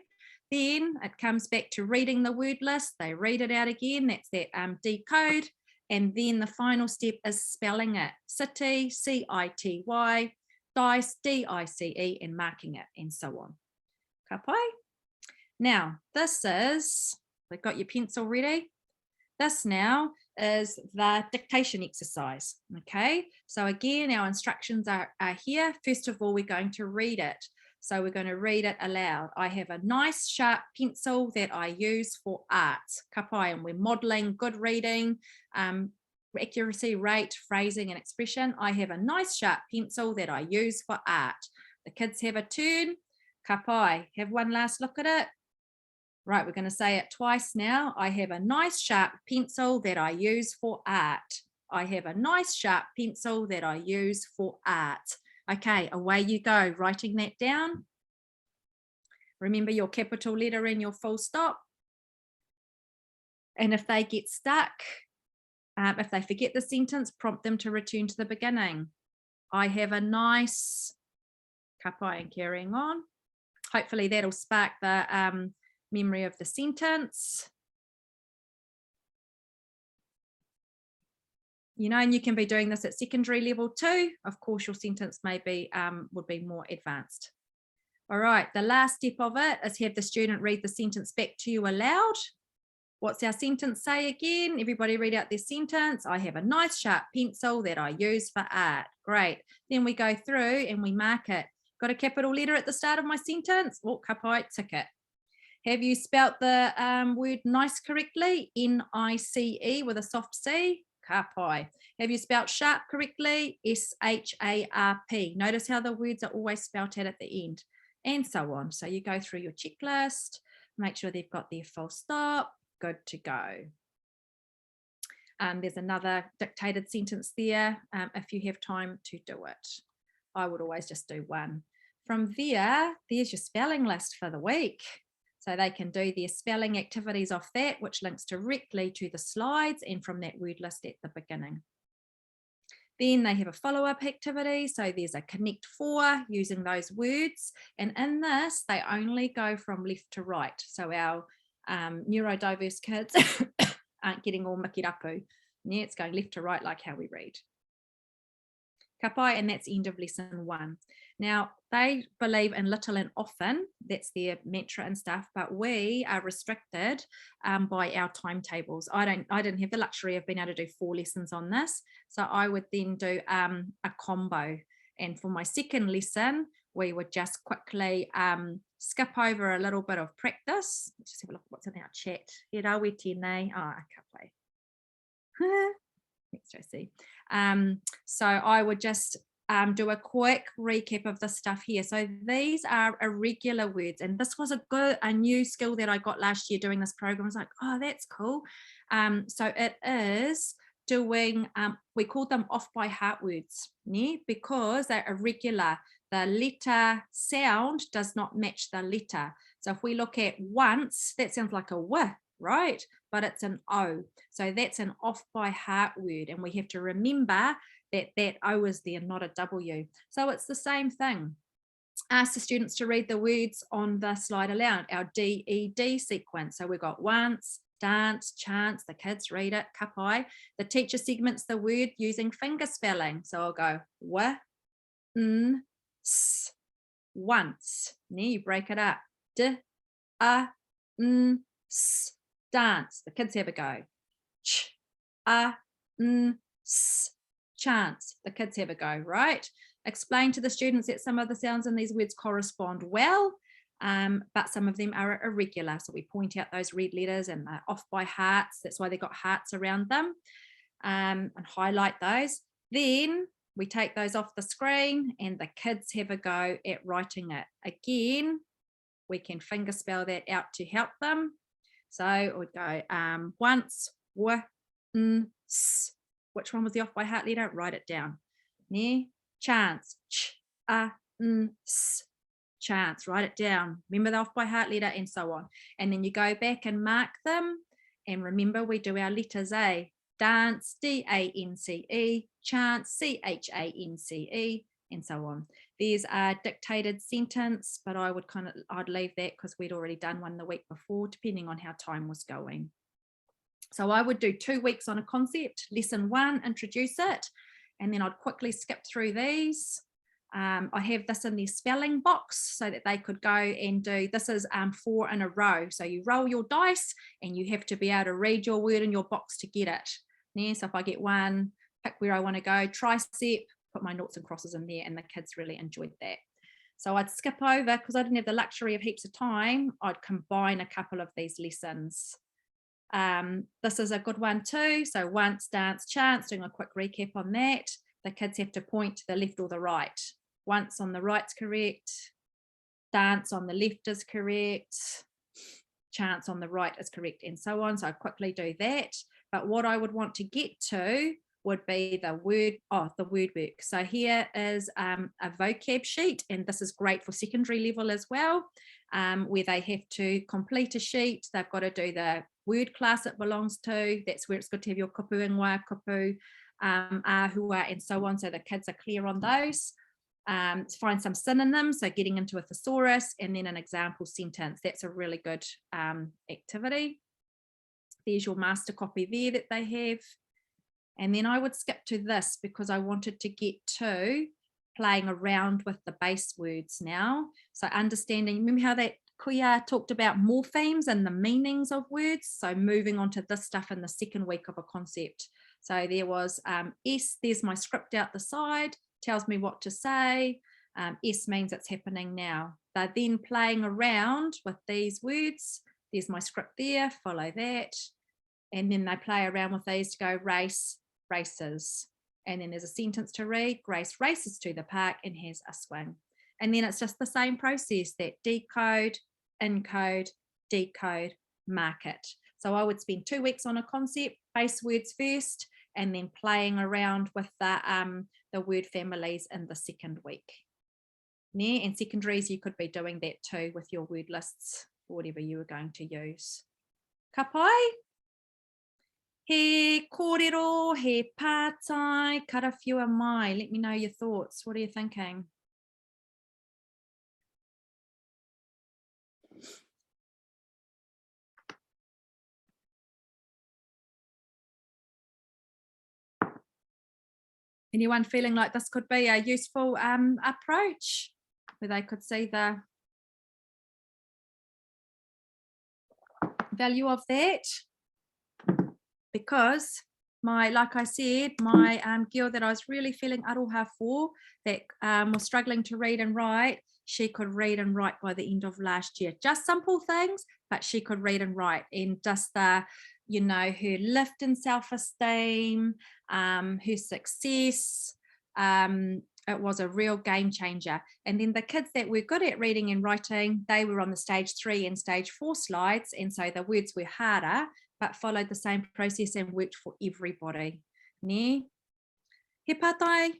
Then it comes back to reading the word list. They read it out again. That's that decode. And then the final step is spelling it. City, C-I-T-Y, dice, D-I-C-E, and marking it, and so on. Ka pai. Now, this is, we've got your pencil ready. This now is the dictation exercise. Okay, so again, our instructions are here. First of all, we're going to read it. So we're going to read it aloud. I have a nice sharp pencil that I use for art. Ka pai, and we're modeling good reading, accuracy, rate, phrasing, and expression. I have a nice sharp pencil that I use for art. The kids have a turn. Ka pai, have one last look at it. Right, we're going to say it twice now. I have a nice sharp pencil that I use for art. I have a nice sharp pencil that I use for art. Okay, away you go, writing that down. Remember your capital letter and your full stop. And if they get stuck, if they forget the sentence, prompt them to return to the beginning. I have a nice kapai, and carrying on. Hopefully that'll spark the memory of the sentence. You know, and you can be doing this at secondary level too. Of course, your sentence maybe would be more advanced. All right, the last step of it is have the student read the sentence back to you aloud. What's our sentence say again? Everybody read out their sentence. I have a nice sharp pencil that I use for art. Great. Then we go through and we mark it. Got a capital letter at the start of my sentence? Oh, kapai, tick it. Have you spelt the word nice correctly? N-I-C-E with a soft C? Kapai. Have you spelt sharp correctly? S-H-A-R-P. Notice how the words are always spelt out at the end, and so on. So you go through your checklist, make sure they've got their full stop, good to go. There's another dictated sentence there if you have time to do it. I would always just do one. From there, there's your spelling list for the week. So they can do their spelling activities off that, which links directly to the slides and from that word list at the beginning. Then they have a follow-up activity. So there's a connect four using those words. And in this, they only go from left to right. So our neurodiverse kids aren't getting all mikirapu. Yeah, it's going left to right like how we read. Kapai, and that's end of lesson 1. Now, they believe in little and often, that's their mantra and stuff, but we are restricted by our timetables. I didn't have the luxury of being able to do 4 lessons on this, so I would then do a combo. And for my second lesson, we would just quickly skip over a little bit of practice. Let's just have a look at what's in our chat. Here are we, tēnei. Oh, kapai. Thanks, Josie. So I would just do a quick recap of the stuff here. So these are irregular words, and this was a new skill that I got last year doing this program. I was like, oh, that's cool. So it is doing, we call them off by heart words, yeah? Because they're irregular. The letter sound does not match the letter. So if we look at once, that sounds like a w, right? But it's an O. So that's an off by heart word. And we have to remember that that O is there, not a W. So it's the same thing. Ask the students to read the words on the slide aloud, our DED sequence. So we've got once, dance, chance, the kids read it, kapai. The teacher segments the word using finger spelling. So I'll go w, n, s, once. Now you break it up. D, a, n, s, dance. The kids have a go. Ch, a, n, s, chance. The kids have a go, right? Explain to the students that some of the sounds in these words correspond well, but some of them are irregular. So we point out those red letters and they're off by hearts. That's why they've got hearts around them, and highlight those. Then we take those off the screen and the kids have a go at writing it. Again, we can finger spell that out to help them. So we'd go once, w, n, s. Which one was the off by heart letter? Write it down. Ne, chance, ch, a, n, s, chance. Write it down. Remember the off by heart letter and so on. And then you go back and mark them. And remember, we do our letters A. Dance, D-A-N-C-E, chance, C-H-A-N-C-E, and so on. There's a dictated sentence, but I'd leave that because we'd already done one the week before, depending on how time was going. So I would do 2 weeks on a concept, lesson 1, introduce it, and then I'd quickly skip through these. I have this in their spelling box so that they could go and do, this is 4 in a row. So you roll your dice and you have to be able to read your word in your box to get it. Yeah, so if I get 1, pick where I want to go, tricep, put my noughts and crosses in there, and the kids really enjoyed that. So I'd skip over, because I didn't have the luxury of heaps of time, I'd combine a couple of these lessons. This is a good one too. So once, dance, chance, doing a quick recap on that. The kids have to point to the left or the right. Once on the right's correct, dance on the left is correct, chance on the right is correct, and so on. So I quickly do that. But what I would want to get to would be the word work. So here is a vocab sheet, and this is great for secondary level as well, where they have to complete a sheet. They've got to do the word class it belongs to. That's where it's good to have your kupu ingoa, kupu, ahua, and so on, so the kids are clear on those. Find some synonyms, so getting into a thesaurus, and then an example sentence. That's a really good activity. There's your master copy there that they have. And then I would skip to this because I wanted to get to playing around with the base words now. So understanding, remember how that Kuya talked about morphemes and the meanings of words? So moving on to this stuff in the second week of a concept. So there was S, there's my script out the side, tells me what to say. S means it's happening now. They're then playing around with these words. There's my script there, follow that. And then they play around with these to go race, races. And then there's a sentence to read, Grace races to the park and has a swing. And then it's just the same process, that decode, encode, decode, mark it. So I would spend 2 weeks on a concept, base words first, and then playing around with the word families in the second week. Yeah, and secondaries, you could be doing that too with your word lists, whatever you were going to use. Ka pai? He kōrero, he pātai, karawhiua mai. Let me know your thoughts. What are you thinking? Anyone feeling like this could be a useful approach, where they could see the value of that? Because like I said, my girl that I was really feeling aroha for, that was struggling to read and write, she could read and write by the end of last year. Just simple things, but she could read and write, and just the, you know, her lift in self-esteem, her success, it was a real game changer. And then the kids that were good at reading and writing, they were on the stage 3 and stage 4 slides, and so the words were harder, but followed the same process and worked for everybody. Ne? He pātai,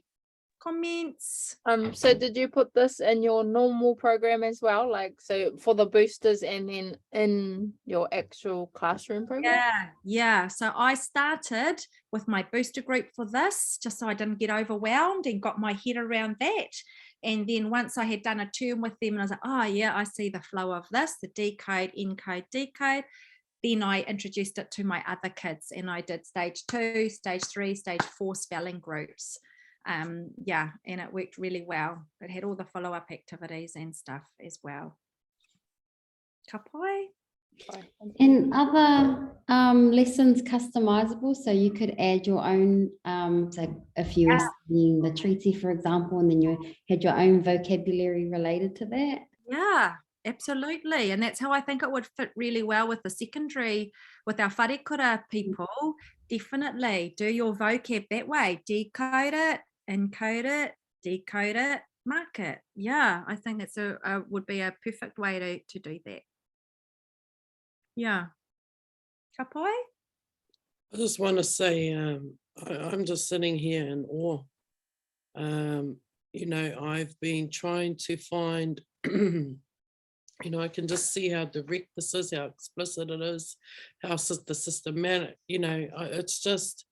comments? So did you put this in your normal program as well? Like, so for the boosters and then in your actual classroom program? Yeah. So I started with my booster group for this, just so I didn't get overwhelmed, and got my head around that. And then once I had done a term with them, and I was like, oh yeah, I see the flow of this, the decode, encode, decode. Then I introduced it to my other kids, and I did stage 2, stage 3, stage 4 spelling groups. Yeah, and it worked really well. It had all the follow-up activities and stuff as well. Ka pai? And other lessons customizable, so you could add your own, so if you were studying the treaty, for example, and then you had your own vocabulary related to that. Yeah, absolutely. And that's how I think it would fit really well with the secondary, with our wharekura people. Definitely do your vocab that way. Decode it, encode it, decode it, mark it. Yeah, I think it's would be a perfect way to do that. Yeah. Ka pai? I just want to say, I'm just sitting here in awe. You know, I've been trying to find, you know, I can just see how direct this is, how explicit it is, how the systematic, you know, it's just,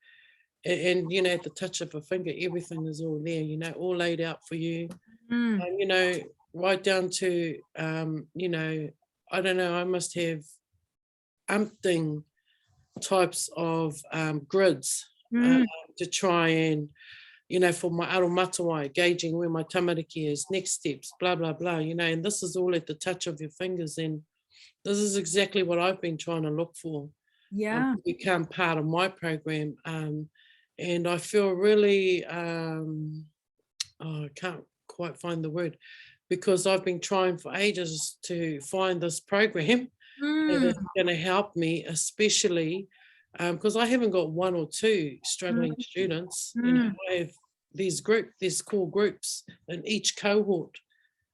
and, you know, at the touch of a finger, everything is all there, you know, all laid out for you. You know, right down to, you know, I don't know, I must have umpting types of grids to try and, you know, for my aromatawai, gauging where my tamariki is, next steps, blah, blah, blah, you know, and this is all at the touch of your fingers. And this is exactly what I've been trying to look for. Yeah. To become part of my program. And I feel really, I can't quite find the word, because I've been trying for ages to find this program that is going to help me, especially because I haven't got 1 or 2 struggling students. You know, I have these core groups in each cohort,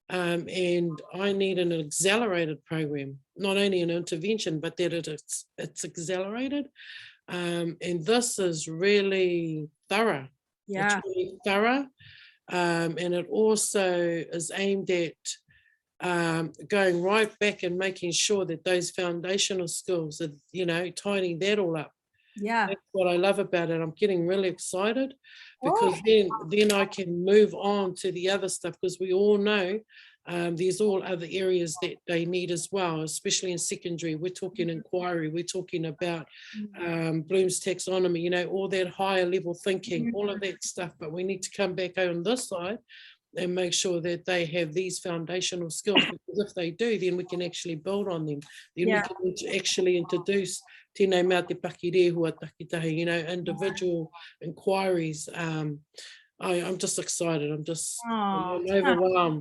and I need an accelerated program, not only an intervention, but that it's accelerated. And this is really thorough. Yeah. It's really thorough. And it also is aimed at going right back and making sure that those foundational skills are, you know, tidying that all up. Yeah. That's what I love about it. I'm getting really excited because then I can move on to the other stuff, because we all know there's all other areas that they need as well, especially in secondary. We're talking inquiry, we're talking about Bloom's taxonomy, you know, all that higher level thinking, all of that stuff. But we need to come back on this side and make sure that they have these foundational skills, because if they do, then we can actually build on them. Then we can actually introduce tēnei mea te pakirehua takitahi, you know, individual inquiries. I'm just excited. I'm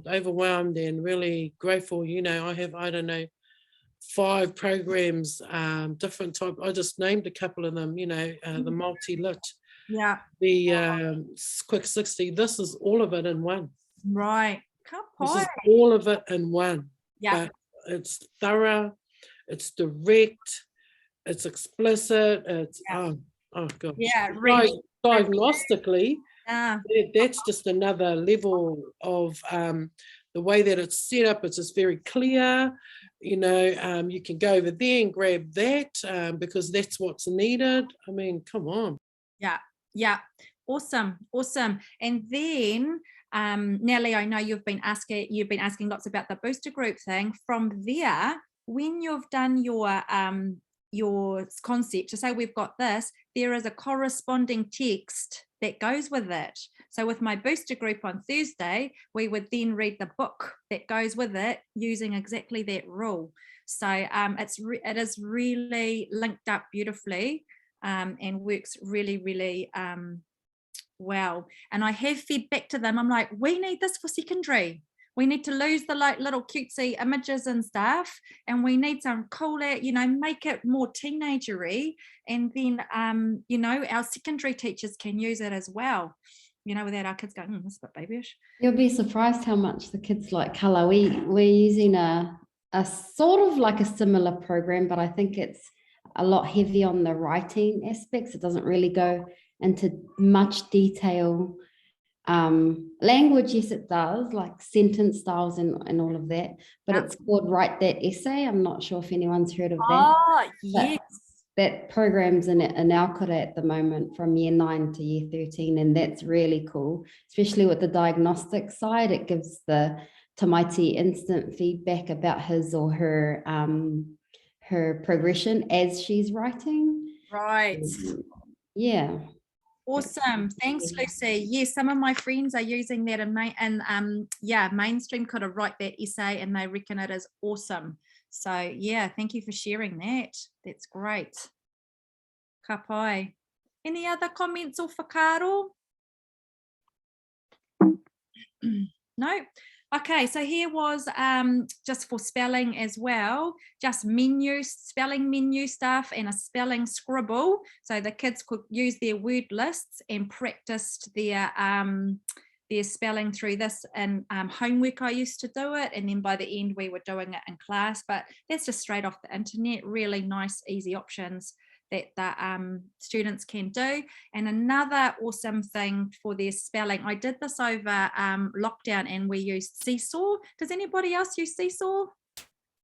overwhelmed and really grateful. You know, I have, I don't know, 5 programs, different type. I just named a couple of them, you know, the multi-lit, the quick 60. This is all of it in one. Right. This is all of it in one. Yeah. But it's thorough, it's direct, it's explicit, it's oh gosh. Really. Diagnostically, that's just another level of the way that it's set up. It's just very clear. You know, you can go over there and grab that because that's what's needed. I mean, come on. Yeah. Awesome. And then Nellie, I know you've been asking lots about the booster group thing. From there, when you've done your concept, to say we've got this, there is a corresponding text that goes with it. So with my booster group on Thursday, we would then read the book that goes with it using exactly that rule. So it is really linked up beautifully and works really well. And I have fed back to them. I'm like, we need this for secondary. We need to lose the like little cutesy images and stuff, and we need some cooler, you know, make it more teenagery, and then you know, our secondary teachers can use it as well, you know, without our kids going, this is a bit babyish. You'll be surprised how much the kids like colour. We're using a sort of like a similar program, but I think it's a lot heavy on the writing aspects. It doesn't really go into much detail. Language, yes, it does, like sentence styles and all of that, but it's called Write That Essay. I'm not sure if anyone's heard of that. Oh, yes. That program's in our Kura at the moment from year 9 to year 13, and that's really cool, especially with the diagnostic side. It gives the tamaiti instant feedback about his or her her progression as she's writing. Right. Yeah. Awesome. Thanks, Lucy. Yes, some of my friends are using that in mainstream Kura Write That Essay, and they reckon it is awesome. So yeah, thank you for sharing that. That's great. Ka pai. Any other comments or whakaaro? No? Okay, so here was just for spelling as well, just spelling menu stuff and a spelling scribble. So the kids could use their word lists and practiced their spelling through this. And homework, I used to do it. And then by the end, we were doing it in class. But that's just straight off the internet, really nice, easy options that the students can do. And another awesome thing for their spelling, I did this over lockdown and we used Seesaw. Does anybody else use Seesaw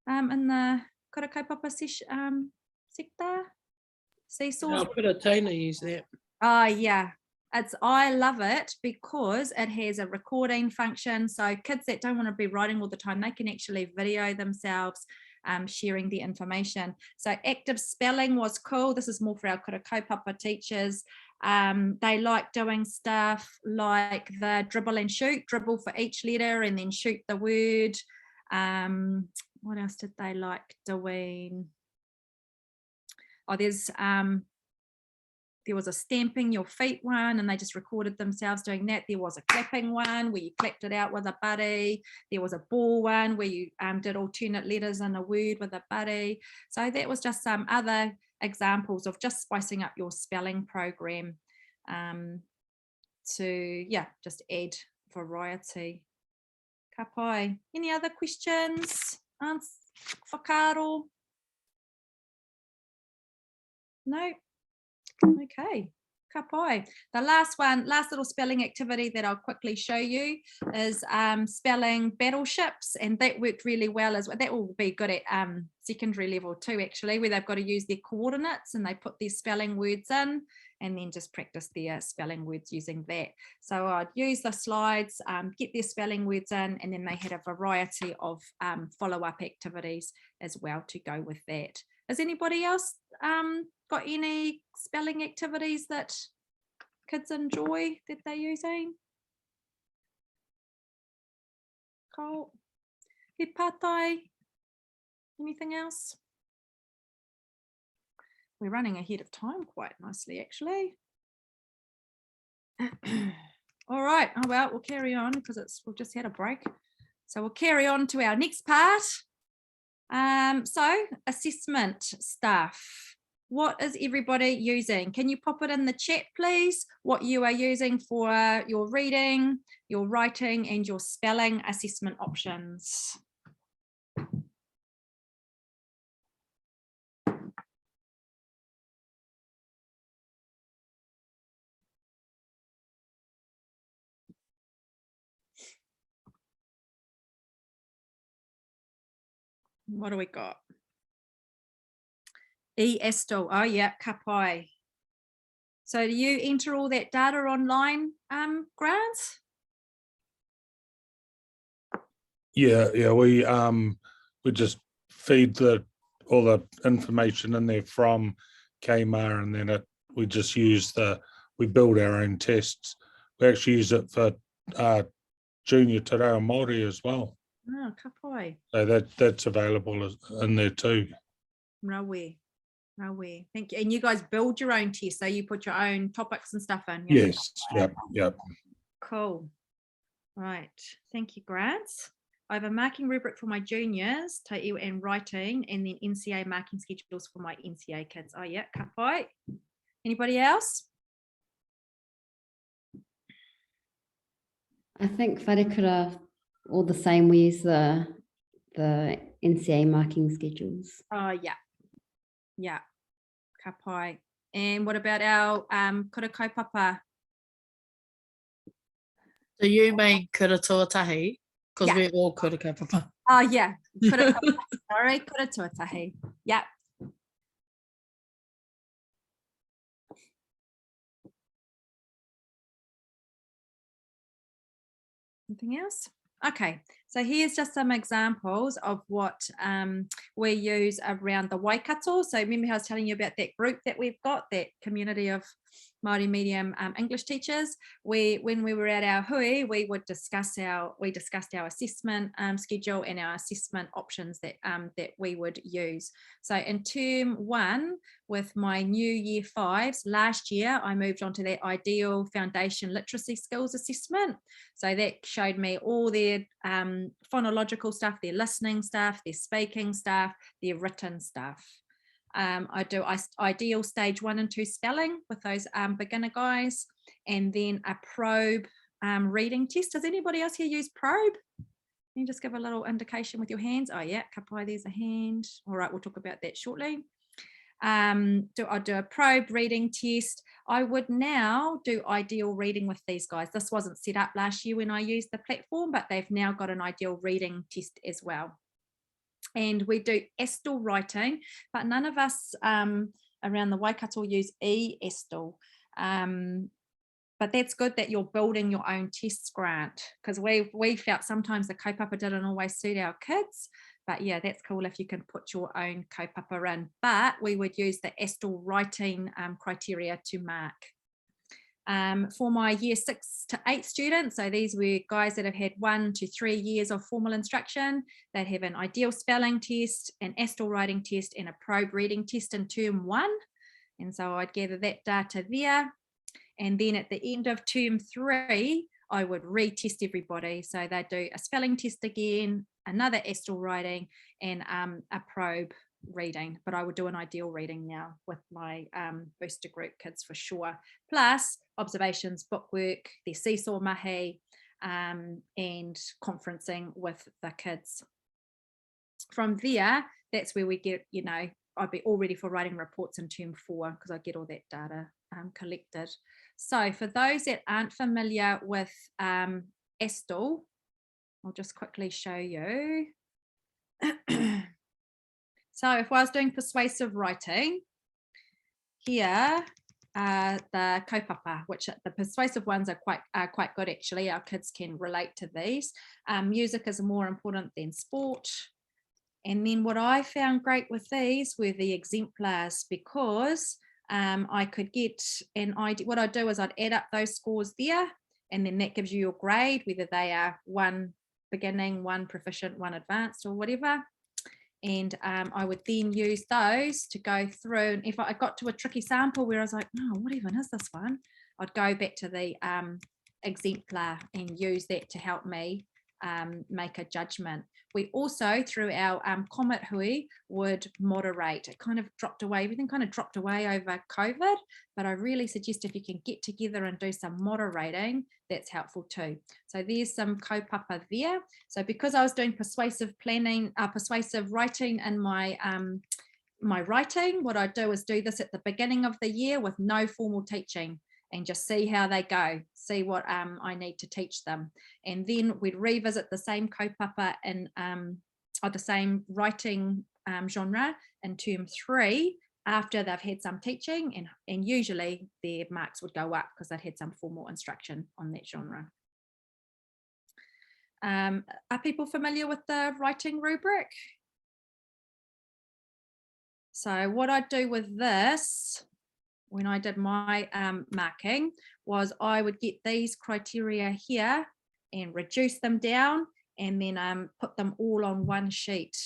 in the Kura Kaupapa sector? Seesaw? I'll put a Taina use that. Oh yeah, I love it because it has a recording function. So kids that don't want to be writing all the time, they can actually video themselves sharing the information. So active spelling was cool. This is more for our Kura Kaupapa teachers. They like doing stuff like the dribble and shoot, dribble for each letter and then shoot the word. What else did they like doing? Oh, there was a stamping your feet one, and they just recorded themselves doing that. There was a clapping one where you clapped it out with a buddy. There was a ball one where you did alternate letters in a word with a buddy. So that was just some other examples of just spicing up your spelling program to, just add variety. Ka pai. Any other questions? Whakaaro? No? Okay, ka pai. The last little spelling activity that I'll quickly show you is spelling battleships, and that worked really well as well. That will be good at secondary level too, actually, where they've got to use their coordinates and they put their spelling words in and then just practice their spelling words using that. So I'd use the slides, get their spelling words in, and then they had a variety of follow-up activities as well to go with that. Has anybody else got any spelling activities that kids enjoy that they're using? Cool. He pātai. Anything else? We're running ahead of time quite nicely, actually. All right. Oh, well, we'll carry on because we've just had a break. So we'll carry on to our next part. So assessment stuff. What is everybody using? Can you pop it in the chat, please? What you are using for your reading, your writing, and your spelling assessment options. What do we got? E-Esto, oh yeah, ka pai. So do you enter all that data online, Grant? Yeah, we just feed all the information in there from Kmart, and then we just use we build our own tests. We actually use it for junior te reo Māori as well. Oh, ka pai. So that's available in there too. Rawe. Thank you. And you guys build your own tests, so you put your own topics and stuff in. Yeah? Yes, yep. Cool. Right. Thank you, Grant. I have a marking rubric for my juniors, te iwi and writing, and then NCA marking schedules for my NCA kids. Oh yeah, ka pai. Anybody else? I think wharekura, all the same, we use the NCA marking schedules. Oh yeah, ka pai. And what about our kura kaupapa? Do you mean kura tuatahi? Because Yeah. we're all kura kaupapa. Oh yeah, kura kaupapa. Sorry, kura tuatahi. Yeah. Anything else? Okay, so here's just some examples of what we use around the Waikato. So remember how I was telling you about that group that we've got, that community of Māori medium English teachers. When we were at our hui, we discussed our assessment schedule and our assessment options that we would use. So in term 1, with my new year 5s, last year I moved on to that ideal foundation literacy skills assessment. So that showed me all their phonological stuff, their listening stuff, their speaking stuff, their written stuff. I do ideal stage 1 and 2 spelling with those beginner guys, and then a probe reading test. Does anybody else here use probe? Can you just give a little indication with your hands? Oh yeah, ka pai, there's a hand. All right, we'll talk about that shortly. I'll do a probe reading test. I would now do ideal reading with these guys. This wasn't set up last year when I used the platform, but they've now got an ideal reading test as well. And we do Estel writing, but none of us around the Waikato use e-Estel. But that's good that you're building your own tests, Grant, because we felt sometimes the kaupapa didn't always suit our kids. But yeah, that's cool if you can put your own kaupapa in. But we would use the Estel writing criteria to mark. For my year 6 to 8 students, so these were guys that have had 1 to 3 years of formal instruction, they'd have an ideal spelling test, an Estel writing test, and a probe reading test in term 1. And so I'd gather that data there. And then at the end of term 3, I would retest everybody. So they'd do a spelling test again, another Estel writing, and a probe reading. But I would do an ideal reading now with my booster group kids for sure. Plus observations, bookwork, their seesaw mahi, and conferencing with the kids. From there, that's where we get, I'd be all ready for writing reports in term 4 because I get all that data collected. So for those that aren't familiar with ESTL, I'll just quickly show you. So if I was doing persuasive writing, here the Kaupapa, which the persuasive ones are quite good actually. Our kids can relate to these. Music is more important than sport. And then what I found great with these were the exemplars, because I could get an idea. What I'd do is I'd add up those scores there, and then that gives you your grade, whether they are 1 beginning, 1 proficient, 1 advanced, or whatever. And I would then use those to go through. And if I got to a tricky sample where I was like, no, what even is this one? I'd go back to the exemplar and use that to help me make a judgment. We also, through our comment hui, would moderate. It kind of dropped away. Everything kind of dropped away over COVID, but I really suggest if you can get together and do some moderating, that's helpful too. So there's some kaupapa there. So because I was doing persuasive planning, persuasive writing in my my writing, what I do is do this at the beginning of the year with no formal teaching, and just see how they go, see what I need to teach them. And then we'd revisit the same kaupapa in, or the same writing genre in term 3 after they've had some teaching, and usually their marks would go up because they'd had some formal instruction on that genre. Are people familiar with the writing rubric? So what I do with this, when I did my marking, was I would get these criteria here and reduce them down, and then put them all on one sheet,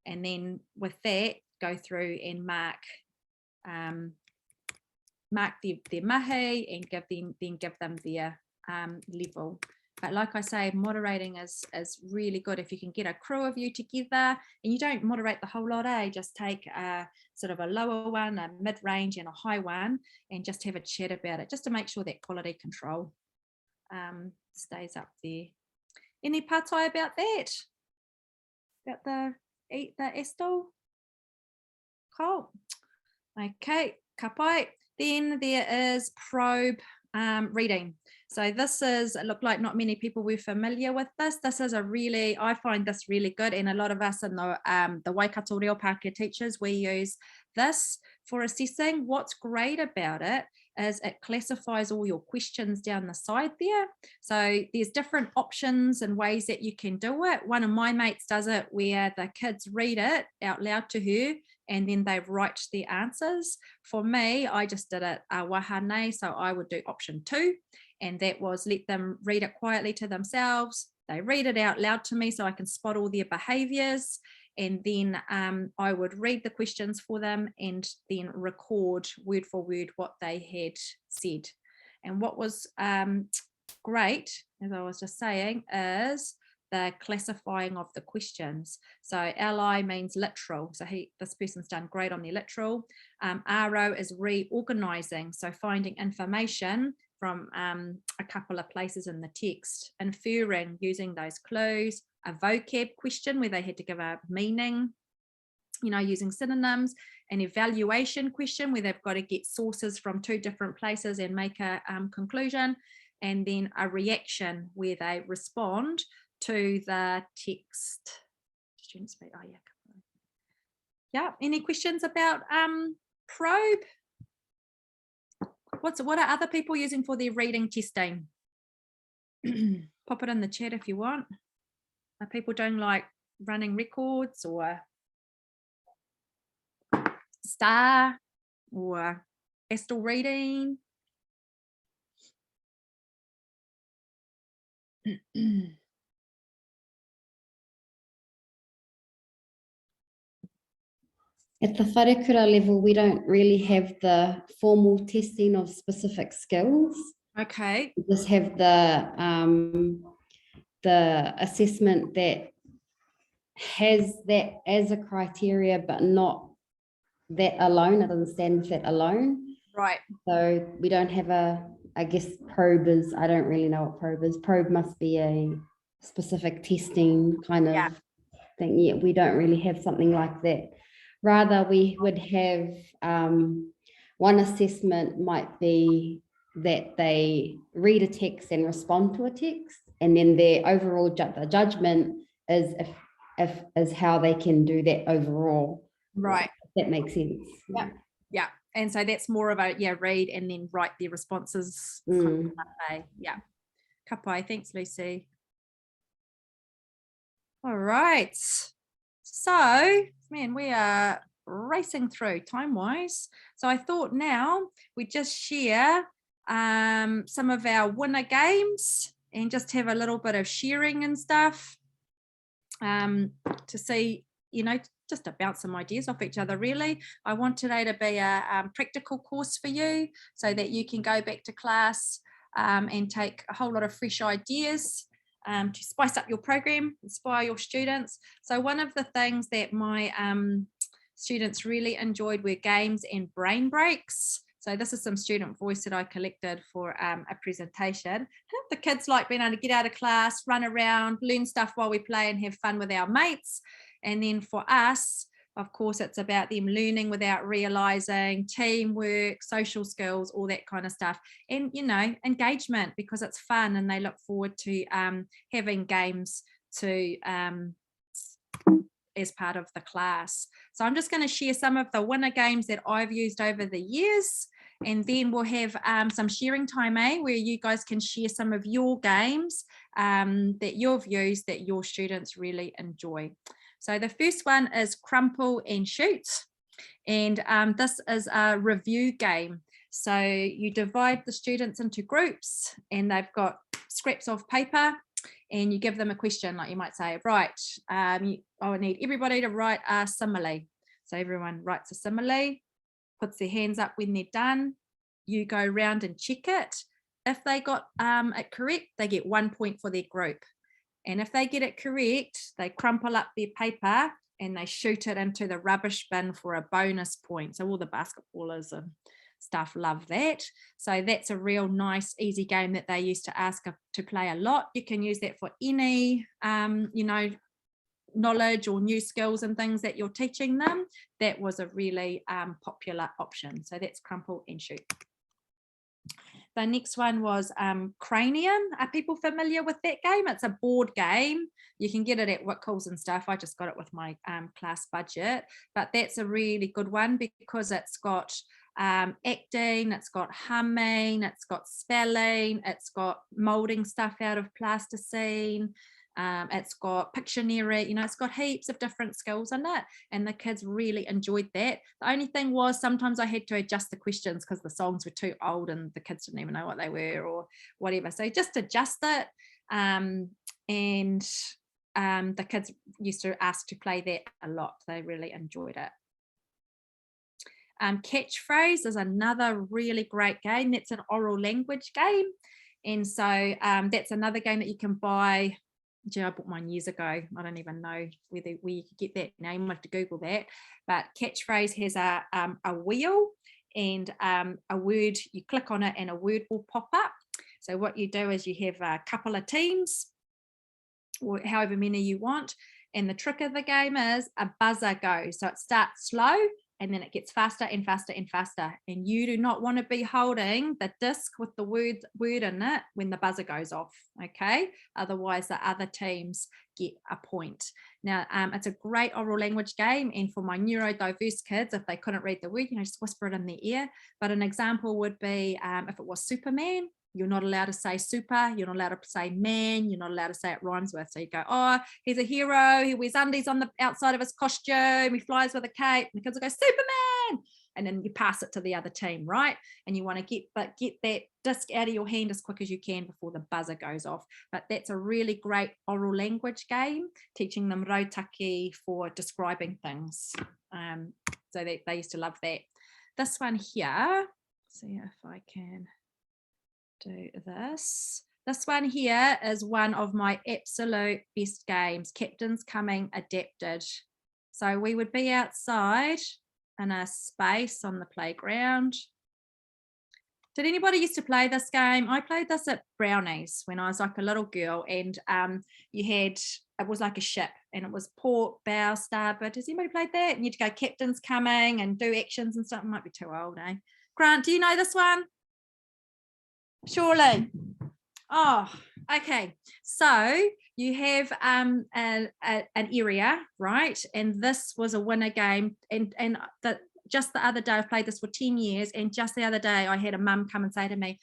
and then with that go through and mark their mahi and give them their level. But like I say, moderating is really good. If you can get a crew of you together, and you don't moderate the whole lot, just take a sort of a lower one, a mid-range and a high one, and just have a chat about it, just to make sure that quality control stays up there. Any pātai about that? About the ESTL? Cool. Okay, ka pai. Then there is probe reading. So this is, it looked like not many people were familiar with this. This is I find this really good, and a lot of us in the Waikato Reo Pākehā teachers, we use this for assessing. What's great about it is it classifies all your questions down the side there. So there's different options and ways that you can do it. One of my mates does it where the kids read it out loud to her, and then they write their answers. For me, I just did it wahane, so I would do option 2, and that was let them read it quietly to themselves. They read it out loud to me so I can spot all their behaviours, and then I would read the questions for them and then record word for word what they had said. And what was great, as I was just saying, is the classifying of the questions. So LI means literal, so this person's done great on their literal. RO is reorganizing, so finding information from a couple of places in the text. Inferring, using those clues. A vocab question where they had to give a meaning, using synonyms. An evaluation question where they've got to get sources from 2 different places and make a conclusion. And then a reaction where they respond to the text. Students speak. Oh yeah. Yeah. Any questions about probe? What are other people using for their reading testing? Pop it in the chat if you want. Are people doing like running records or STAR or ESTL reading? At the wharekura level, we don't really have the formal testing of specific skills. Okay. We just have the assessment that has that as a criteria, but not that alone. It doesn't stand with that alone. Right. So we don't have I guess probe is, I don't really know what probe is. Probe must be a specific testing kind of thing. Yeah, we don't really have something like that. rather we would have one assessment might be that they read a text and respond to a text, and then their overall the judgment is is how they can do that overall. Right. If that makes sense. Yeah. Yeah. And so that's more of a read and then write their responses. Yeah. Ka pai. Thanks, Lucy. All right. So, man, we are racing through time-wise. So I thought now we just share some of our winner games and just have a little bit of sharing and stuff to see, just to bounce some ideas off each other, really. I want today to be a practical course for you so that you can go back to class and take a whole lot of fresh ideas to spice up your program, inspire your students. So one of the things that my students really enjoyed were games and brain breaks. So this is some student voice that I collected for a presentation. The kids like being able to get out of class, run around, learn stuff while we play and have fun with our mates. And then for us, of course, it's about them learning without realizing, teamwork, social skills, all that kind of stuff. And, engagement, because it's fun and they look forward to having games to as part of the class. So I'm just going to share some of the winner games that I've used over the years, and then we'll have some sharing time, where you guys can share some of your games that you've used that your students really enjoy. So the first one is Crumple and Shoot, and this is a review game. So you divide the students into groups and they've got scraps of paper, and you give them a question, like you might say, right, I need everybody to write a simile. So everyone writes a simile, puts their hands up when they're done. You go around and check it. If they got it correct, they get 1 point for their group. And if they get it correct, they crumple up their paper and they shoot it into the rubbish bin for a bonus point. So all the basketballers and stuff love that. So that's a real nice, easy game that they used to ask to play a lot. You can use that for any, knowledge or new skills and things that you're teaching them. That was a really popular option. So that's Crumple and Shoot. The next one was Cranium. Are people familiar with that game? It's a board game. You can get it at Whitcoulls and stuff. I just got it with my class budget, but that's a really good one because it's got acting, it's got humming, it's got spelling, it's got molding stuff out of plasticine. It's got Pictionary, it's got heaps of different skills in it, and the kids really enjoyed that. The only thing was sometimes I had to adjust the questions because the songs were too old and the kids didn't even know what they were or whatever. So just adjust it. The kids used to ask to play that a lot. They really enjoyed it. Catchphrase is another really great game. That's an oral language game. And so that's another game that you can buy. I bought mine years ago. I don't even know where you could get that now. You might have to Google that. But Catchphrase has a wheel and a word. You click on it and a word will pop up. So what you do is you have a couple of teams, or however many you want. And the trick of the game is a buzzer goes. So it starts slow and then it gets faster and faster and faster. And you do not want to be holding the disc with the word in it when the buzzer goes off, okay? Otherwise, the other teams get a point. Now, it's a great oral language game. And for my neurodiverse kids, if they couldn't read the word, just whisper it in their ear. But an example would be if it was Superman, you're not allowed to say super, you're not allowed to say man, you're not allowed to say it rhymes with. So you go, oh, he's a hero, he wears undies on the outside of his costume, he flies with a cape, and the kids will go, Superman! And then you pass it to the other team, right? And you want to get that disc out of your hand as quick as you can before the buzzer goes off. But that's a really great oral language game, teaching them rautaki for describing things. So they used to love that. This one here, see if I can do this. This one here is one of my absolute best games, Captain's Coming Adapted. So we would be outside in a space on the playground. Did anybody used to play this game? I played this at Brownies when I was like a little girl, and you had it was like a ship, and it was port, bow, starboard. Has anybody played that? And you'd go, captain's coming, and do actions and stuff. Might be too old, eh? Grant, do you know this one? Surely. Oh, okay. So you have an area, right? And this was a winner game. And just the other day, I've played this for 10 years. And just the other day, I had a mum come and say to me,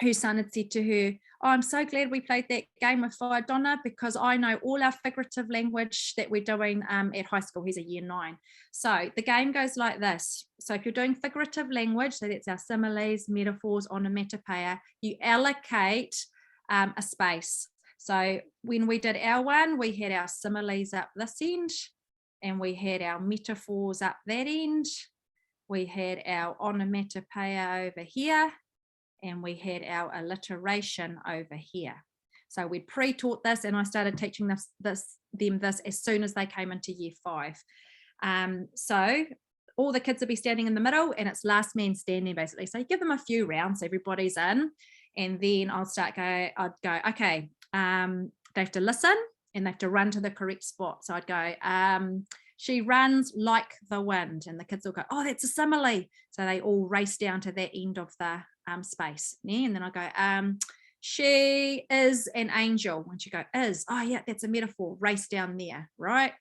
whose son had said to her, oh, I'm so glad we played that game with Donna, because I know all our figurative language that we're doing at high school. He's a year 9. So the game goes like this. So if you're doing figurative language, so that's our similes, metaphors, onomatopoeia, you allocate a space. So when we did our one, we had our similes up this end, and we had our metaphors up that end. We had our onomatopoeia over here, and we had our alliteration over here. So we pre-taught this, and I started teaching them this as soon as they came into year 5. So all the kids will be standing in the middle, and it's last man standing basically. So you give them a few rounds, everybody's in, and then I'd go, okay, they have to listen and they have to run to the correct spot. So I'd go, she runs like the wind, and the kids will go, oh, that's a simile. So they all race down to that end of the space. Yeah? And then I go, she is an angel. Once you go, is, oh yeah, that's a metaphor, race down there, right?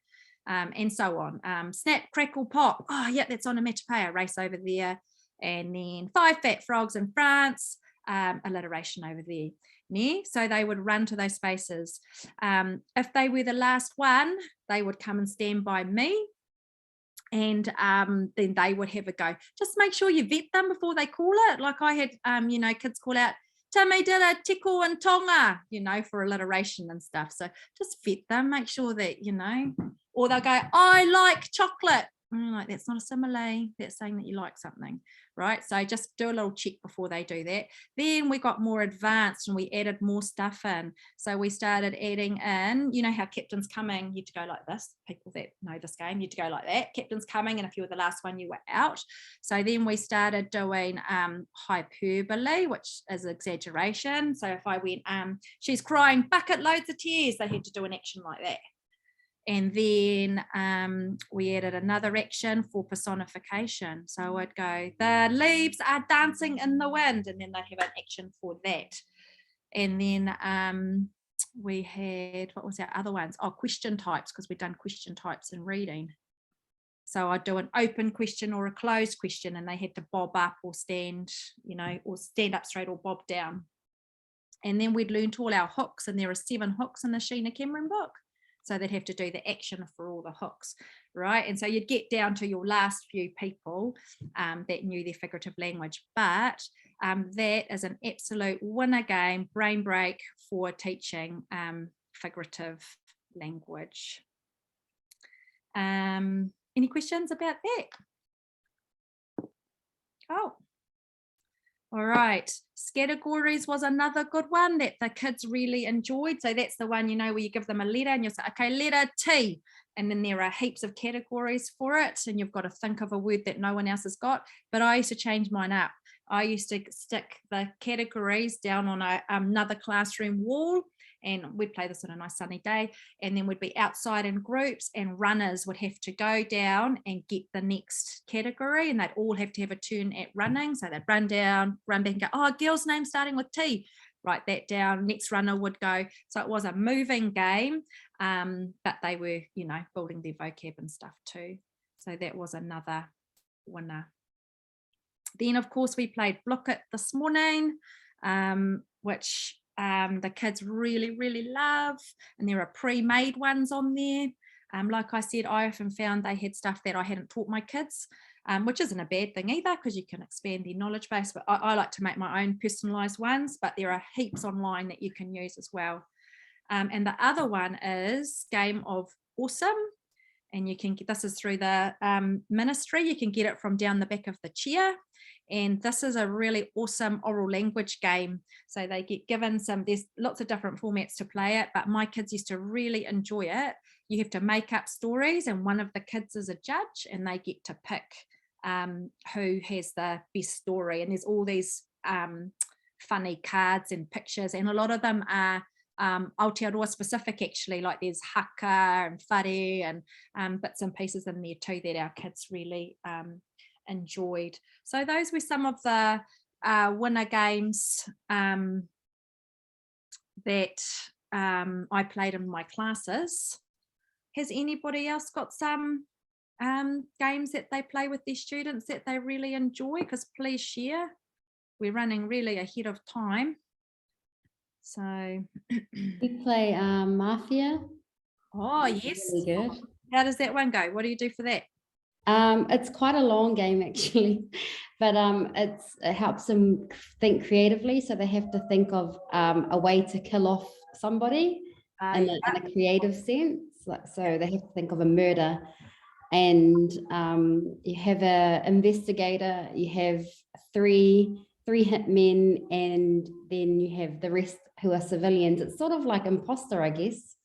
And so on. Snap, crackle, pop, oh yeah, that's onomatopoeia, race over there. And then 5 fat frogs in France, alliteration over there. Yeah? So they would run to those spaces. If they were the last one, they would come and stand by me, and then they would have a go. Just make sure you vet them before they call it. Like I had, kids call out, Tame dira tiko and tonga, for alliteration and stuff. So just vet them, make sure that, or they'll go, I like chocolate. And I'm like, that's not a simile, that's saying that you like something, right? So just do a little check before they do that. Then we got more advanced and we added more stuff in. So we started adding in, how captain's coming, you had to go like this. People that know this game, you had to go like that. Captain's coming, and if you were the last one, you were out. So then we started doing hyperbole, which is exaggeration. So if I went, she's crying bucket loads of tears, they had to do an action like that. And then we added another action for personification. So I'd go, the leaves are dancing in the wind, and then they'd have an action for that. And then we had, what was our other ones? Oh, question types, because we've done question types in reading. So I'd do an open question or a closed question, and they had to bob up or stand, or stand up straight or bob down. And then we'd learned all our hooks, and there are 7 hooks in the Sheena Cameron book. So they'd have to do the action for all the hooks, right? And so you'd get down to your last few people that knew their figurative language. But that is an absolute winner game, brain break for teaching figurative language. Any questions about that? Oh. All right, categories was another good one that the kids really enjoyed. So that's the one, where you give them a letter and you'll say, okay, letter T. And then there are heaps of categories for it. And you've got to think of a word that no one else has got. But I used to change mine up. I used to stick the categories down on another classroom wall. And we'd play this on a nice sunny day, and then we'd be outside in groups, and runners would have to go down and get the next category, and they'd all have to have a turn at running. So they'd run down, run back and go, oh, girl's name starting with T, write that down, next runner would go. So it was a moving game, but they were, building their vocab and stuff too. So that was another winner. Then, of course, we played Block It this morning, which the kids really, really love, and there are pre-made ones on there. Like I said, I often found they had stuff that I hadn't taught my kids, which isn't a bad thing either, because you can expand their knowledge base, but I like to make my own personalised ones, but there are heaps online that you can use as well. And the other one is Game of Awesome, and you can get, this is through the ministry, you can get it from down the back of the chair. And this is a really awesome oral language game. So they get given there's lots of different formats to play it, but my kids used to really enjoy it. You have to make up stories, and one of the kids is a judge, and they get to pick who has the best story. And there's all these funny cards and pictures, and a lot of them are Aotearoa specific actually, like there's haka and whare and bits and pieces in there too that our kids really enjoyed. So those were some of the winner games that I played in my classes. Has anybody else got some games that they play with their students that they really enjoy? Because please share. We're running really ahead of time. So We play Mafia. oh yes, Really good. how does that one go? What do you do for that? It's quite a long game actually, but it helps them think creatively. So they have to think of a way to kill off somebody in a creative sense. So they have to think of a murder, and you have an investigator, you have three hitmen, and then you have the rest who are civilians. It's sort of like imposter, I guess.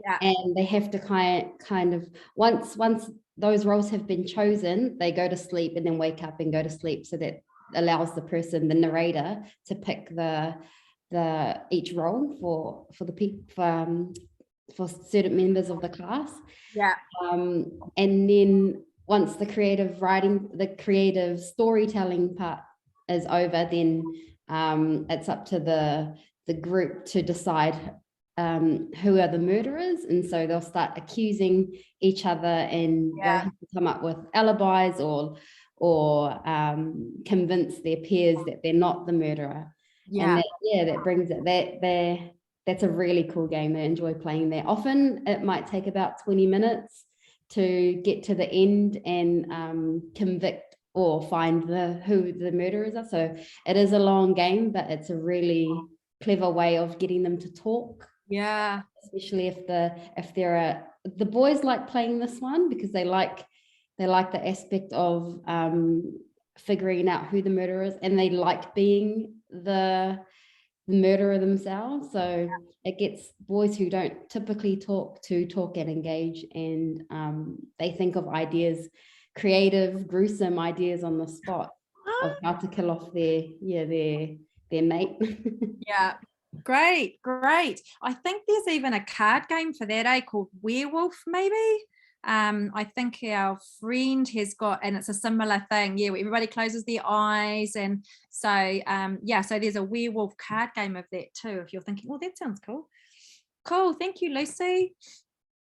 Yeah. And they have to kind of once those roles have been chosen, they go to sleep and then wake up and go to sleep. So that allows the person, the narrator, to pick each role for the people for certain members of the class. Yeah. And then once the creative writing, the creative storytelling part is over, then it's up to the group to decide who are the murderers, and so they'll start accusing each other, and they'll have to come up with alibis or convince their peers that they're not the murderer. And that brings it. That's a really cool game. They enjoy playing that. Often it might take about 20 minutes to get to the end and convict or find who the murderers are. So it is a long game, but it's a really clever way of getting them to talk. Yeah, especially if the boys like playing this one because they like the aspect of figuring out who the murderer is, and they like being the murderer themselves. So it gets boys who don't typically talk to talk and engage, and they think of ideas, creative, gruesome ideas on the spot of how to kill off their mate. Yeah. Great. I think there's even a card game for that, called Werewolf, maybe. I think our friend has got, and it's a similar thing, where everybody closes their eyes, and so so there's a werewolf card game of that too, if you're thinking, well, that sounds cool. Thank you, Lucy.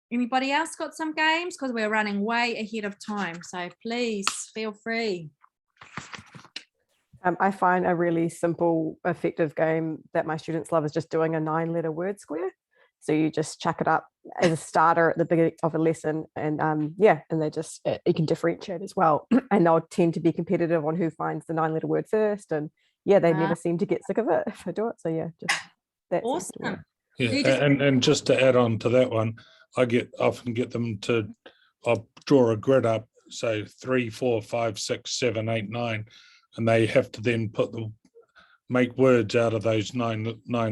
Anybody else got some games? Because we're running way ahead of time, so please feel free. I find a really simple, effective game that my students love is just doing a 9-letter word square. So you just chuck it up as a starter at the beginning of a lesson, and and they just, you can differentiate as well. And they'll tend to be competitive on who finds the 9-letter word first, and they never seem to get sick of it if I do it. So just that's awesome. And just to add on to that one, I often get them to, I'll draw a grid up, so 3, 4, 5, 6, 7, 8, 9. And they have to then make words out of those nine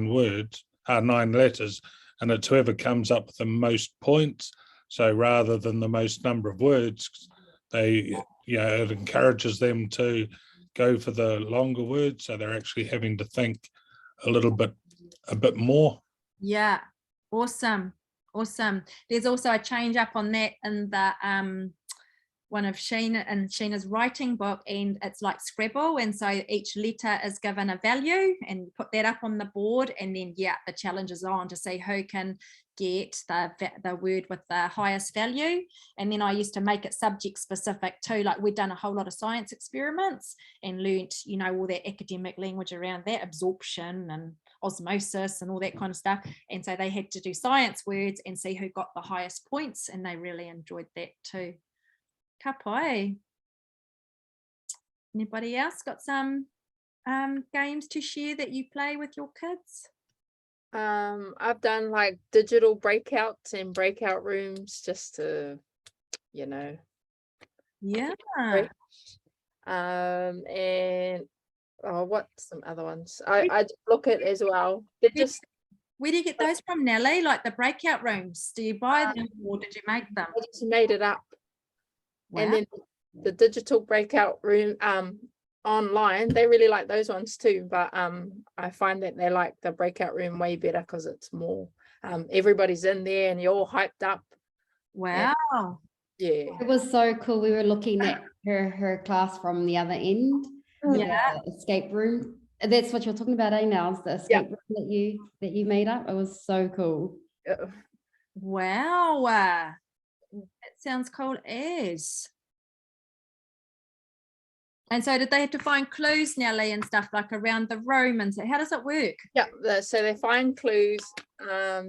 letters, and it's whoever comes up with the most points. So rather than the most number of words, it encourages them to go for the longer words. So they're actually having to think a bit more. Yeah, awesome. There's also a change up on that in the one of Sheena's writing book, and it's like Scrabble, and so each letter is given a value, and put that up on the board, and then the challenge is on to see who can get the word with the highest value. And then I used to make it subject specific too, like we'd done a whole lot of science experiments and learnt all that academic language around that, absorption and osmosis and all that kind of stuff, and so they had to do science words and see who got the highest points, and they really enjoyed that too. Ka pai. Anybody else got some games to share that you play with your kids? I've done like digital breakouts and breakout rooms just to, Yeah. And what's some other ones? I look at as well. Where do you get those from, Nellie? Like the breakout rooms? Do you buy them or did you make them? I just made it up. Wow. And then the digital breakout room, online, they really like those ones too, but I find that they like the breakout room way better because it's more everybody's in there and you're all hyped up. Wow. Yeah. It was so cool. We were looking at her class from the other end. Yeah. The escape room. That's what you're talking about, Nels, the escape room that you made up. It was so cool. Wow. That sounds cool as. And so did they have to find clues, Nelly, and stuff like around the room? And so how does it work? Yeah, so they find clues,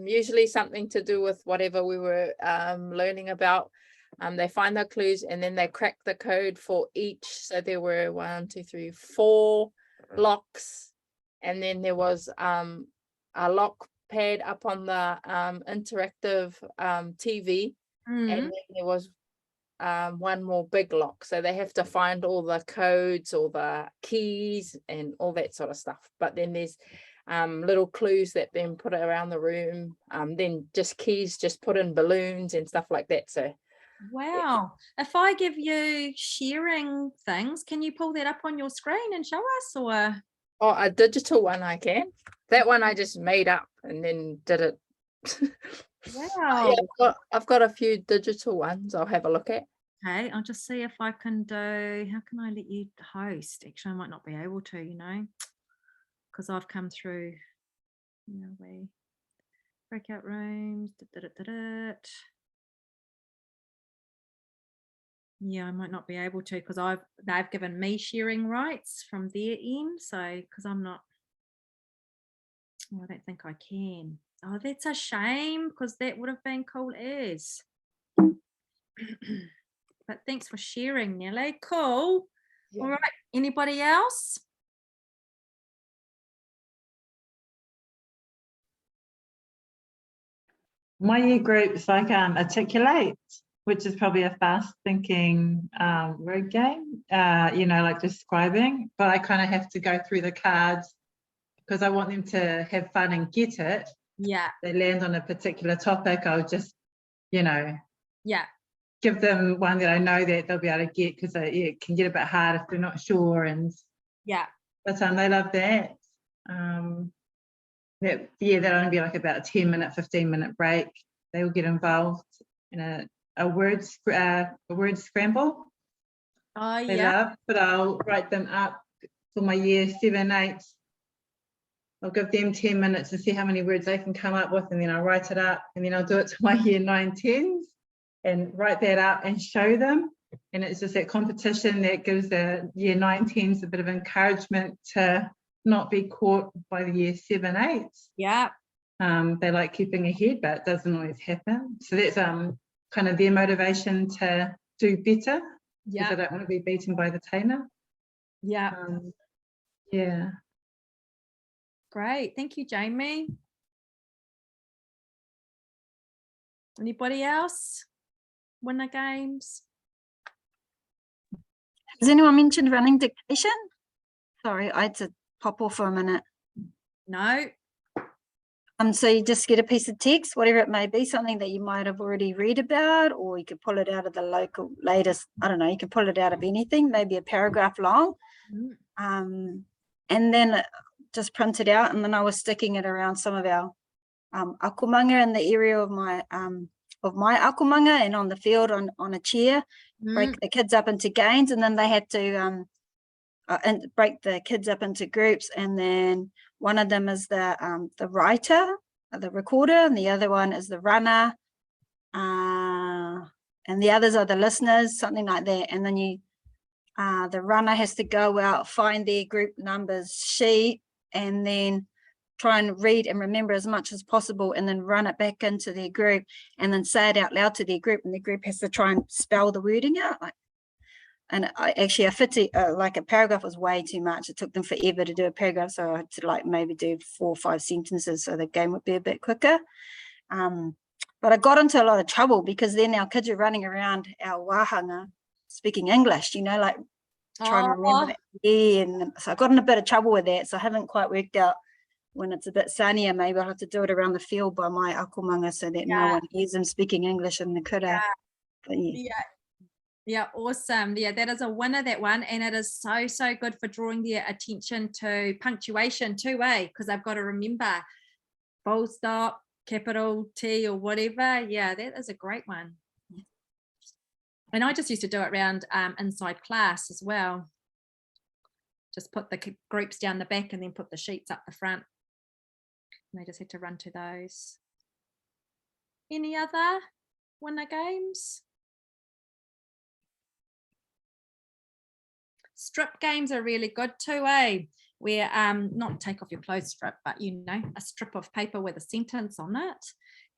usually something to do with whatever we were learning about. They find the clues and then they crack the code for each. So there were 4 locks, and then there was a lock pad up on the interactive TV, and then there was one more big lock. So they have to find all the codes, all the keys and all that sort of stuff. But then there's little clues that then put around the room, then just keys just put in balloons and stuff like that. So wow. If I give you sharing things, can you pull that up on your screen and show us? Or a digital one I can. That one I just made up and then did it. wow. Yeah, I've got a few digital ones I'll have a look at. Okay, I'll just see if I can do, how can I let you host? Actually, I might not be able to, because I've come through, breakout rooms. Yeah, I might not be able to because they've given me sharing rights from their end. So because I'm not, I don't think I can. Oh, that's a shame because that would have been cool as. But thanks for sharing, Nelly. Cool. Yeah. All right. Anybody else? My year group's like Articulate, which is probably a fast thinking word game, like describing, but I kind of have to go through the cards because I want them to have fun and get it. Yeah. They land on a particular topic, I'll just, give them one that I know that they'll be able to get because it can get a bit hard if they're not sure. And but they love that. That'll only be like about a 10-minute, 15-minute break. They will get involved in a word scramble. Oh, they love, but I'll write them up for my year 7, 8. I'll give them 10 minutes to see how many words they can come up with, and then I'll write it up, and then I'll do it to my year 9, 10s and write that up and show them. And it's just that competition that gives the year 9, 10s a bit of encouragement to not be caught by the year 7, 8s. Yeah. They like keeping ahead, but it doesn't always happen. So that's kind of their motivation to do better. Yeah. Because I don't want to be beaten by the tailor. Yeah. Yeah. Great. Thank you, Jamie. Anybody else? Winner games? Has anyone mentioned running dictation? Sorry, I had to pop off for a minute. No. So you just get a piece of text, whatever it may be, something that you might have already read about, or you could pull it out of the local latest, I don't know, you can pull it out of anything, maybe a paragraph long. And then just print it out, and then I was sticking it around some of our akumanga in the area of my akumanga and on the field on a chair, break the kids up into games, and then they had to and break the kids up into groups, and then one of them is the writer, the recorder, and the other one is the runner, and the others are the listeners, something like that. And then the runner has to go out, find their group numbers sheet, and then try and read and remember as much as possible, and then run it back into their group, and then say it out loud to their group, and the group has to try and spell the wording out. And like a paragraph was way too much. It took them forever to do a paragraph, so I had to maybe do 4 or 5 sentences so the game would be a bit quicker. But I got into a lot of trouble because then our kids are running around our wahanga speaking English, trying to remember that. Yeah, and so I got in a bit of trouble with that, so I haven't quite worked out when it's a bit sunnier, maybe I'll have to do it around the field by my akumanga so that no one hears them speaking English in the kura. But Yeah, awesome. Yeah, that is a winner, that one. And it is so, so good for drawing their attention to punctuation too, because I've got to remember full stop, capital T or whatever. Yeah, that is a great one. And I just used to do it around inside class as well. Just put the groups down the back and then put the sheets up the front. And they just had to run to those. Any other winner games? Strip games are really good too, where not take off your clothes strip, but you know, a strip of paper with a sentence on it.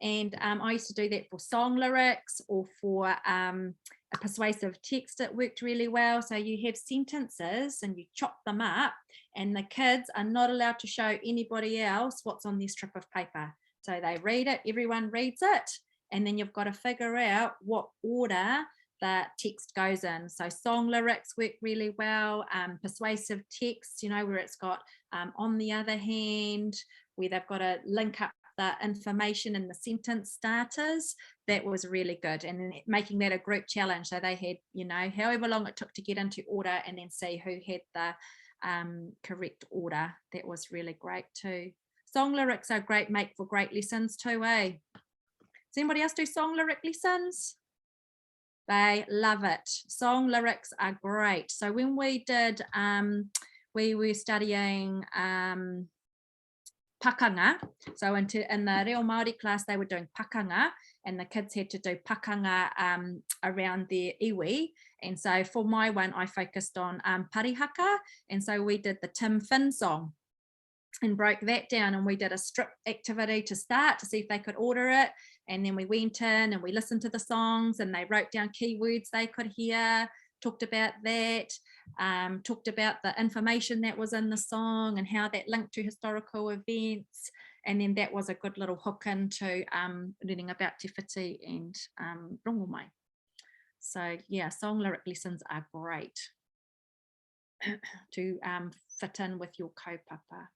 And I used to do that for song lyrics or for a persuasive text. It worked really well. So you have sentences and you chop them up, and the kids are not allowed to show anybody else what's on this strip of paper. So they read it, everyone reads it, and then you've got to figure out what order the text goes in. So song lyrics work really well. Persuasive text, you know, where it's got on the other hand, where they've got to link up the information in the sentence starters. That was really good. And then making that a group challenge. So they had, you know, however long it took to get into order, and then see who had the correct order. That was really great too. Song lyrics are great, make for great lessons too, Does anybody else do song lyric lessons? They love it. Song lyrics are great. So when we did, we were studying pakanga. So in the Reo Māori class, they were doing pakanga, and the kids had to do pakanga around their iwi. And so for my one, I focused on parihaka. And so we did the Tim Finn song and broke that down, and we did a strip activity to start to see if they could order it. And then we went in and we listened to the songs, and they wrote down keywords they could hear, talked about that, talked about the information that was in the song and how that linked to historical events. And then that was a good little hook into learning about Te Whiti and Rongomai. So yeah, song lyric lessons are great to fit in with your kaupapa.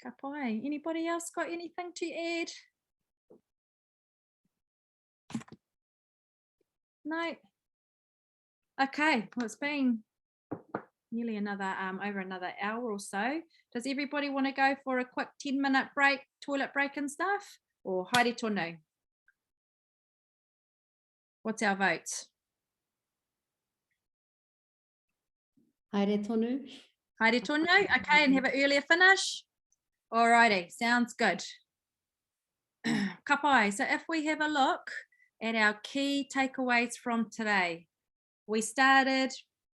Ka pai. Anybody else got anything to add? No. Okay, well, it's been nearly another over another hour or so. Does everybody want to go for a quick 10-minute break, toilet break and stuff? Or haere tonu? What's our votes? Haere tonu. Haere tonu. Okay, and have an earlier finish. Alrighty, sounds good. Ka pai. So if we have a look at our key takeaways from today, we started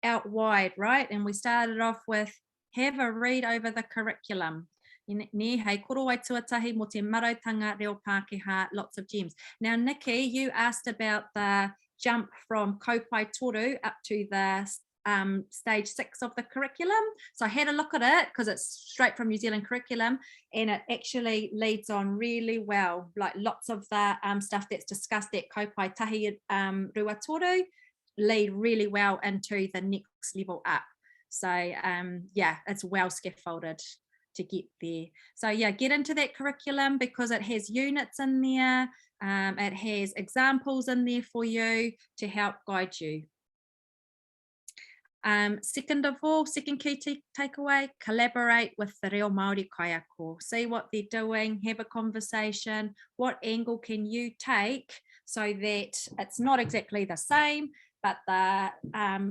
out wide, right? And we started off with have a read over the curriculum. Ni hei korowai tuatahi mo te marautanga reo Pākehā, lots of gems. Now, Nikki, you asked about the jump from kaupai toru up to the stage 6 of the curriculum. So I had a look at it because it's straight from New Zealand curriculum, and it actually leads on really well. Like lots of the stuff that's discussed at kaupai tahi rua toru lead really well into the next level up. So yeah, it's well scaffolded to get there. So yeah, get into that curriculum because it has units in there. It has examples in there for you to help guide you. Second of all, second key takeaway, collaborate with the Reo Māori kaiako. See what they're doing, have a conversation. What angle can you take so that it's not exactly the same, but the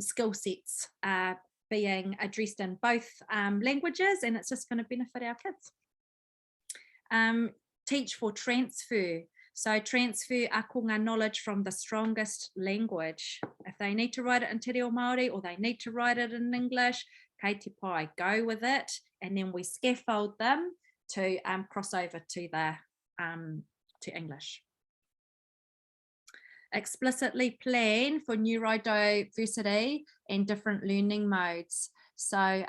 skill sets are being addressed in both languages, and it's just going to benefit our kids. Teach for transfer. So transfer akonga knowledge from the strongest language. If they need to write it in Te Reo Māori or they need to write it in English, kei te pai, go with it. And then we scaffold them to cross over to the to English. Explicitly plan for neurodiversity and different learning modes. So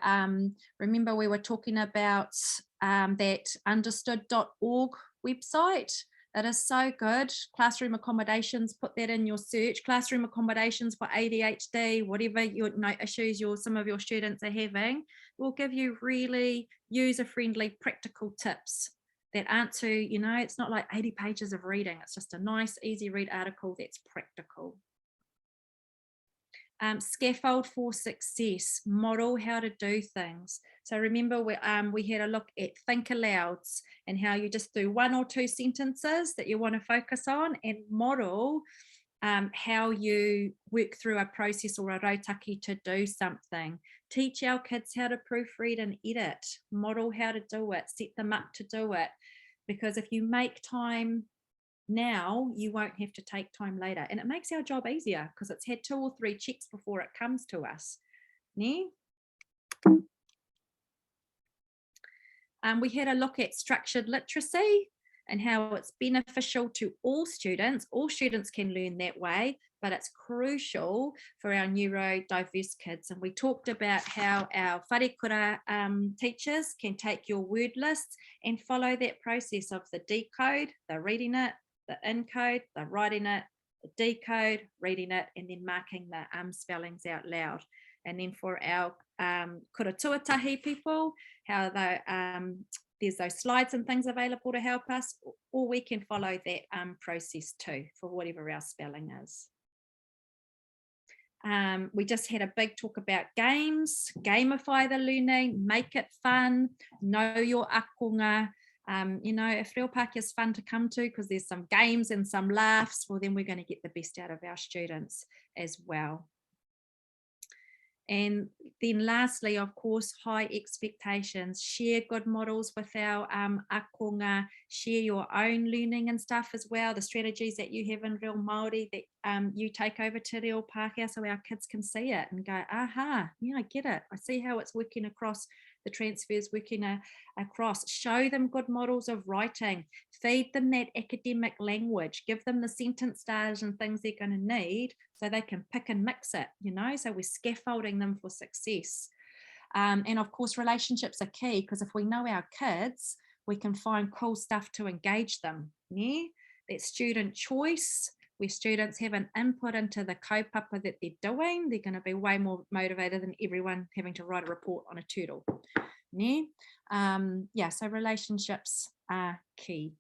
remember we were talking about that understood.org website. It is so good. Classroom accommodations, put that in your search. Classroom accommodations for ADHD, whatever your issues some of your students are having, will give you really user-friendly practical tips that aren't too, you know, it's not like 80 pages of reading. It's just a nice, easy read article that's practical. Scaffold for success, model how to do things. So remember we had a look at think alouds and how you just do 1 or 2 sentences that you want to focus on, and model how you work through a process or a rautaki to do something. Teach our kids how to proofread and edit, model how to do it, set them up to do it. Because if you make time now, you won't have to take time later, and it makes our job easier because it's had 2 or 3 checks before it comes to us. We had a look at structured literacy and how it's beneficial to all students. All students can learn that way, but it's crucial for our neurodiverse kids. And we talked about how our whare kura teachers can take your word lists and follow that process of the decode, the reading it, the encode, the writing it, the decode, reading it, and then marking the spellings out loud. And then for our kura tuatahi people, how there's those slides and things available to help us, or we can follow that process too for whatever our spelling is. We just had a big talk about games, gamify the learning, make it fun, know your akonga. You know, if Reo Pākehā is fun to come to because there's some games and some laughs, well, then we're going to get the best out of our students as well. And then lastly, of course, high expectations. Share good models with our akonga, share your own learning and stuff as well, the strategies that you have in Reo Māori that you take over to Reo Pākehā so our kids can see it and go, aha, yeah, I get it. I see how it's working across the transfers, working across. Show them good models of writing, feed them that academic language, give them the sentence starters and things they're going to need so they can pick and mix it, you know, so we're scaffolding them for success. And of course, relationships are key, because if we know our kids, we can find cool stuff to engage them. Yeah, that student choice, where students have an input into the kaupapa that they're doing, they're going to be way more motivated than everyone having to write a report on a turtle. Yeah, yeah, so relationships are key.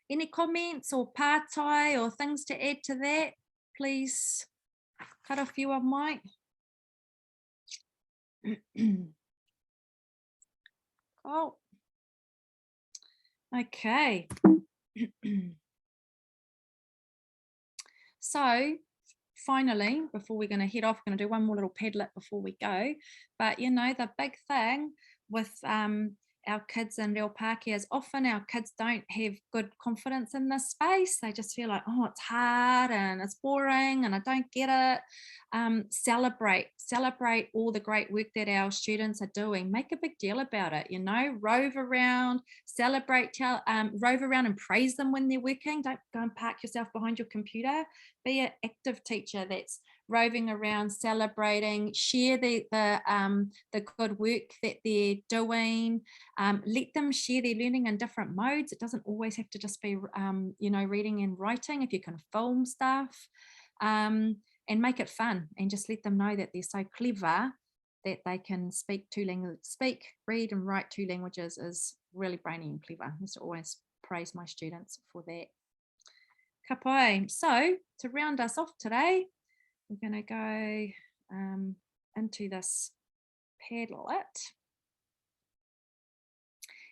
Any comments or pātai or things to add to that? Please cut off you on mic. Oh, okay. So finally, before we're going to head off, we're going to do one more little Padlet before we go. But you know, the big thing with our kids in Reo Pākehā is often our kids don't have good confidence in this space. They just feel like, oh, it's hard and it's boring and I don't get it. Celebrate all the great work that our students are doing. Make a big deal about it, you know, rove around, celebrate, rove around and praise them when they're working. Don't go and park yourself behind your computer. Be an active teacher that's roving around, celebrating, share the good work that they're doing. Let them share their learning in different modes. It doesn't always have to just be, you know, reading and writing. If you can film stuff, and make it fun, and just let them know that they're so clever that they can speak, read and write 2 languages is really brainy and clever. I used to always praise my students for that. Ka pai. So to round us off today, we're going to go into this Padlet.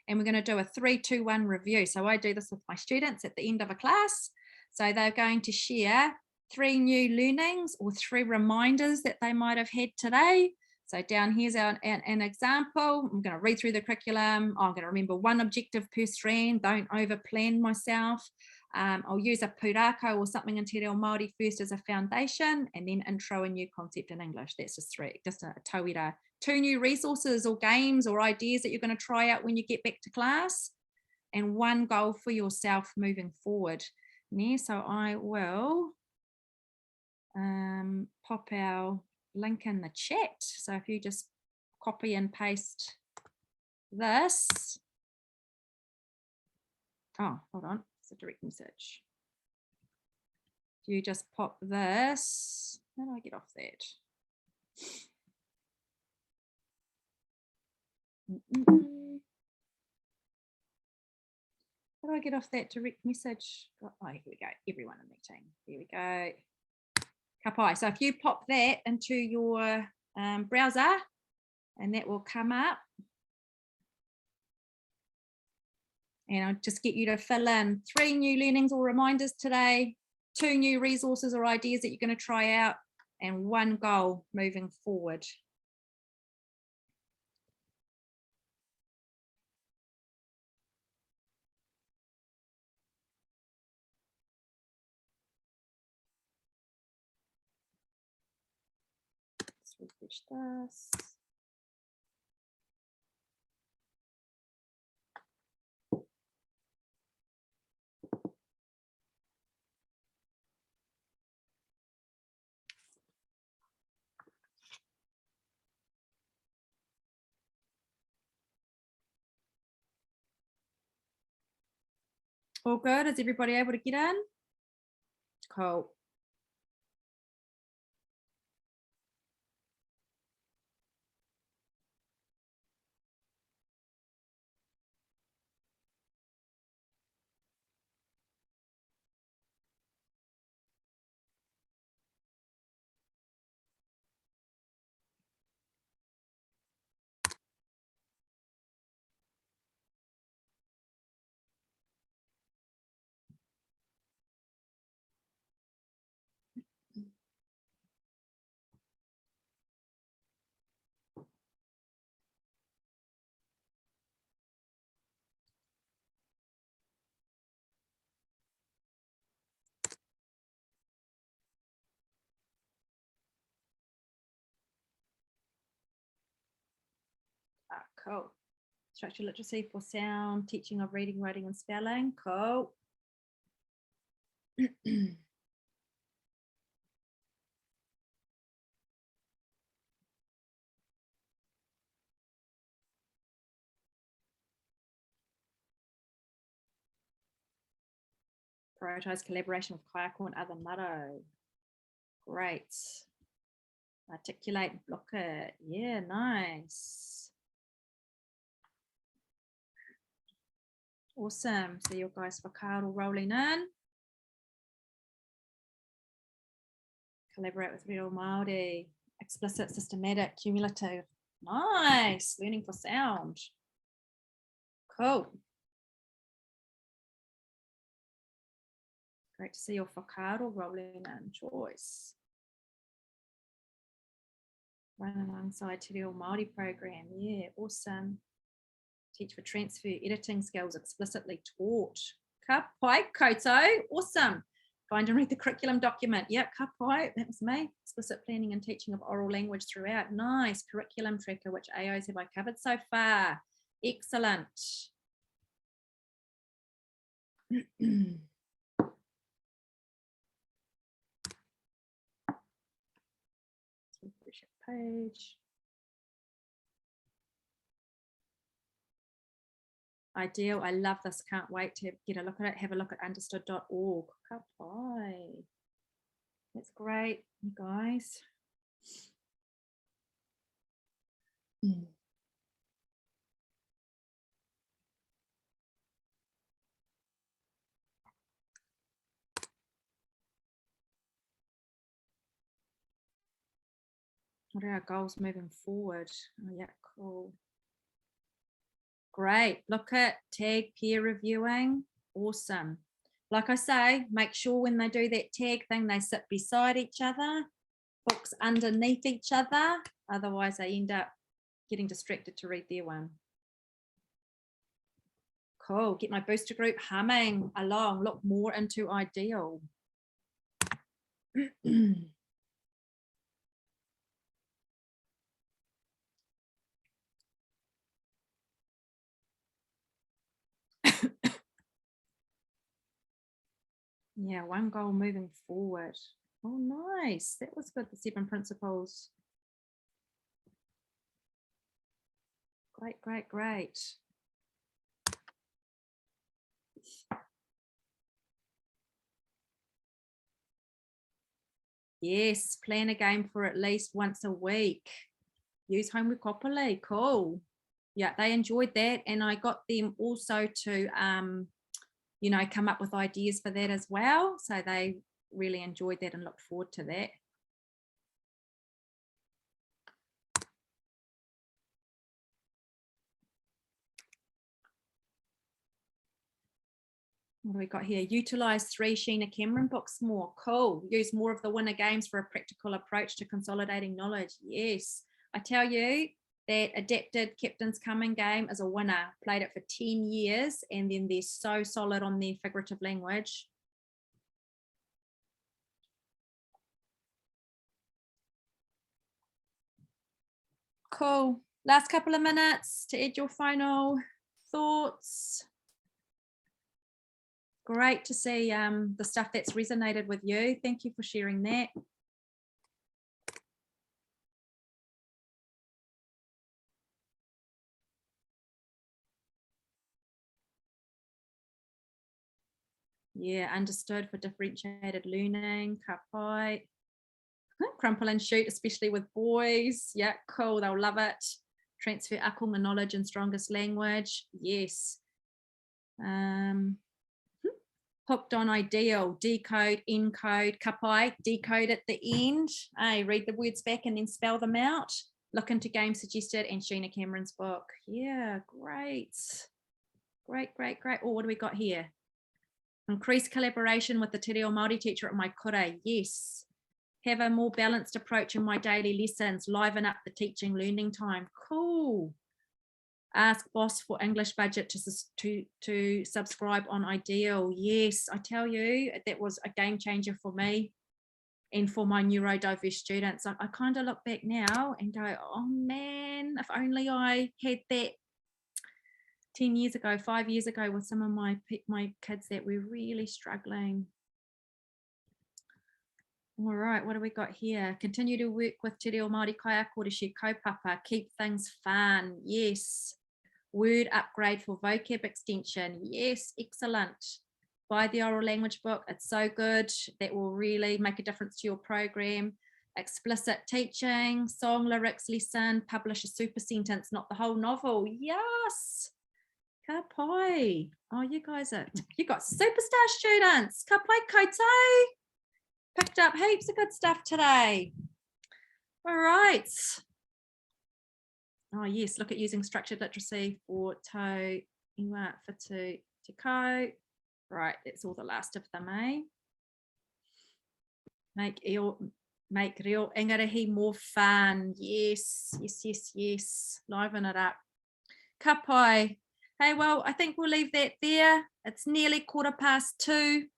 And we're going to do a 3, 2, 1 review. So I do this with my students at the end of a class. So they're going to share 3 new learnings or 3 reminders that they might have had today. So down here's an example. I'm going to read through the curriculum. I'm going to remember 1 objective per strand. Don't over plan myself. I'll use a pūrākau or something in Te Reo Māori first as a foundation, and then intro a new concept in English. That's just 3, just a tauira. 2 new resources or games or ideas that you're going to try out when you get back to class, and 1 goal for yourself moving forward. Yeah, so I will pop our link in the chat. So if you just copy and paste this. Oh, hold on. It's a direct message. You just pop this. How do I get off that? How do I get off that direct message? Oh, here we go. Everyone in meeting. There we go. Kapai. So if you pop that into your browser, and that will come up. And I'll just get you to fill in 3 new learnings or reminders today, 2 new resources or ideas that you're going to try out, and 1 goal moving forward. Let's refresh this. All good? Is everybody able to get in? Cool. Cool. Structured literacy for sound, teaching of reading, writing, and spelling. Cool. Prioritize collaboration with kayako and other maro. Great. Articulate, block it. Yeah, nice. Awesome. So your guys whakaaro rolling in. Collaborate with real Māori. Explicit, systematic, cumulative. Nice. Learning for sound. Cool. Great to see your whakaaro rolling in, Joyce. Run alongside Te Reo Māori program. Yeah, awesome. Teach for transfer, editing skills explicitly taught. Ka pai koutou. Awesome. Find and read the curriculum document. Yeah, ka pai, that was me. Explicit planning and teaching of oral language throughout. Nice. Curriculum tracker, which AOs have I covered so far? Excellent. Refresh your page. Ideal. I love this. Can't wait to get a look at it. Have a look at understood.org. Ka pai. That's great, you guys. What are our goals moving forward? Oh, yeah, cool. Great. Look at tag peer reviewing. Awesome. Like I say, make sure when they do that tag thing, they sit beside each other, books underneath each other. Otherwise, they end up getting distracted to read their one. Cool. Get my booster group humming along. Look more into ideal. Yeah, 1 goal moving forward. Oh, nice. That was good. The 7 principles. Great, great, great. Yes, plan a game for at least once a week. Use homework properly. Cool. Yeah, they enjoyed that. And I got them also to you know, come up with ideas for that as well. So they really enjoyed that and looked forward to that. What do we got here? Utilize 3 Sheena Cameron books more. Cool. Use more of the winner games for a practical approach to consolidating knowledge. Yes, I tell you that adapted Captain's Coming game is a winner. Played it for 10 years and then they're so solid on their figurative language. Cool. Last couple of minutes to add your final thoughts. Great to see the stuff that's resonated with you. Thank you for sharing that. Yeah, understood for differentiated learning. Ka pai. Crumple and shoot, especially with boys. Yeah, cool. They'll love it. Transfer akunga knowledge in strongest language. Yes. Hooked on ideal, decode, encode, ka pai, decode at the end. Read the words back and then spell them out. Look into games suggested and Sheena Cameron's book. Yeah, great. Great, great, great. Oh, what do we got here? Increase collaboration with the Te Reo Māori teacher at my kura. Yes. Have a more balanced approach in my daily lessons. Liven up the teaching learning time. Cool. Ask boss for English budget to subscribe on Ideal. Yes, I tell you, that was a game changer for me and for my neurodiverse students. I kind of look back now and go, oh man, if only I had that 10 years ago, 5 years ago with some of my kids that were really struggling. All right, what do we got here? Continue to work with Te Reo Māori Kaiako to share kaupapa. Keep things fun. Yes. Word upgrade for vocab extension. Yes, excellent. Buy the oral language book. It's so good. That will really make a difference to your program. Explicit teaching, song lyrics lesson, publish a super sentence, not the whole novel. Yes. Ka pai. Oh, you got superstar students. Ka pai koutou. Picked up heaps of good stuff today. All right. Oh yes, look at using structured literacy for tau iwa whatu te kau. Right, that's all the last of them, eh? Make real ingarahi more fun. Yes, yes, yes, yes. Liven it up. Ka pai. Hey, well, I think we'll leave that there. It's nearly 2:15.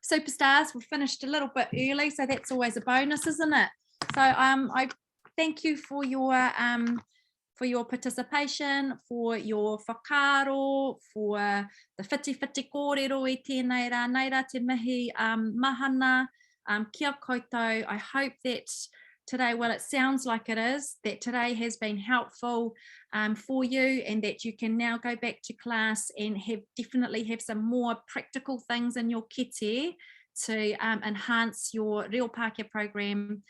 Superstars, we finished a little bit early, so that's always a bonus, isn't it? So I thank you for your participation, for your whakaaro, for the whiti kōrero I tēnei rā, nei rā te mihi mahana, kia koutou. I hope that today, well, it sounds like it is, that today has been helpful for you and that you can now go back to class and definitely have some more practical things in your kete to enhance your Reo Pākehā program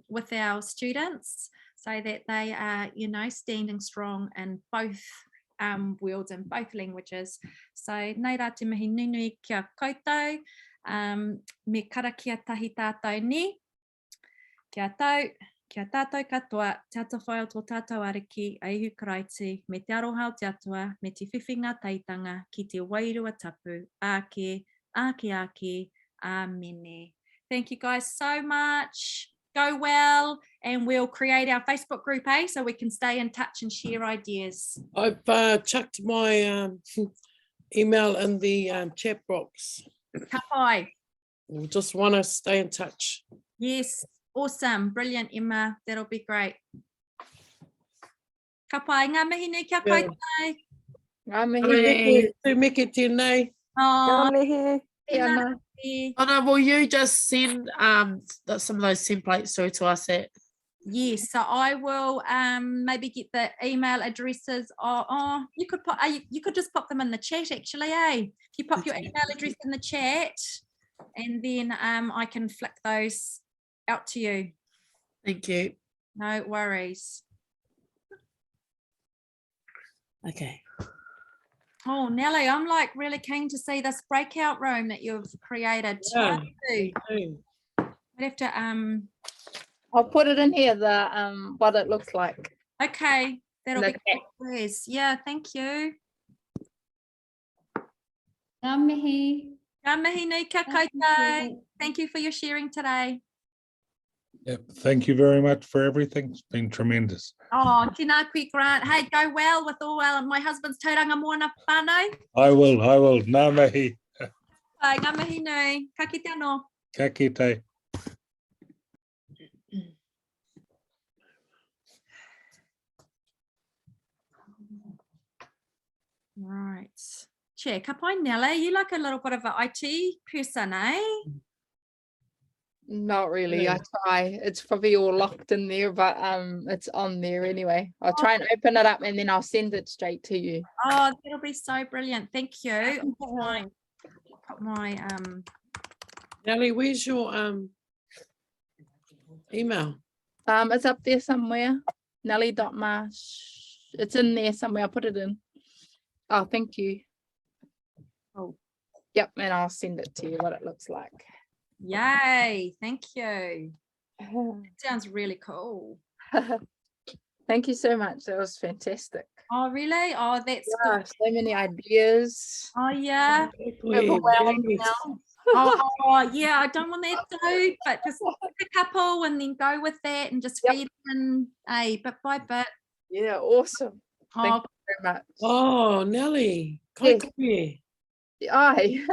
with our students so that they are, you know, standing strong in both worlds and both languages. So, nei rā te mihi nunui kia koutou, me karakia tahi tātou ni. Kia tātou katoa, te ata whai o tō tātou ariki, aihu karaiti, me te aroha o te atua, me te whiwhinga teitanga, ki te wairua tapu, ake, amene. Thank you guys so much. Go well, and we'll create our Facebook group, so we can stay in touch and share ideas. I've chucked my email in the chat box. Ka pai. We just want to stay in touch. Yes. Awesome, brilliant, Emma. That'll be great. Ka pai, ngā mihi nui kia koutou. Ngā mihi. Te meke tēnei. Oh, Anna, will you just send some of those templates through to us at? Yes, so I will maybe get the email addresses. You could just pop them in the chat actually, eh? If you pop your email address in the chat, and then I can flick those out to you. Thank you. No worries. Okay. Oh, Nelly, I'm like really keen to see this breakout room that you've created. Yeah, too. me too. We'd have to I'll put it in here, the what it looks like. okay, that'll The be cool, please. Yeah, thank you. Ngā mihi. Ngā mihi nui kia Thank koutou. you. Thank you for your sharing today. Yep. Thank you very much for everything. It's been tremendous. Oh, tēnā koe, Grant. Hey, go well with all my husband's tauranga moana whānau. I will. Ngā mihi. Bye, ngā mihi nui. Ka kite anō. Ka kite. Right. Chair, ka pai Nelly, you like a little bit of an IT person, eh? Not really. Yeah. I try. It's probably all locked in there, but it's on there anyway. I'll try and open it up and then I'll send it straight to you. Oh, that'll be so brilliant. Thank you. I'll put my Nelly, where's your email? It's up there somewhere. Nelly.marsh. It's in there somewhere. I'll put it in. Oh, thank you. Oh, yep, and I'll send it to you what it looks like. yay. Thank you. Sounds really cool. Thank you so much. That was fantastic. Oh, really? Oh, that's Yeah, good. so many ideas. Oh, yeah. Overwhelmed Yes. now. Oh, yeah. I don't want that too, but just pick a couple and then go with that and just feed in bit by bit. Yeah, awesome. Thank Oh, you very much. Oh, Nelly. Yes. Kaikapi. Aye.